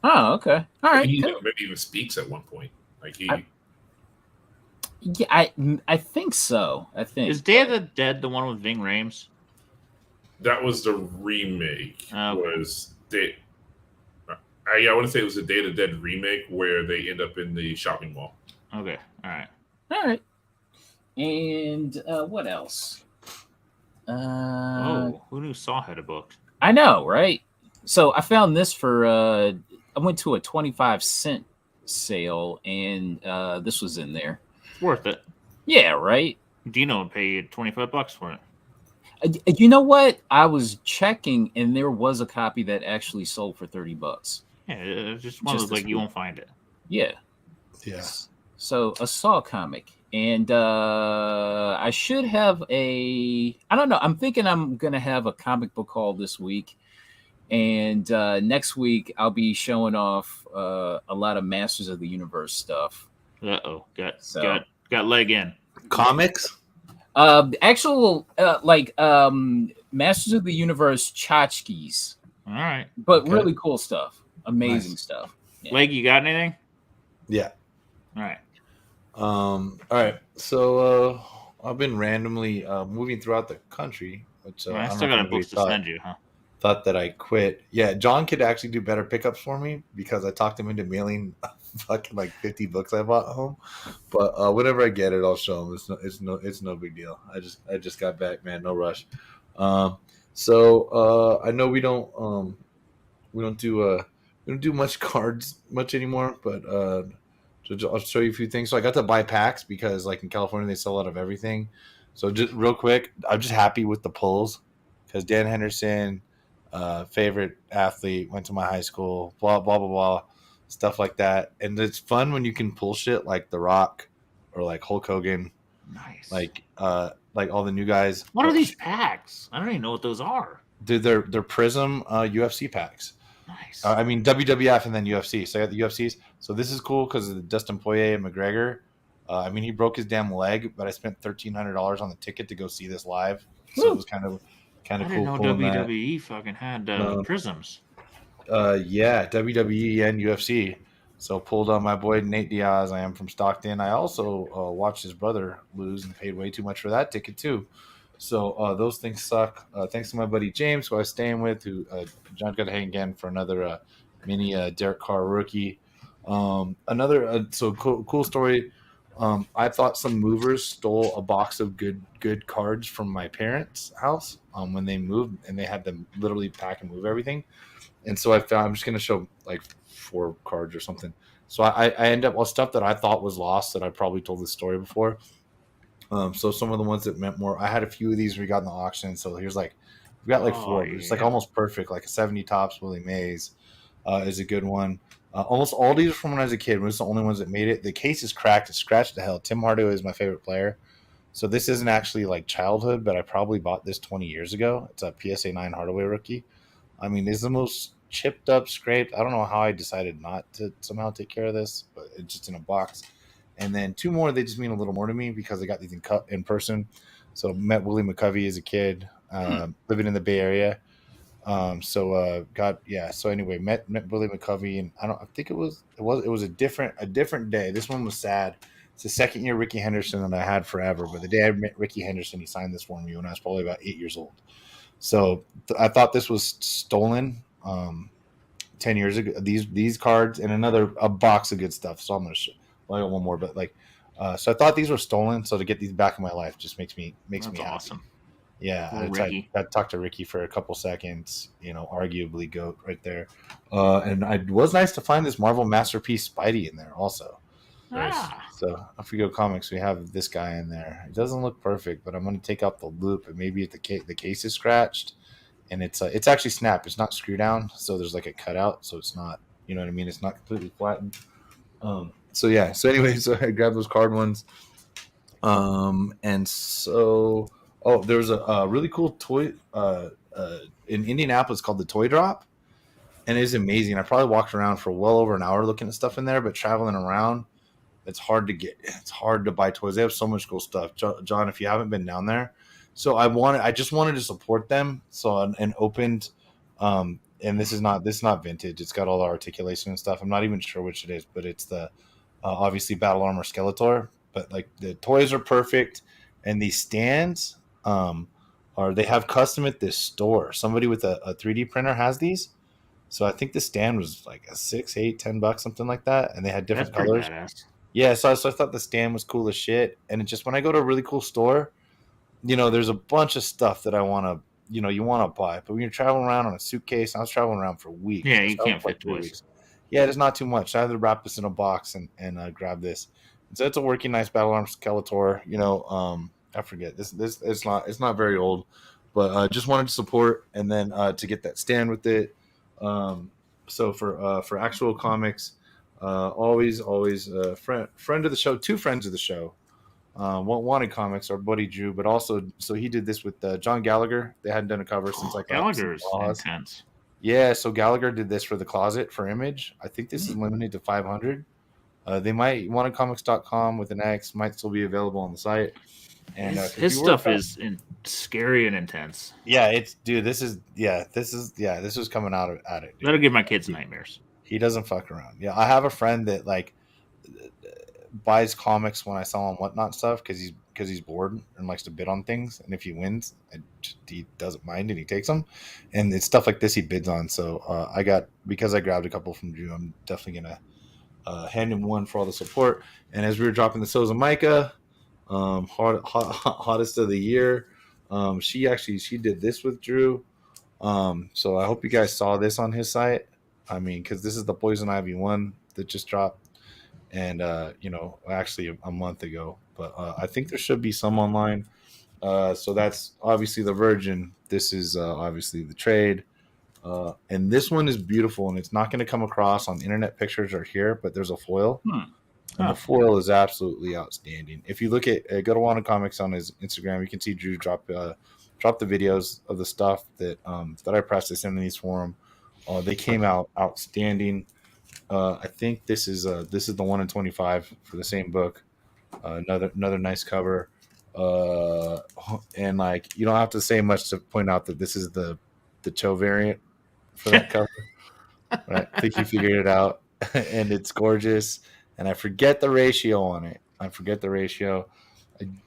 Oh, okay. All right. He Cool. maybe even speaks at one point. Like he. Yeah, I think so. I think Is Day of the Dead the one with Ving Rhames? That was the remake. Oh, okay. Was I want to say it was a Day of the Dead remake where they end up in the shopping mall. Okay. All right. All right. And what else? Oh, who knew Saw had a book? I know, right? So I found this for. I went to a 25-cent sale, and this was in there. It's worth it. Yeah, right. Dino would pay you $25 for it. You know what? I was checking, and there was a copy that actually sold for $30. Yeah, it's just one of those like you won't find it. Yeah. Yeah. So a Saw comic, and I should have I don't know. I'm thinking I'm gonna have a comic book haul this week, and next week I'll be showing off a lot of Masters of the Universe stuff. Got leg in Comics. Actual Masters of the Universe tchotchkes. All right, but really cool stuff, amazing Nice. stuff. Yeah. Leg, you got anything? Yeah. All right. All right. So I've been randomly moving throughout the country, which I don't still know if got a anybody books to send you, huh? Thought that I quit. Yeah, John could actually do better pickups for me because I talked him into mailing fucking like 50 books I bought home. But whenever I get it, I'll show him. It's no big deal. I just got back, man. No rush. So I know we don't do much cards much anymore, but I'll show you a few things. So I got to buy packs because like in California they sell out of everything. So just real quick, I'm just happy with the pulls because Dan Henderson, favorite athlete, went to my high school, blah blah blah blah, stuff like that. And it's fun when you can pull shit like The Rock or like Hulk Hogan, Nice. like all the new guys. What are these packs? I don't even know what those are. Dude, they're Prism UFC packs. Nice. I mean WWF and then UFC. So I got the UFCs. So this is cool because of Dustin Poirier and McGregor. I mean he broke his damn leg, but I spent $1,300 on the ticket to go see this live. So it was kind of I cool. didn't know WWE fucking had prisms. Yeah, WWE and UFC. So pulled on my boy Nate Diaz. I am from Stockton. I also watched his brother lose and paid way too much for that ticket too. So those things suck. Thanks to my buddy James, who I was staying with, who John got to hang again for another mini Derek Carr rookie. Another cool story. I thought some movers stole a box of good cards from my parents' house when they moved, and they had them literally pack and move everything. And so I'm just going to show like 4 cards or something. So I end up with stuff that I thought was lost that I probably told this story before. So some of the ones that meant more, I had a few of these we got in the auction. So here's like, we got like 4. Yeah. It's like almost perfect. Like a 70 tops Willie Mays is a good one. Almost all these are from when I was a kid. We're the only ones that made it. The case is cracked. It's scratched to hell. Tim Hardaway is my favorite player. So this isn't actually like childhood, but I probably bought this 20 years ago. It's a PSA 9 Hardaway rookie. I mean, this is the most chipped up, scraped. I don't know how I decided not to somehow take care of this, but it's just in a box. And then 2 more, they just mean a little more to me because I got these in person. So met Willie McCovey as a kid, living in the Bay Area. So anyway, met Willie McCovey, and I think it was a different day. This one was sad. It's the second year Ricky Henderson that I had forever, but the day I met Ricky Henderson, he signed this for me when I was probably about 8 years old. So I thought this was stolen 10 years ago. These cards and a box of good stuff. So I'm gonna show. Well, I got one more, but so I thought these were stolen. So to get these back in my life just makes me happy. Awesome. Yeah, I talked to Ricky for a couple seconds. Arguably GOAT right there. And it was nice to find this Marvel Masterpiece Spidey in there also. Nice. So if we go comics, we have this guy in there. It doesn't look perfect, but I'm going to take out the loop and maybe if the case is scratched, and it's actually snapped. It's not screw down, so there's like a cutout, so it's not. You know what I mean? It's not completely flattened. So anyway, so I grabbed those card ones. And so. Oh, there was a really cool toy in Indianapolis called the Toy Drop, and it is amazing. I probably walked around for well over an hour looking at stuff in there, but traveling around, it's hard to buy toys. They have so much cool stuff. John, if you haven't been down there, so I just wanted to support them. So and opened and this is not vintage. It's got all the articulation and stuff. I'm not even sure which it is, but it's the obviously Battle Armor Skeletor. But like the toys are perfect, and these stands are they have custom at this store. Somebody with a 3D printer has these. So I think the stand was like a $6, $8, $10, something like that, and they had different That's colors. badass. Yeah, so I thought the stand was cool as shit, and it just when I go to a really cool store, there's a bunch of stuff that I want to, you want to buy, but when you're traveling around on a suitcase, I was traveling around for weeks. Yeah, you can't fit toys. Weeks. Yeah, there's not too much. I had to wrap this in a box and grab this. And so it's a working nice Battle Armor Skeletor. I forget this. It's not very old, but just wanted to support and then to get that stand with it. So for actual comics, always friend of the show, two friends of the show. Wanted Comics, our buddy Drew, but also so he did this with John Gallagher. They hadn't done a cover since like Gallagher's intense. Yeah, so Gallagher did this for the Closet for Image. I think this is limited to 500. They might wantedcomics.com with an X might still be available on the site. And his stuff is scary and intense. Yeah, this was coming out at it. Dude. That'll give my kids nightmares. He doesn't fuck around. Yeah, I have a friend that like buys comics when I sell him whatnot stuff because he's bored and likes to bid on things, and if he wins, he doesn't mind and he takes them, and it's stuff like this he bids on. So because I grabbed a couple from Drew, I'm definitely gonna hand him one for all the support. And as we were dropping the Soza Micah, hottest of the year, she did this with Drew. So I hope you guys saw this on his site. I mean, because this is the Poison Ivy one that just dropped. And actually a month ago, but I think there should be some online. So that's obviously the Virgin. This is obviously the trade, and this one is beautiful, and it's not going to come across on internet pictures or here, but there's a foil, and the foil is absolutely outstanding. If you look at go to Wanted Comics on his Instagram, you can see Drew drop the videos of the stuff that I pressed to send these for him. They came out outstanding. I think this is the 1 in 25 for the same book. Another nice cover. And like you don't have to say much to point out that this is the Cho variant for that cover. Right? I think you figured it out, and it's gorgeous. And I forget the ratio on it. I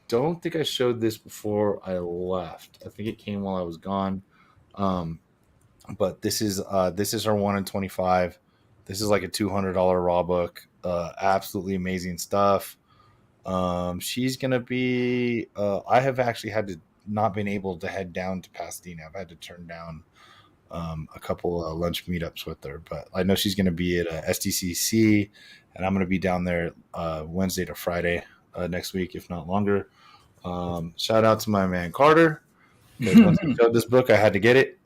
don't think I showed this before I left. I think it came while I was gone. But this is our 1 in 25. This is like a $200 raw book. Absolutely amazing stuff. She's going to be... I have actually had to not been able to head down to Pasadena. I've had to turn down a couple of lunch meetups with her. But I know she's going to be at SDCC, and I'm going to be down there Wednesday to Friday next week, if not longer. Shout out to my man Carter. Once I showed this book, I had to get it.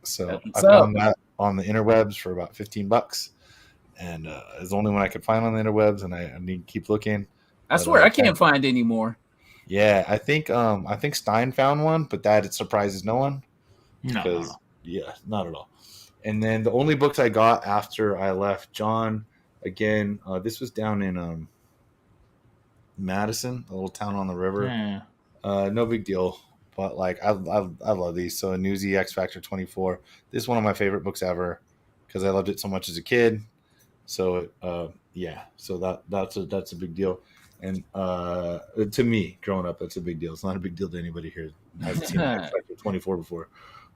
So I found that on the interwebs for about $15, and it's the only one I could find on the interwebs, and I need to keep looking. I swear I can't find any more. Yeah, I think Stein found one, but that it surprises no one. No. Yeah, not at all. And then the only books I got after I left John, again, this was down in Madison, a little town on the river. Yeah. No big deal. But like I love these. So Newsy X Factor 24. This is one of my favorite books ever because I loved it so much as a kid. So so that's a big deal. And to me, growing up, that's a big deal. It's not a big deal to anybody here who hasn't seen X Factor 24 before.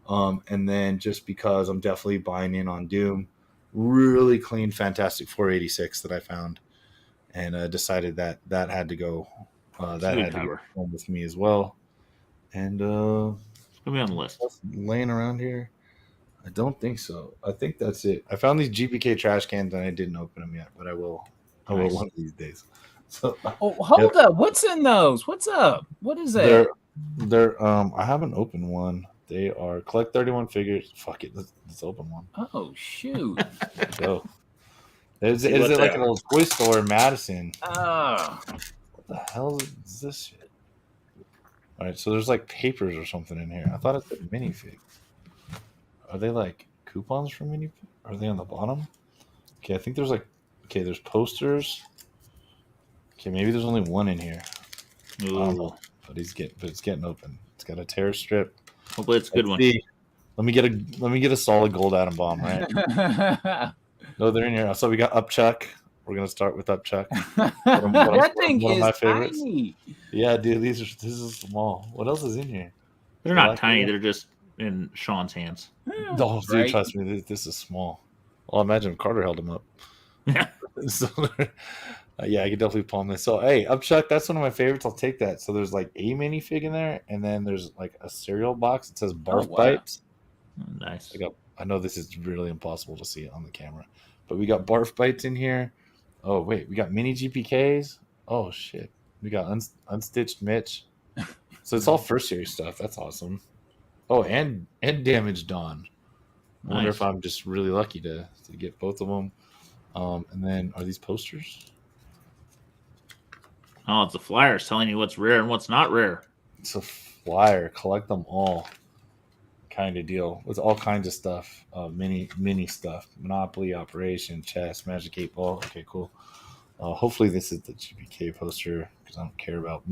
And then just because I'm definitely buying in on Doom, really clean Fantastic 486 that I found, and decided that had to go. That had to go home with me as well. And it's gonna be on the list. Laying around here, I don't think so. I think that's it. I found these GPK trash cans and I didn't open them yet, but I will. I will one of these days. So, hold up. What's in those? What's up? What is that? They're I haven't opened one. They are collect 31 figures. Fuck it, let's open one. Oh shoot! So, is it like an old toy store in Madison? Oh, what the hell is this shit? All right, so there's like papers or something in here. I thought it said minifig. Are they like coupons for minifig? Are they on the bottom? Okay, I think there's there's posters. Okay, maybe there's only one in here. Ooh. But it's getting open. It's got a tear strip. Hopefully it's a good one. Let me get a solid gold atom bomb, right? No, they're in here. So we got Upchuck. We're gonna start with Upchuck. That thing one of is my favorites. tiny. Yeah, dude, this is small. What else is in here? They're not tiny. They're just in Sean's hands. Oh, dude, Right? trust me, this is small. Well, imagine if Carter held him up. Yeah. So, yeah, I could definitely palm this. So, hey, Upchuck, that's one of my favorites. I'll take that. So there's like a minifig in there, and then there's like a cereal box. It says Barf wow. Bites. Nice. I know this is really impossible to see on the camera, but we got Barf Bites in here. Oh wait, we got mini GPKs. Oh shit, we got unstitched Mitch. So it's all first series stuff. That's awesome. Oh, and Damaged Dawn. I wonder if I'm just really lucky to get both of them. And then are these posters? Oh, it's the flyers telling you what's rare and what's not rare. It's a flyer. Collect them all. Kind of deal with all kinds of stuff. Mini stuff. Monopoly, Operation, Chess, Magic 8 Ball. Okay, cool. Hopefully this is the GPK poster because I don't care about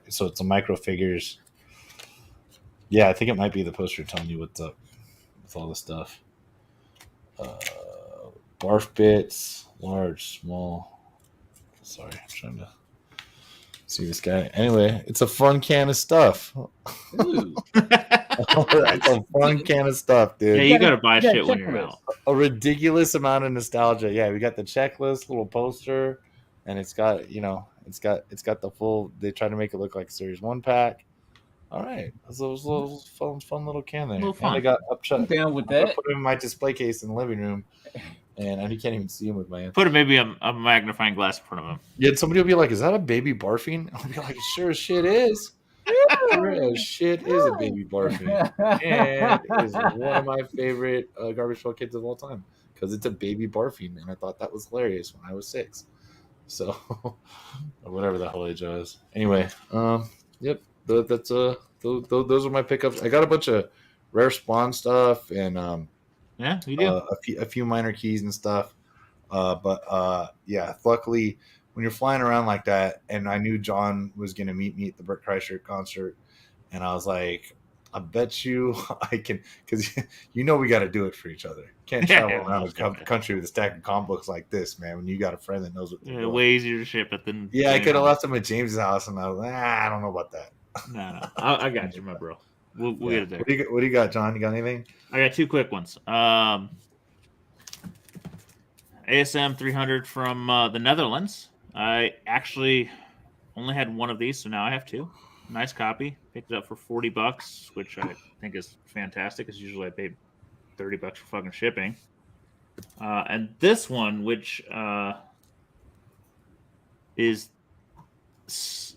so it's a micro figures. Yeah, I think it might be the poster telling you what's up with all the stuff. Barf bits, large, small. Sorry, I'm trying to see this guy. Anyway, it's a fun can of stuff. It's a fun can of stuff, dude. Yeah, you gotta buy shit when you're out. A ridiculous amount of nostalgia. Yeah, we got the checklist, little poster, and it's got it's got the full. They try to make it look like a Series 1 pack. All right, that's a little fun little can there. And I got Upchuck. Down with that. Put him in my display case in the living room, and you can't even see him with my hand. Put maybe a magnifying glass in front of him. Yeah, somebody will be like, "Is that a baby barfing?" I'll be like, "Sure as shit is." Sure as shit is a baby barfing, and it is one of my favorite Garbage Pail Kids of all time because it's a baby barfing, and I thought that was hilarious when I was 6. So, or whatever the whole age I was. Anyway, yep. That's those are my pickups. I got a bunch of rare spawn stuff and yeah, you do a few minor keys and stuff. But yeah, luckily when you're flying around like that, and I knew John was gonna meet me at the Bert Kreischer concert, and I was like, I bet you I can, because we got to do it for each other. Can't travel around the country with a stack of comic books like this, man. When you got a friend that knows what they're doing. Way easier to ship it than. Yeah, I could have left them at James's house, and I was like, I don't know about that. No, I got you, my bro. We'll get it there. What do you got, John? You got anything? I got 2 quick ones. ASM 300 from the Netherlands. I actually only had one of these, so now I have 2. Nice copy. Picked it up for $40, which I think is fantastic, because usually I pay $30 for fucking shipping. And this one, which is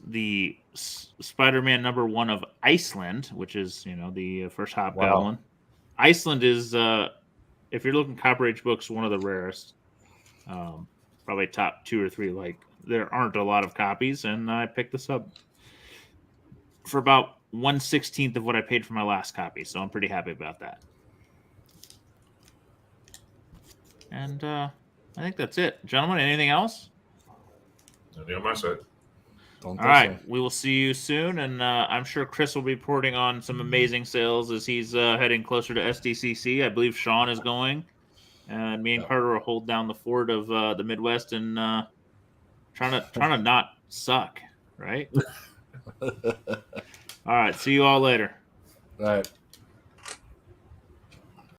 the Spider-Man #1 of Iceland, which is the first Hobgoblin. Iceland is, if you're looking Copper Age books, one of the rarest. Probably top 2 or 3. Like, there aren't a lot of copies, and I picked this up for about 1/16 of what I paid for my last copy, so I'm pretty happy about that. And I think that's it, gentlemen. Anything else? Nothing on my side. All right, we will see you soon, and I'm sure Chris will be reporting on some amazing sales as he's heading closer to SDCC. I believe Sean is going, and me and Carter will hold down the fort of the Midwest and trying to not suck, right? All right, see you all later. All right.